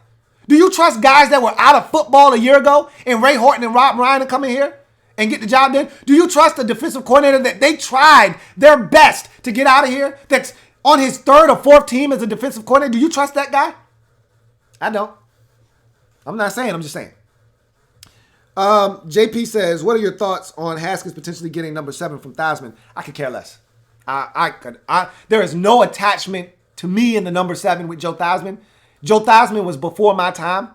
Do you trust guys that were out of football a year ago and Ray Horton and Rob Ryan to come in here and get the job done? Do you trust the defensive coordinator that they tried their best to get out of here, that's on his third or fourth team as a defensive coordinator? Do you trust that guy? I don't. I'm not saying, I'm just saying. JP says, what are your thoughts on Haskins potentially getting number 7 from Theismann? I could care less. There is no attachment to me in the number 7 with Joe Theismann. Joe Theismann was before my time.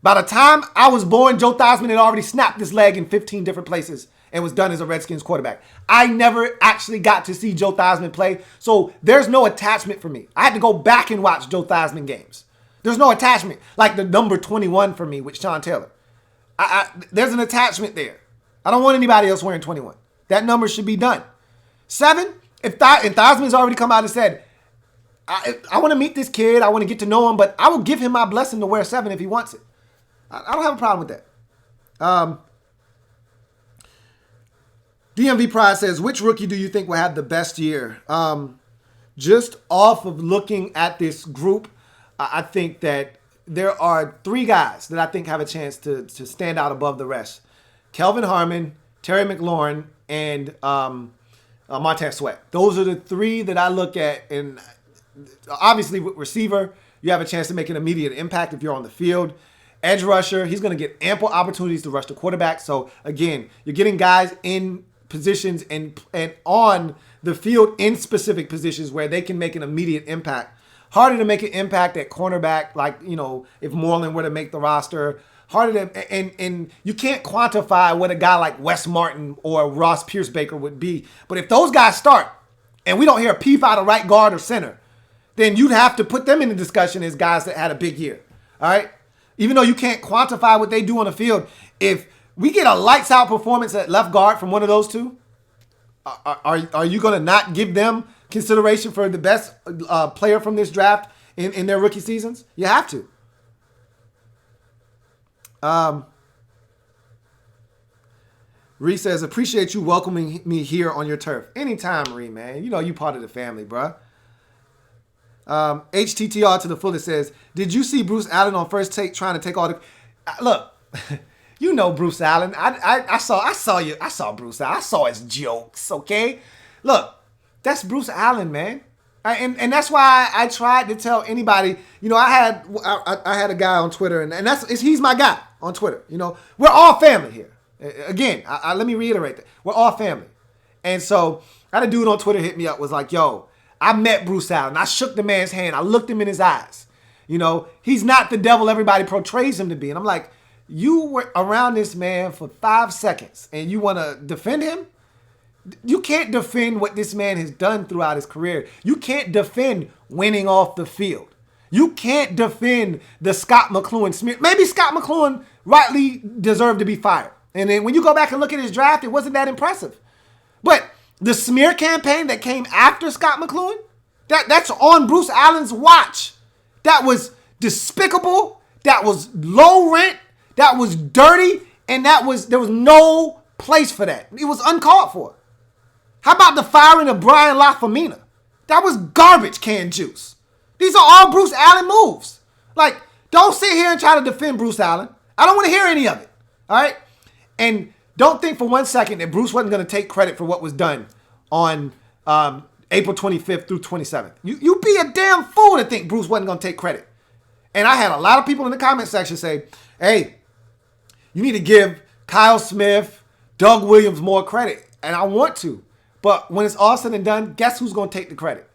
By the time I was born, Joe Theismann had already snapped his leg in 15 different places and was done as a Redskins quarterback. I never actually got to see Joe Theismann play, so there's no attachment for me. I had to go back and watch Joe Theismann games. There's no attachment like the number 21 for me with Sean Taylor. There's an attachment there. I don't want anybody else wearing 21. That number should be done. 7, and Theismann's already come out and said, I want to meet this kid. I want to get to know him, but I will give him my blessing to wear 7 if he wants it. I don't have a problem with that. DMV Pride says, which rookie do you think will have the best year? Just off of looking at this group, I think that there are 3 guys that I think have a chance to stand out above the rest. Kelvin Harmon, Tarik Maclaurin, and Montez Sweat. Those are the 3 that I look at. And obviously with receiver, you have a chance to make an immediate impact if you're on the field. Edge rusher, he's going to get ample opportunities to rush the quarterback. So again, you're getting guys in positions and on the field in specific positions where they can make an immediate impact. Harder to make an impact at cornerback, like, you know, if Moreland were to make the roster. Harder to, and you can't quantify what a guy like Wes Martin or Ross Pierce-Baker would be. But if those guys start and we don't hear a peep out of right guard or center, then you'd have to put them in the discussion as guys that had a big year. All right? Even though you can't quantify what they do on the field, if we get a lights out performance at left guard from one of those 2, are you going to not give them consideration for the best player from this draft in their rookie seasons? You have to. Ree says, appreciate you welcoming me here on your turf. Anytime, Ree, man. You know you part of the family, bruh. HTTR to the fullest says, did you see Bruce Allen on First Take trying to take all the... Look, you know Bruce Allen. I saw Bruce Allen. I saw his jokes, okay? Look, that's Bruce Allen, man. And that's why I tried to tell anybody, you know, I had a guy on Twitter, and he's my guy on Twitter. You know, we're all family here. Again, let me reiterate that. We're all family. And so I had a dude on Twitter hit me up, was like, yo, I met Bruce Allen. I shook the man's hand. I looked him in his eyes. You know, he's not the devil everybody portrays him to be. And I'm like, you were around this man for 5 seconds and you want to defend him? You can't defend what this man has done throughout his career. You can't defend winning off the field. You can't defend the Scott McCloughan smear. Maybe Scott McCloughan rightly deserved to be fired. And then when you go back and look at his draft, it wasn't that impressive. But the smear campaign that came after Scott McCloughan, that's on Bruce Allen's watch. That was despicable. That was low rent. That was dirty. And there was no place for that. It was uncalled for. How about the firing of Brian LaFemina? That was garbage can juice. These are all Bruce Allen moves. Like, don't sit here and try to defend Bruce Allen. I don't want to hear any of it. All right? And don't think for 1 second that Bruce wasn't going to take credit for what was done on April 25th through 27th. You'd be a damn fool to think Bruce wasn't going to take credit. And I had a lot of people in the comment section say, hey, you need to give Kyle Smith, Doug Williams more credit. And I want to. But when it's all said and done, guess who's going to take the credit?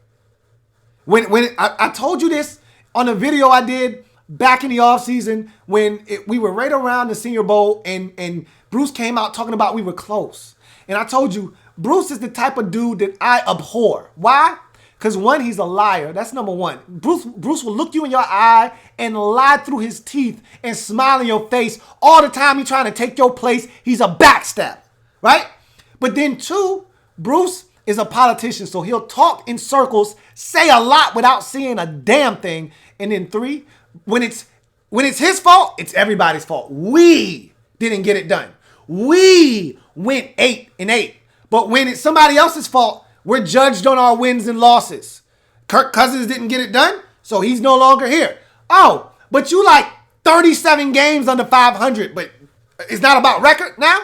I told you this on a video I did back in the offseason when we were right around the Senior Bowl and Bruce came out talking about we were close. And I told you, Bruce is the type of dude that I abhor. Why? Because one, he's a liar. That's number one. Bruce will look you in your eye and lie through his teeth and smile in your face all the time. He's trying to take your place. He's a backstabber, right? But then two, Bruce is a politician, so he'll talk in circles, say a lot without saying a damn thing. And then three, when it's his fault, it's everybody's fault. We didn't get it done. We went 8-8. But when it's somebody else's fault, we're judged on our wins and losses. Kirk Cousins didn't get it done, so he's no longer here. Oh, but you like 37 games under 500, but it's not about record now?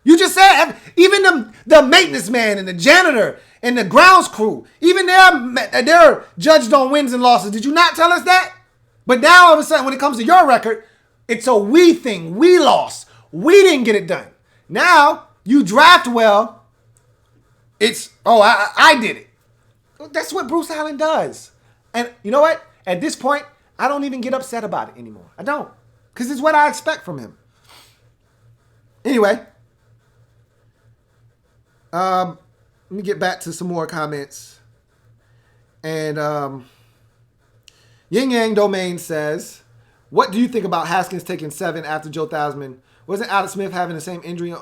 You just said, even the maintenance man and the janitor and the grounds crew, even they're judged on wins and losses. Did you not tell us that? But now all of a sudden, when it comes to your record, it's a we thing. We lost. We didn't get it done. Now, you draft well. It's, I did it. That's what Bruce Allen does. And you know what? At this point, I don't even get upset about it anymore. I don't. Because it's what I expect from him. Anyway. Let me get back to some more comments. And Yin Yang Domain says, what do you think about Haskins taking 7 after Joe Theismann? Wasn't Alex Smith having the same injury?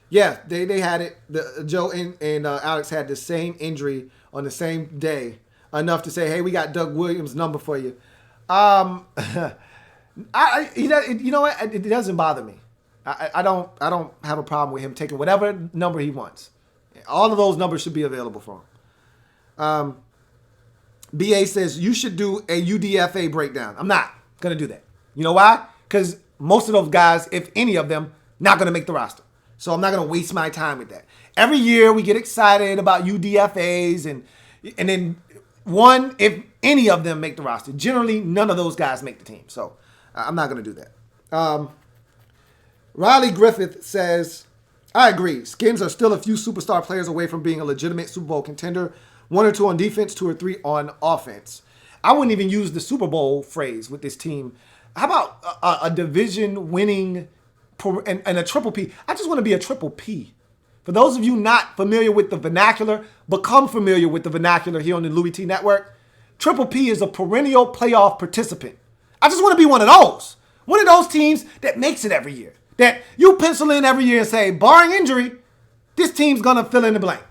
Yeah, they had it. Joe and Alex had the same injury on the same day, enough to say, hey, we got Doug Williams' number for you. You know what? It doesn't bother me. I don't have a problem with him taking whatever number he wants. All of those numbers should be available for him. BA says you should do a UDFA breakdown. I'm not going to do that. You know why? Because most of those guys, if any of them, not going to make the roster. So I'm not going to waste my time with that. Every year we get excited about UDFAs and then one, if any of them make the roster. Generally, none of those guys make the team. So I'm not going to do that. Riley Griffith says, I agree. Skins are still a few superstar players away from being a legitimate Super Bowl contender. 1 or 2 on defense, 2 or 3 on offense. I wouldn't even use the Super Bowl phrase with this team. How about a division winning and a triple P? I just want to be a triple P. For those of you not familiar with the vernacular, become familiar with the vernacular here on the Louie T Network. Triple P is a perennial playoff participant. I just want to be one of those. One of those teams that makes it every year. That you pencil in every year and say, barring injury, this team's going to fill in the blank.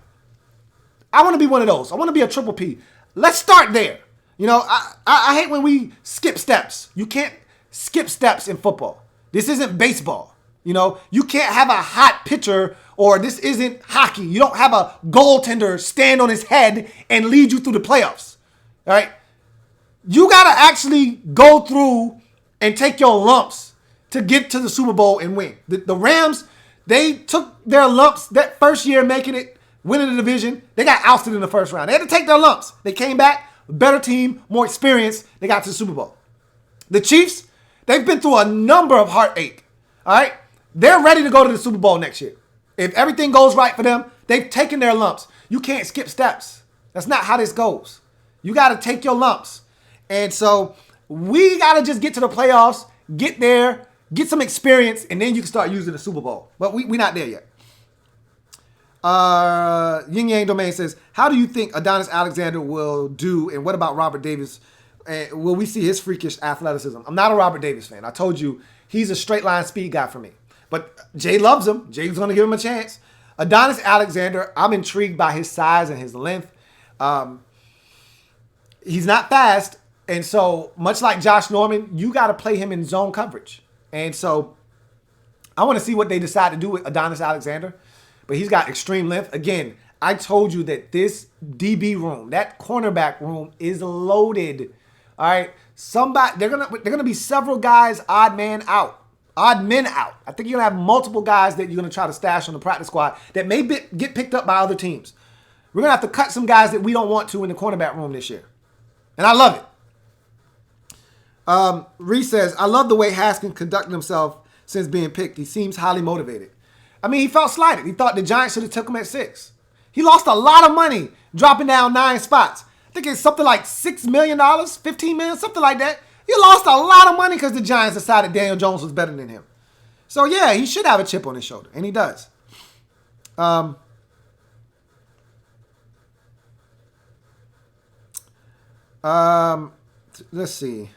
I want to be one of those. I want to be a triple P. Let's start there. You know, I hate when we skip steps. You can't skip steps in football. This isn't baseball. You know, you can't have a hot pitcher, or this isn't hockey. You don't have a goaltender stand on his head and lead you through the playoffs. All right? You got to actually go through and take your lumps to get to the Super Bowl and win. The Rams, they took their lumps that first year making it, winning the division. They got ousted in the first round. They had to take their lumps. They came back, better team, more experience. They got to the Super Bowl. The Chiefs, they've been through a number of heartache. All right? They're ready to go to the Super Bowl next year. If everything goes right for them, they've taken their lumps. You can't skip steps. That's not how this goes. You got to take your lumps. And so we got to just get to the playoffs, get there, get some experience, and then you can start using the Super Bowl. But we're not there yet. Yin Yang Domain says, how do you think Adonis Alexander will do, and what about Robert Davis? Will we see his freakish athleticism? I'm not a Robert Davis fan. I told you, he's a straight line speed guy for me. But Jay loves him. Jay's going to give him a chance. Adonis Alexander, I'm intrigued by his size and his length. He's not fast, and so much like Josh Norman, you got to play him in zone coverage. And so I want to see what they decide to do with Adonis Alexander. But he's got extreme length. Again, I told you that this DB room, that cornerback room, is loaded. All right, they're gonna be several guys odd men out. I think you're gonna have multiple guys that you're gonna try to stash on the practice squad that may get picked up by other teams. We're gonna have to cut some guys that we don't want to in the cornerback room this year, and I love it. Reese says, I love the way Haskins conducted himself since being picked. He seems highly motivated. I mean, he felt slighted. He thought the Giants should have took him at 6. He lost a lot of money dropping down 9 spots. I think it's something like $6 million, $15 million, something like that. He lost a lot of money because the Giants decided Daniel Jones was better than him. So, yeah, he should have a chip on his shoulder, and he does. Let's see.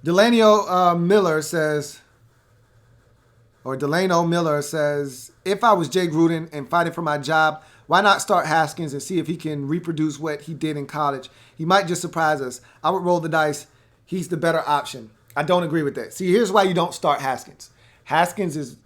Delano Miller says, if I was Jay Gruden and fighting for my job, why not start Haskins and see if he can reproduce what he did in college? He might just surprise us. I would roll the dice. He's the better option. I don't agree with that. See, here's why you don't start Haskins. Haskins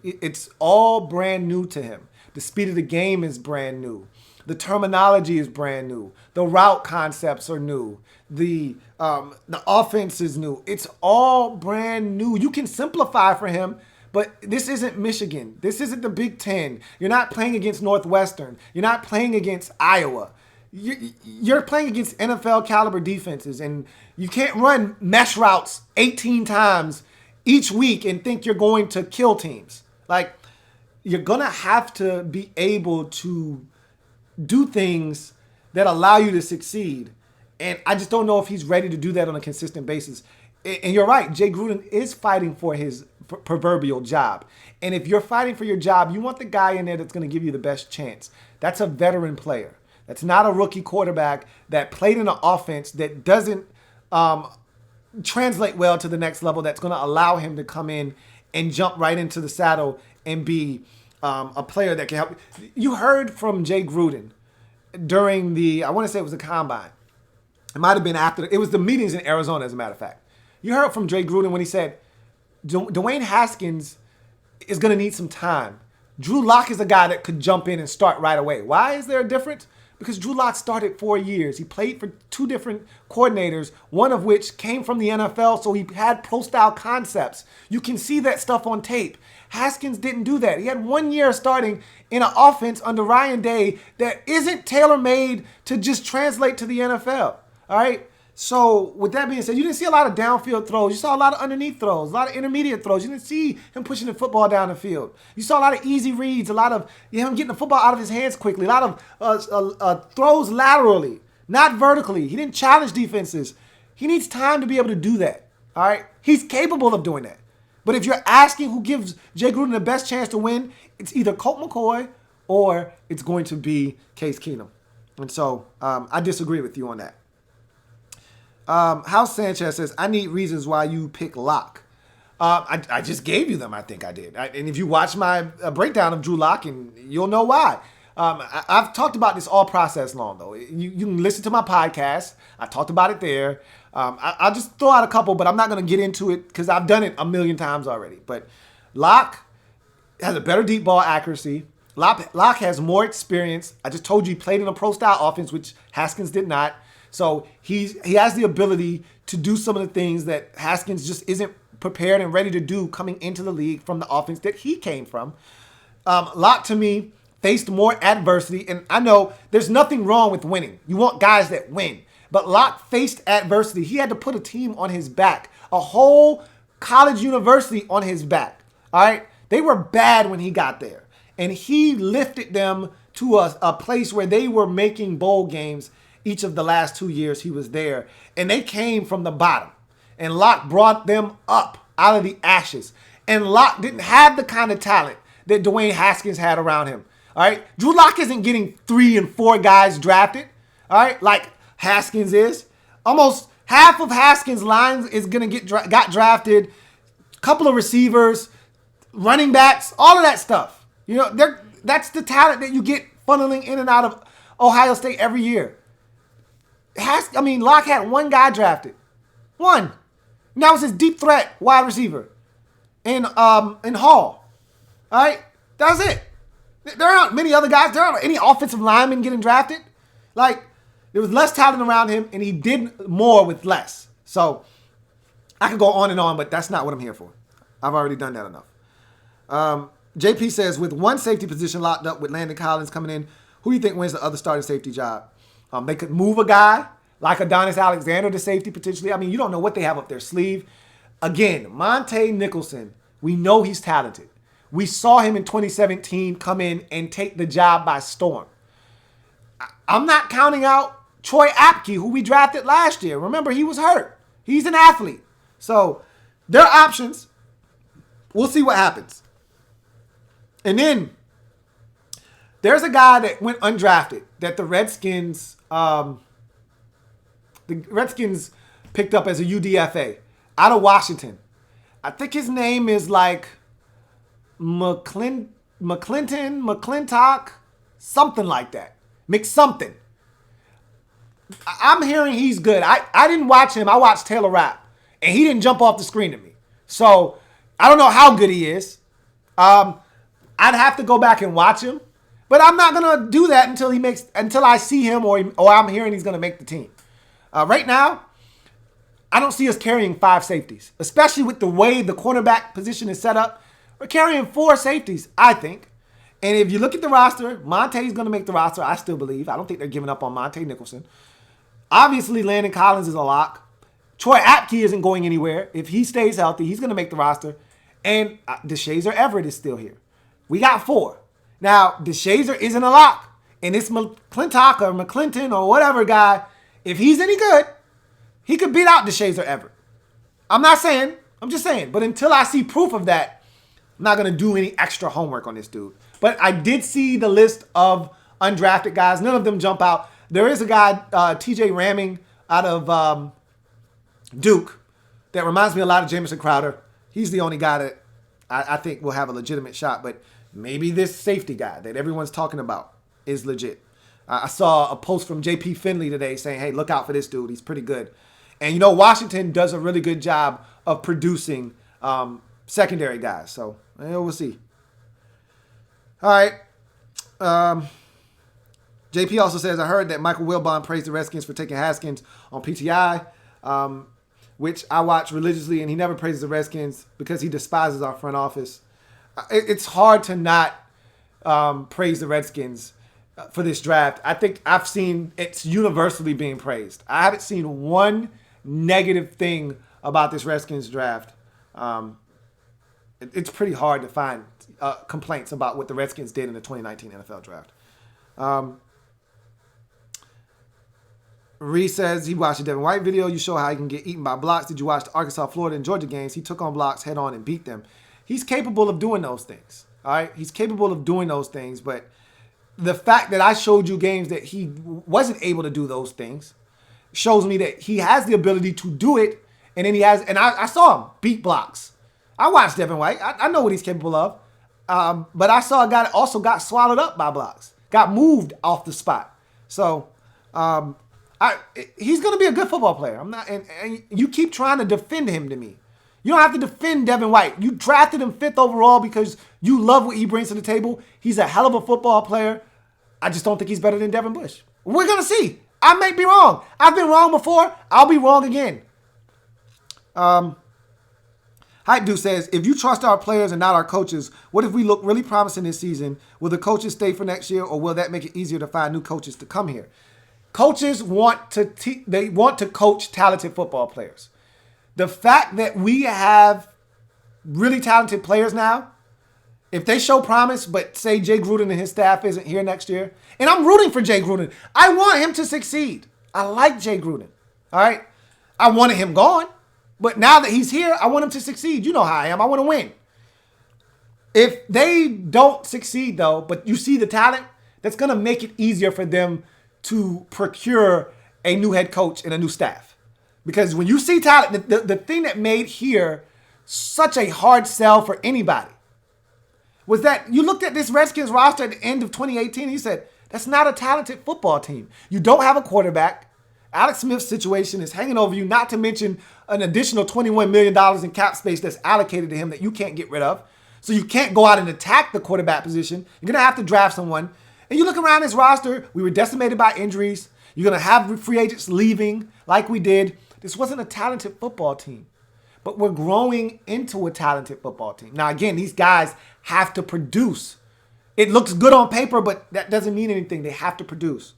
it's all brand new to him. The speed of the game is brand new. The terminology is brand new. The route concepts are new. The offense is new. It's all brand new. You can simplify for him, but this isn't Michigan. This isn't the Big Ten. You're not playing against Northwestern. You're not playing against Iowa. You're playing against NFL caliber defenses, and you can't run mesh routes 18 times each week and think you're going to kill teams. Like, you're going to have to be able to do things that allow you to succeed. And I just don't know if he's ready to do that on a consistent basis. And you're right, Jay Gruden is fighting for his proverbial job. And if you're fighting for your job, you want the guy in there that's going to give you the best chance. That's a veteran player. That's not a rookie quarterback that played in an offense that doesn't translate well to the next level, that's going to allow him to come in and jump right into the saddle and be a player that can help. You heard from Jay Gruden during I want to say it was the combine. It might have been after. It was the meetings in Arizona, as a matter of fact. You heard from Jay Gruden when he said, Dwayne Haskins is going to need some time. Drew Locke is a guy that could jump in and start right away. Why is there a difference? Because Drew Locke started 4 years. He played for 2 different coordinators, one of which came from the NFL, so he had pro-style concepts. You can see that stuff on tape. Haskins didn't do that. He had 1 year starting in an offense under Ryan Day that isn't tailor-made to just translate to the NFL. All right? So with that being said, you didn't see a lot of downfield throws. You saw a lot of underneath throws, a lot of intermediate throws. You didn't see him pushing the football down the field. You saw a lot of easy reads, a lot of him getting the football out of his hands quickly, a lot of throws laterally, not vertically. He didn't challenge defenses. He needs time to be able to do that. All right? He's capable of doing that. But if you're asking who gives Jay Gruden the best chance to win, it's either Colt McCoy or it's going to be Case Keenum. And so I disagree with you on that. House Sanchez says, I need reasons why you pick Locke. I just gave you them, I think I did. And if you watch my breakdown of Drew Locke, and you'll know why. I've talked about this all process long, though. You can listen to my podcast. I talked about it there. I'll just throw out a couple, but I'm not going to get into it because I've done it a million times already. But Locke has a better deep ball accuracy. Locke has more experience. I just told you he played in a pro-style offense, which Haskins did not. So he has the ability to do some of the things that Haskins just isn't prepared and ready to do coming into the league from the offense that he came from. Locke, to me, faced more adversity. And I know there's nothing wrong with winning. You want guys that win. But Locke faced adversity. He had to put a team on his back, a whole college university on his back. All right? They were bad when he got there. And he lifted them to a place where they were making bowl games each of the last 2 years he was there. And they came from the bottom. And Locke brought them up out of the ashes. And Locke didn't have the kind of talent that Dwayne Haskins had around him. All right? Drew Locke isn't getting 3 and 4 guys drafted. All right? Like Haskins is. Almost half of Haskins' lines is going to got drafted. A couple of receivers, running backs, all of that stuff. You know, that's the talent that you get funneling in and out of Ohio State every year. Locke had 1 guy drafted. 1. And that was his deep threat wide receiver in Hall. All right? That was it. There aren't many other guys. There aren't any offensive linemen getting drafted. Like, there was less talent around him, and he did more with less. So, I could go on and on, but that's not what I'm here for. I've already done that enough. JP says, with one safety position locked up with Landon Collins coming in, who do you think wins the other starting safety job? They could move a guy like Adonis Alexander to safety potentially. I mean, you don't know what they have up their sleeve. Again, Monte Nicholson, we know he's talented. we saw him in 2017 come in and take the job by storm. I'm not counting out Troy Apke, who we drafted last year. Remember, he was hurt. He's an athlete. So there are options. We'll see what happens. And then there's a guy that went undrafted that the Redskins picked up as a UDFA out of Washington. I think his name is like McClintock, something like that. McSomething. I'm hearing he's good. I didn't watch him. I watched Taylor Rapp, and he didn't jump off the screen at me. So I don't know how good he is. I'd have to go back and watch him, but I'm not gonna do that until I see him or I'm hearing he's gonna make the team. Right now, I don't see us carrying 5 safeties, especially with the way the cornerback position is set up. We're carrying 4 safeties, I think. And if you look at the roster, Monte's going to make the roster, I still believe. I don't think they're giving up on Monte Nicholson. Obviously, Landon Collins is a lock. Troy Apke isn't going anywhere. If he stays healthy, he's going to make the roster. And DeShazer Everett is still here. We got 4. Now, DeShazer isn't a lock. And this McClintock or McClinton or whatever guy, if he's any good, he could beat out DeShazer Everett. I'm not saying. I'm just saying. But until I see proof of that, I'm not going to do any extra homework on this dude. But I did see the list of undrafted guys. None of them jump out. There is a guy, TJ Ramming, out of Duke, that reminds me a lot of Jamison Crowder. He's the only guy that I think will have a legitimate shot. But maybe this safety guy that everyone's talking about is legit. I saw a post from JP Finley today saying, hey, look out for this dude. He's pretty good. And, Washington does a really good job of producing secondary guys. So, we'll see. All right. JP also says, I heard that Michael Wilbon praised the Redskins for taking Haskins on PTI, which I watch religiously, and he never praises the Redskins because he despises our front office. It's hard to not praise the Redskins for this draft. I think I've seen it's universally being praised. I haven't seen one negative thing about this Redskins draft. It's pretty hard to find complaints about what the Redskins did in the 2019 NFL draft. Reese says he watched the Devin White video. You show how he can get eaten by blocks. Did you watch the Arkansas, Florida, and Georgia games? He took on blocks head on and beat them. He's capable of doing those things. All right, he's capable of doing those things. But the fact that I showed you games that he wasn't able to do those things shows me that he has the ability to do it. And then I saw him beat blocks. I watched Devin White. I know what he's capable of. But I saw a guy that also got swallowed up by blocks, got moved off the spot. So he's going to be a good football player. I'm not, and you keep trying to defend him to me. You don't have to defend Devin White. You drafted him 5th overall because you love what he brings to the table. He's a hell of a football player. I just don't think he's better than Devin Bush. We're going to see. I may be wrong. I've been wrong before. I'll be wrong again. Hype Dude says, if you trust our players and not our coaches, what if we look really promising this season? Will the coaches stay for next year, or will that make it easier to find new coaches to come here? Coaches want to coach talented football players. The fact that we have really talented players now, if they show promise, but say Jay Gruden and his staff isn't here next year, and I'm rooting for Jay Gruden. I want him to succeed. I like Jay Gruden. All right? I wanted him gone. But now that he's here, I want him to succeed. You know how I am. I want to win. If they don't succeed, though, but you see the talent, that's going to make it easier for them to procure a new head coach and a new staff. Because when you see talent, the thing that made here such a hard sell for anybody was that you looked at this Redskins roster at the end of 2018 and you said, that's not a talented football team. You don't have a quarterback. Alex Smith's situation is hanging over you, not to mention an additional $21 million in cap space that's allocated to him that you can't get rid of. So you can't go out and attack the quarterback position. You're going to have to draft someone. And you look around this roster, we were decimated by injuries. You're going to have free agents leaving like we did. This wasn't a talented football team. But we're growing into a talented football team. Now, again, these guys have to produce. It looks good on paper, but that doesn't mean anything. They have to produce.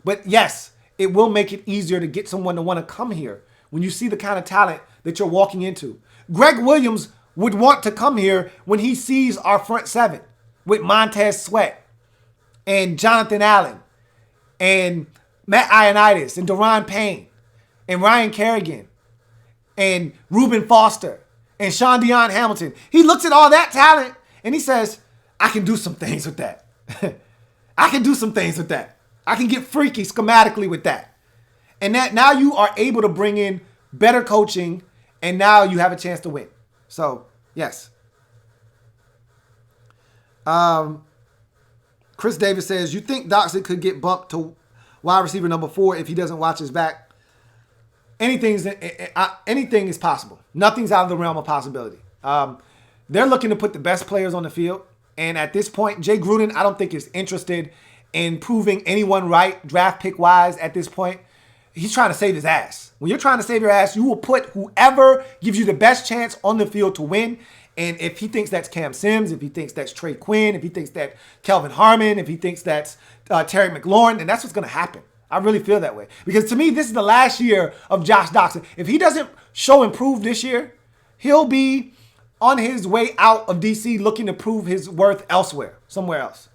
But yes, it will make it easier to get someone to want to come here when you see the kind of talent that you're walking into. Greg Williams would want to come here when he sees our front seven with Montez Sweat and Jonathan Allen and Matt Ioannidis and Daron Payne and Ryan Kerrigan and Reuben Foster and Sean Deion Hamilton. He looks at all that talent and he says, I can do some things with that. I can do some things with that. I can get freaky schematically with that. And that now you are able to bring in better coaching, and now you have a chance to win. So, yes. Chris Davis says, you think Doxson could get bumped to wide receiver number 4 if he doesn't watch his back? Anything is possible. Nothing's out of the realm of possibility. They're looking to put the best players on the field. And at this point, Jay Gruden, I don't think is interested in proving anyone right draft pick wise at this point. He's trying to save his ass. When you're trying to save your ass, you will put whoever gives you the best chance on the field to win. And if he thinks that's Cam Sims, if he thinks that's Trey Quinn, if he thinks that Kelvin Harmon, if he thinks that's Tarik Maclaurin, then that's what's going to happen. I really feel that way. Because to me, this is the last year of Josh Doxson. If he doesn't show improve this year, he'll be on his way out of DC looking to prove his worth elsewhere, somewhere else.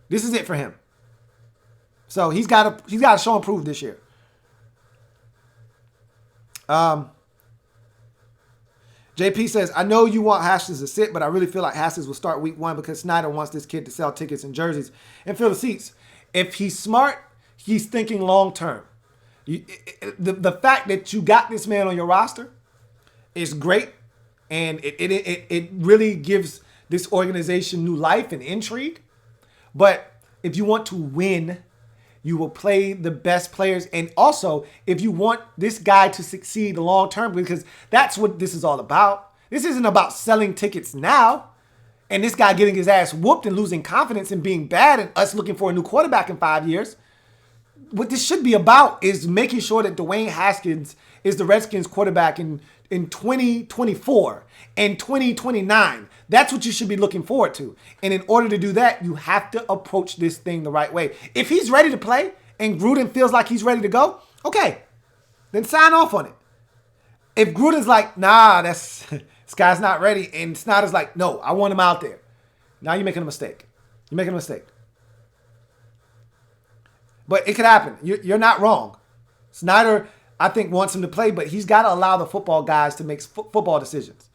This is it for him. So he's got to show improve this year. JP says, I know you want Haskins to sit, but I really feel like Haskins will start week 1 because Snyder wants this kid to sell tickets and jerseys and fill the seats. If he's smart, he's thinking long term. The fact that you got this man on your roster is great, and it really gives this organization new life and intrigue. But if you want to win, you will play the best players. And also, if you want this guy to succeed long term, because that's what this is all about. This isn't about selling tickets now and this guy getting his ass whooped and losing confidence and being bad and us looking for a new quarterback in 5 years. What this should be about is making sure that Dwayne Haskins is the Redskins quarterback in 2024 and 2029. That's what you should be looking forward to. And in order to do that, you have to approach this thing the right way. If he's ready to play and Gruden feels like he's ready to go, okay, then sign off on it. If Gruden's like, nah, this guy's not ready, and Snyder's like, no, I want him out there. Now you're making a mistake. You're making a mistake. But it could happen. You're not wrong. Snyder, I think, wants him to play, but he's got to allow the football guys to make football decisions.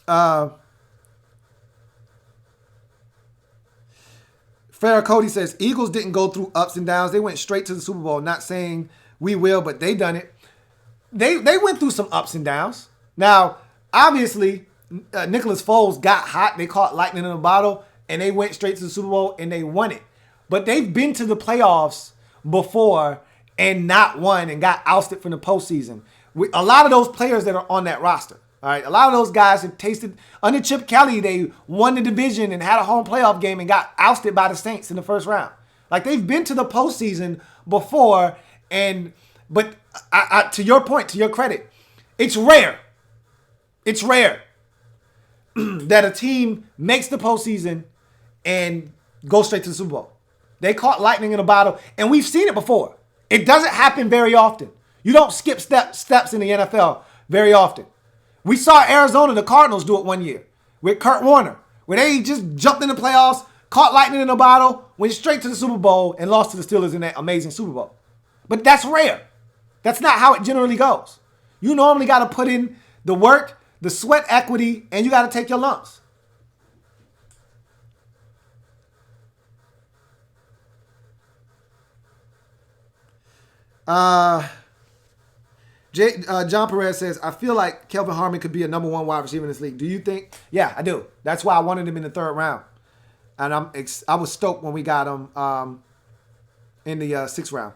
Farrah Cody says, Eagles didn't go through ups and downs. They went straight to the Super Bowl. Not saying we will, but they done it. They went through some ups and downs. Now, obviously, Nicholas Foles got hot. They caught lightning in a bottle, and they went straight to the Super Bowl, and they won it. But they've been to the playoffs before and not won and got ousted from the postseason. A lot of those players that are on that roster, all right, a lot of those guys have tasted, under Chip Kelly, they won the division and had a home playoff game and got ousted by the Saints in the first round. Like, they've been to the postseason before, but to your point, to your credit, it's rare. It's rare that a team makes the postseason and goes straight to the Super Bowl. They caught lightning in a bottle, and we've seen it before. It doesn't happen very often. You don't skip steps in the NFL very often. We saw Arizona, the Cardinals, do it one year with Kurt Warner, where they just jumped in the playoffs, caught lightning in a bottle, went straight to the Super Bowl, and lost to the Steelers in that amazing Super Bowl. But that's rare. That's not how it generally goes. You normally got to put in the work, the sweat equity, and you got to take your lumps. John Perez says, I feel like Kelvin Harmon could be a number 1 wide receiver in this league. Do you think? Yeah, I do. That's why I wanted him in the 3rd round. And I was stoked when we got him in the 6th round.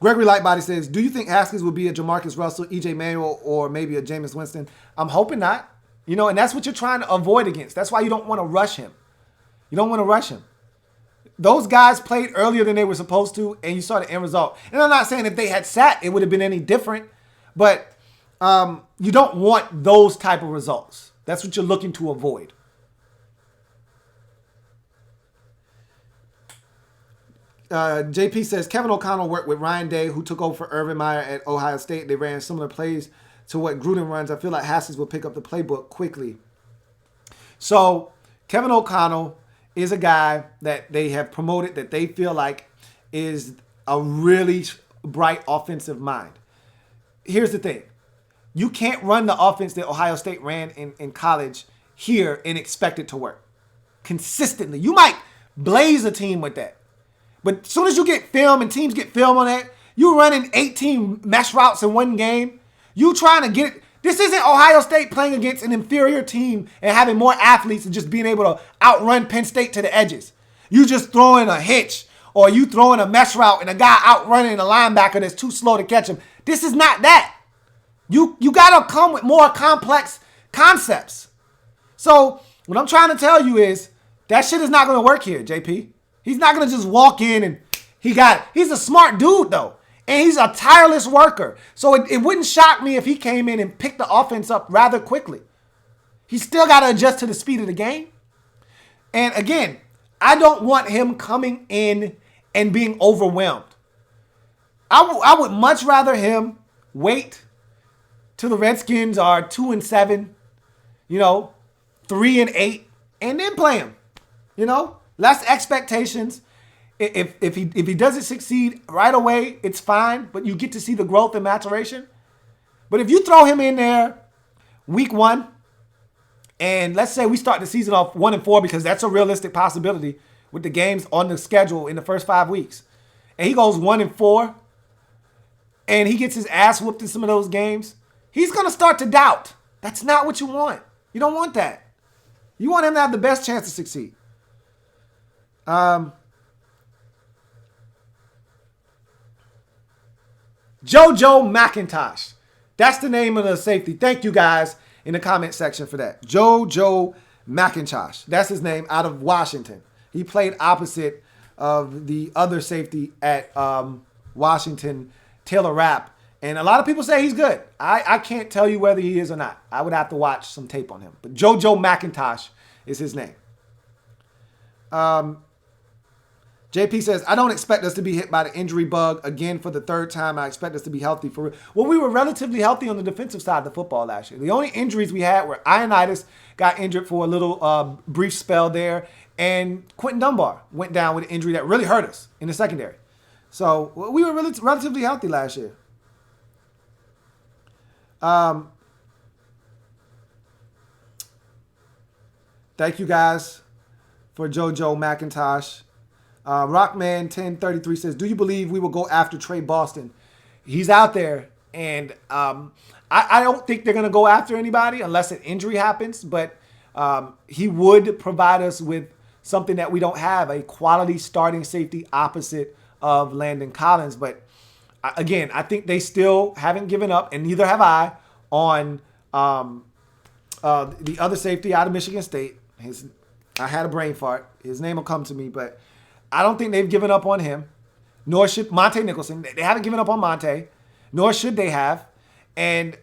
Gregory Lightbody says, do you think Haskins will be a Jamarcus Russell, EJ Manuel, or maybe a Jameis Winston? I'm hoping not. And that's what you're trying to avoid against. That's why you don't want to rush him. You don't want to rush him. Those guys played earlier than they were supposed to, and you saw the end result. And I'm not saying if they had sat, it would have been any different, but you don't want those type of results. That's what you're looking to avoid. JP says, Kevin O'Connell worked with Ryan Day, who took over for Urban Meyer at Ohio State. They ran similar plays to what Gruden runs, I feel like Haskins will pick up the playbook quickly. So Kevin O'Connell is a guy that they have promoted that they feel like is a really bright offensive mind. Here's the thing. You can't run the offense that Ohio State ran in college here and expect it to work consistently. You might blaze a team with that. But as soon as you get film and teams get film on that, you running 18 mesh routes in one game. You trying to get it. This isn't Ohio State playing against an inferior team and having more athletes and just being able to outrun Penn State to the edges. You just throwing a hitch or you throwing a mesh route and a guy outrunning a linebacker that's too slow to catch him. This is not that. You got to come with more complex concepts. So what I'm trying to tell you is that shit is not going to work here, JP. He's not going to just walk in and he got it. He's a smart dude, though. And he's a tireless worker. So it wouldn't shock me if he came in and picked the offense up rather quickly. He's still got to adjust to the speed of the game. And again, I don't want him coming in and being overwhelmed. I would much rather him wait till the Redskins are 2-7, 3-8, and then play him. Less expectations. If he doesn't succeed right away, it's fine, but you get to see the growth and maturation. But if you throw him in there week 1, and let's say we start the season off 1-4 because that's a realistic possibility with the games on the schedule in the first 5 weeks, and he goes 1-4, and he gets his ass whooped in some of those games, he's going to start to doubt. That's not what you want. You don't want that. You want him to have the best chance to succeed. JoJo McIntosh. That's the name of the safety. Thank you guys in the comment section for that. JoJo McIntosh. That's his name, out of Washington. He played opposite of the other safety at Washington, Taylor Rapp. And a lot of people say he's good. I can't tell you whether he is or not. I would have to watch some tape on him. But JoJo McIntosh is his name. JP says, I don't expect us to be hit by the injury bug again for the third time. I expect us to be healthy for real. Well, we were relatively healthy on the defensive side of the football last year. The only injuries we had were Ioannidis got injured for a little brief spell there, and Quentin Dunbar went down with an injury that really hurt us in the secondary. So we were relatively healthy last year. Thank you guys for JoJo McIntosh. Rockman 1033 says, do you believe we will go after Trey Boston? He's out there, and I don't think they're going to go after anybody unless an injury happens, but he would provide us with something that we don't have, a quality starting safety opposite of Landon Collins. But again, I think they still haven't given up, and neither have I, on the other safety out of Michigan State. I had a brain fart. His name will come to me, but I don't think they've given up on him, nor should Monte Nicholson. They haven't given up on Monte, nor should they have. And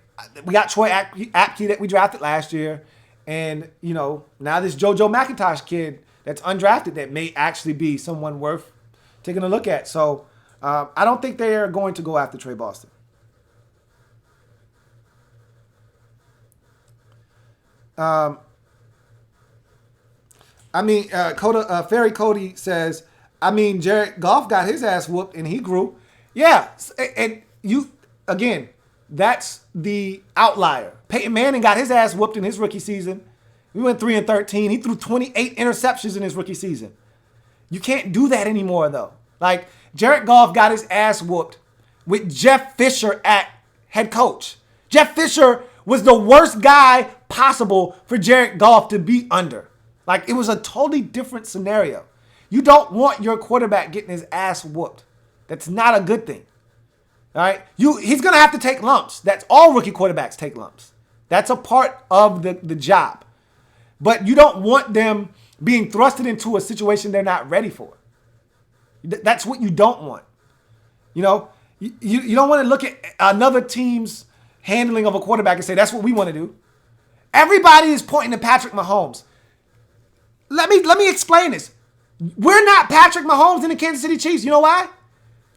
we got Troy Apke that we drafted last year. And, now this JoJo McIntosh kid that's undrafted that may actually be someone worth taking a look at. So I don't think they are going to go after Trey Boston. Fairy Cody says, Jared Goff got his ass whooped and he grew. Yeah, and again, that's the outlier. Peyton Manning got his ass whooped in his rookie season. We went 3-13. He threw 28 interceptions in his rookie season. You can't do that anymore, though. Like, Jared Goff got his ass whooped with Jeff Fisher at head coach. Jeff Fisher was the worst guy possible for Jared Goff to be under. Like, it was a totally different scenario. You don't want your quarterback getting his ass whooped. That's not a good thing. All right? He's going to have to take lumps. That's all rookie quarterbacks take lumps. That's a part of the job. But you don't want them being thrusted into a situation they're not ready for. That's what you don't want. You don't want to look at another team's handling of a quarterback and say, that's what we want to do. Everybody is pointing to Patrick Mahomes. Let me explain this. We're not Patrick Mahomes and the Kansas City Chiefs. You know why?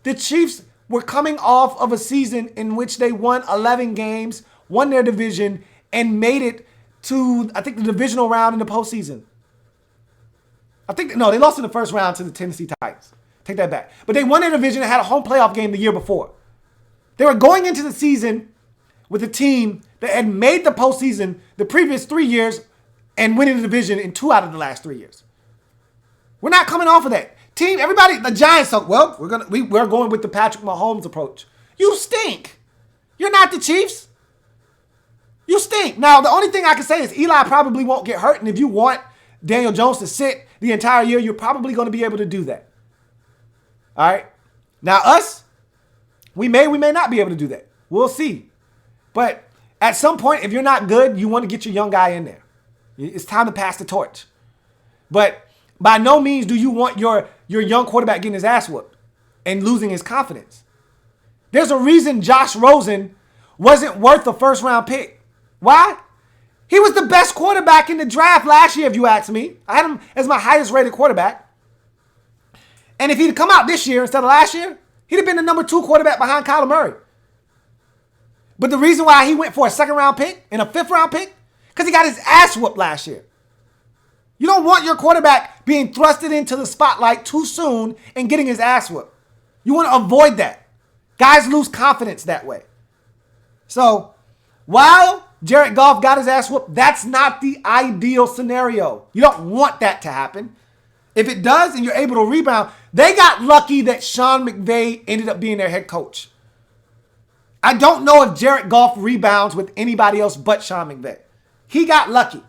The Chiefs were coming off of a season in which they won 11 games, won their division, and made it to, I think, the divisional round in the postseason. They lost in the first round to the Tennessee Titans. Take that back. But they won their division and had a home playoff game the year before. They were going into the season with a team that had made the postseason the previous 3 years and winning the division in 2 out of the last 3 years. We're not coming off of that. Team, everybody, the Giants, we're going with the Patrick Mahomes approach. You stink. You're not the Chiefs. You stink. Now, the only thing I can say is Eli probably won't get hurt, and if you want Daniel Jones to sit the entire year, you're probably going to be able to do that. All right? Now, us, we may not be able to do that. We'll see. But at some point, if you're not good, you want to get your young guy in there. It's time to pass the torch. But by no means do you want your young quarterback getting his ass whooped and losing his confidence. There's a reason Josh Rosen wasn't worth a first-round pick. Why? He was the best quarterback in the draft last year, if you ask me. I had him as my highest-rated quarterback. And if he'd come out this year instead of last year, he'd have been the number 2 quarterback behind Kyler Murray. But the reason why he went for a second-round pick and a fifth-round pick, because he got his ass whooped last year. You don't want your quarterback being thrusted into the spotlight too soon and getting his ass whooped. You want to avoid that. Guys lose confidence that way. So, while Jared Goff got his ass whooped, that's not the ideal scenario. You don't want that to happen. If it does and you're able to rebound, they got lucky that Sean McVay ended up being their head coach. I don't know if Jared Goff rebounds with anybody else but Sean McVay. He got lucky.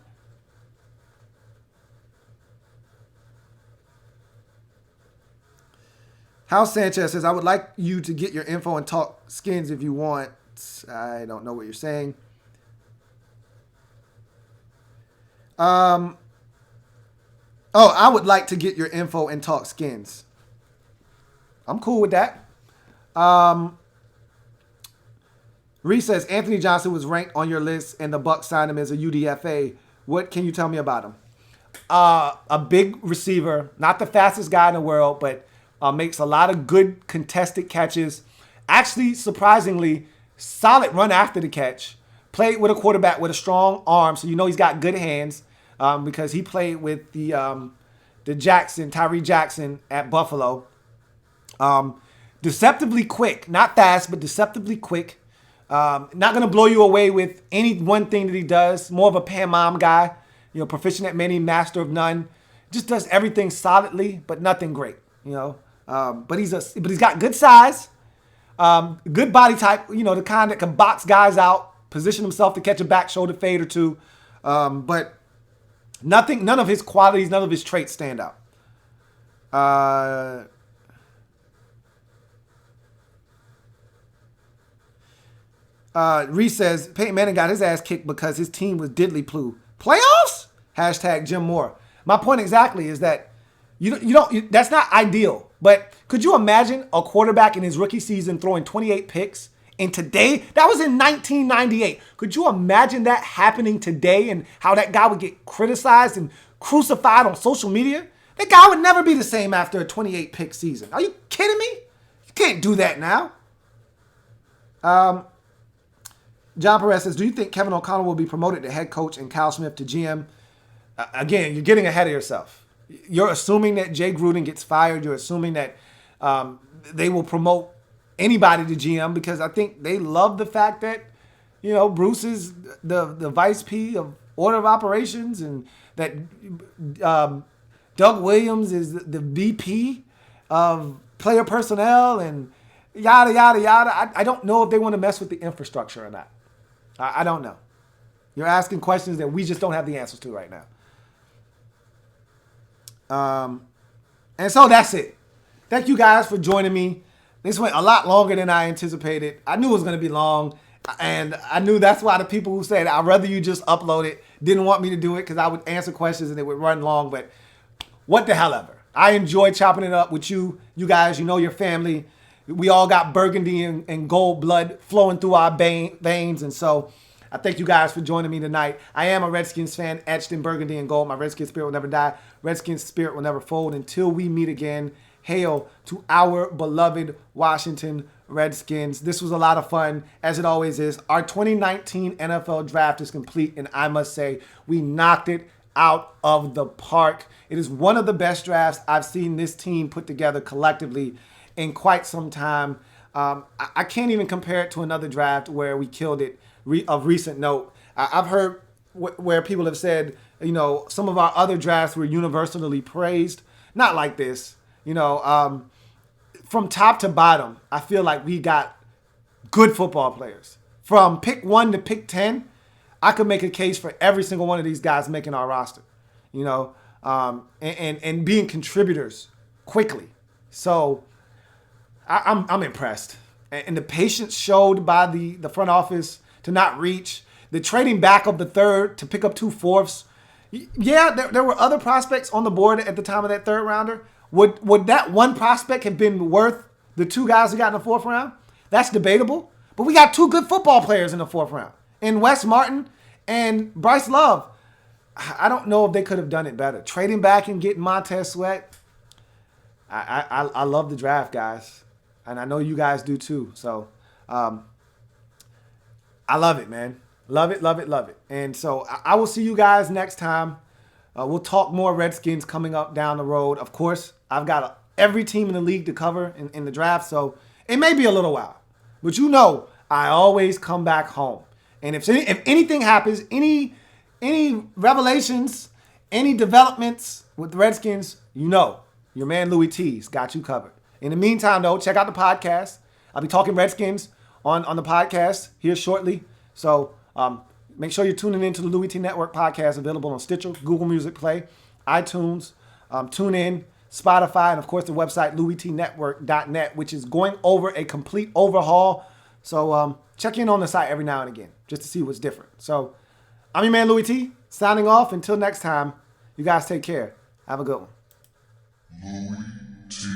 House Sanchez says, I would like you to get your info and talk skins if you want. I don't know what you're saying. I would like to get your info and talk skins. I'm cool with that. Reese says, Anthony Johnson was ranked on your list and the Bucs signed him as a UDFA. What can you tell me about him? A big receiver, not the fastest guy in the world, but makes a lot of good contested catches. Actually, surprisingly, solid run after the catch. Played with a quarterback with a strong arm, so you know he's got good hands because he played with the Tyree Jackson at Buffalo. Deceptively quick, not fast, but deceptively quick. Not going to blow you away with any one thing that he does. More of a Pam-Mom guy. Proficient at many, master of none. Just does everything solidly, but nothing great. But he's got good size, good body type. The kind that can box guys out, position himself to catch a back shoulder fade or two. But none of his qualities, none of his traits stand out. Reese says, Peyton Manning got his ass kicked because his team was diddly poo. Playoffs? Hashtag Jim Moore. My point exactly is that that's not ideal. But could you imagine a quarterback in his rookie season throwing 28 picks? And today, that was in 1998. Could you imagine that happening today and how that guy would get criticized and crucified on social media? That guy would never be the same after a 28 pick season. Are you kidding me? You can't do that now. John Perez says, do you think Kevin O'Connell will be promoted to head coach and Kyle Smith to GM? Again, you're getting ahead of yourself. You're assuming that Jay Gruden gets fired. You're assuming that they will promote anybody to GM because I think they love the fact that, Bruce is the vice P of order of operations and that Doug Williams is the VP of player personnel and yada, yada, yada. I don't know if they want to mess with the infrastructure or not. I don't know. You're asking questions that we just don't have the answers to right now. And so that's it. Thank you guys for joining me. This went a lot longer than I anticipated. I knew it was going to be long, and I knew that's why the people who said, I'd rather you just upload it, didn't want me to do it because I would answer questions and it would run long, but what the hell ever. I enjoy chopping it up with you guys. Your family. We all got burgundy and gold blood flowing through our veins, and so I thank you guys for joining me tonight. I am a Redskins fan, etched in burgundy and gold. My Redskins spirit will never die. Redskins spirit will never fold. Until we meet again, hail to our beloved Washington Redskins. This was a lot of fun, as it always is. Our 2019 NFL draft is complete, and I must say, we knocked it out of the park. It is one of the best drafts I've seen this team put together collectively in quite some time. I can't even compare it to another draft where we killed it of recent note. I've heard where people have said, some of our other drafts were universally praised. Not like this. From top to bottom, I feel like we got good football players. From pick 1 to pick 10, I could make a case for every single one of these guys making our roster, and being contributors quickly. So I'm impressed. And the patience showed by the front office to not reach, the trading back of the third to pick up 2/4. Yeah, there were other prospects on the board at the time of that third rounder. Would that one prospect have been worth the 2 guys who got in the 4th round? That's debatable. But we got 2 good football players in the 4th round. In Wes Martin and Bryce Love. I don't know if they could have done it better. Trading back and getting Montez Sweat. I love the draft, guys. And I know you guys do too. So I love it, man. Love it, love it, love it. And so I will see you guys next time. We'll talk more Redskins coming up down the road. Of course, I've got every team in the league to cover in the draft, so it may be a little while. But I always come back home. And if anything happens, any revelations, any developments with the Redskins, your man Louie T's got you covered. In the meantime, though, check out the podcast. I'll be talking Redskins on the podcast here shortly. So make sure you're tuning into the Louie T Network podcast, available on Stitcher, Google Music Play, iTunes, TuneIn, Spotify, and of course the website louietnetwork.net, which is going over a complete overhaul. So check in on the site every now and again just to see what's different. So I'm your man Louie T, signing off. Until next time, you guys take care. Have a good one. Louie T.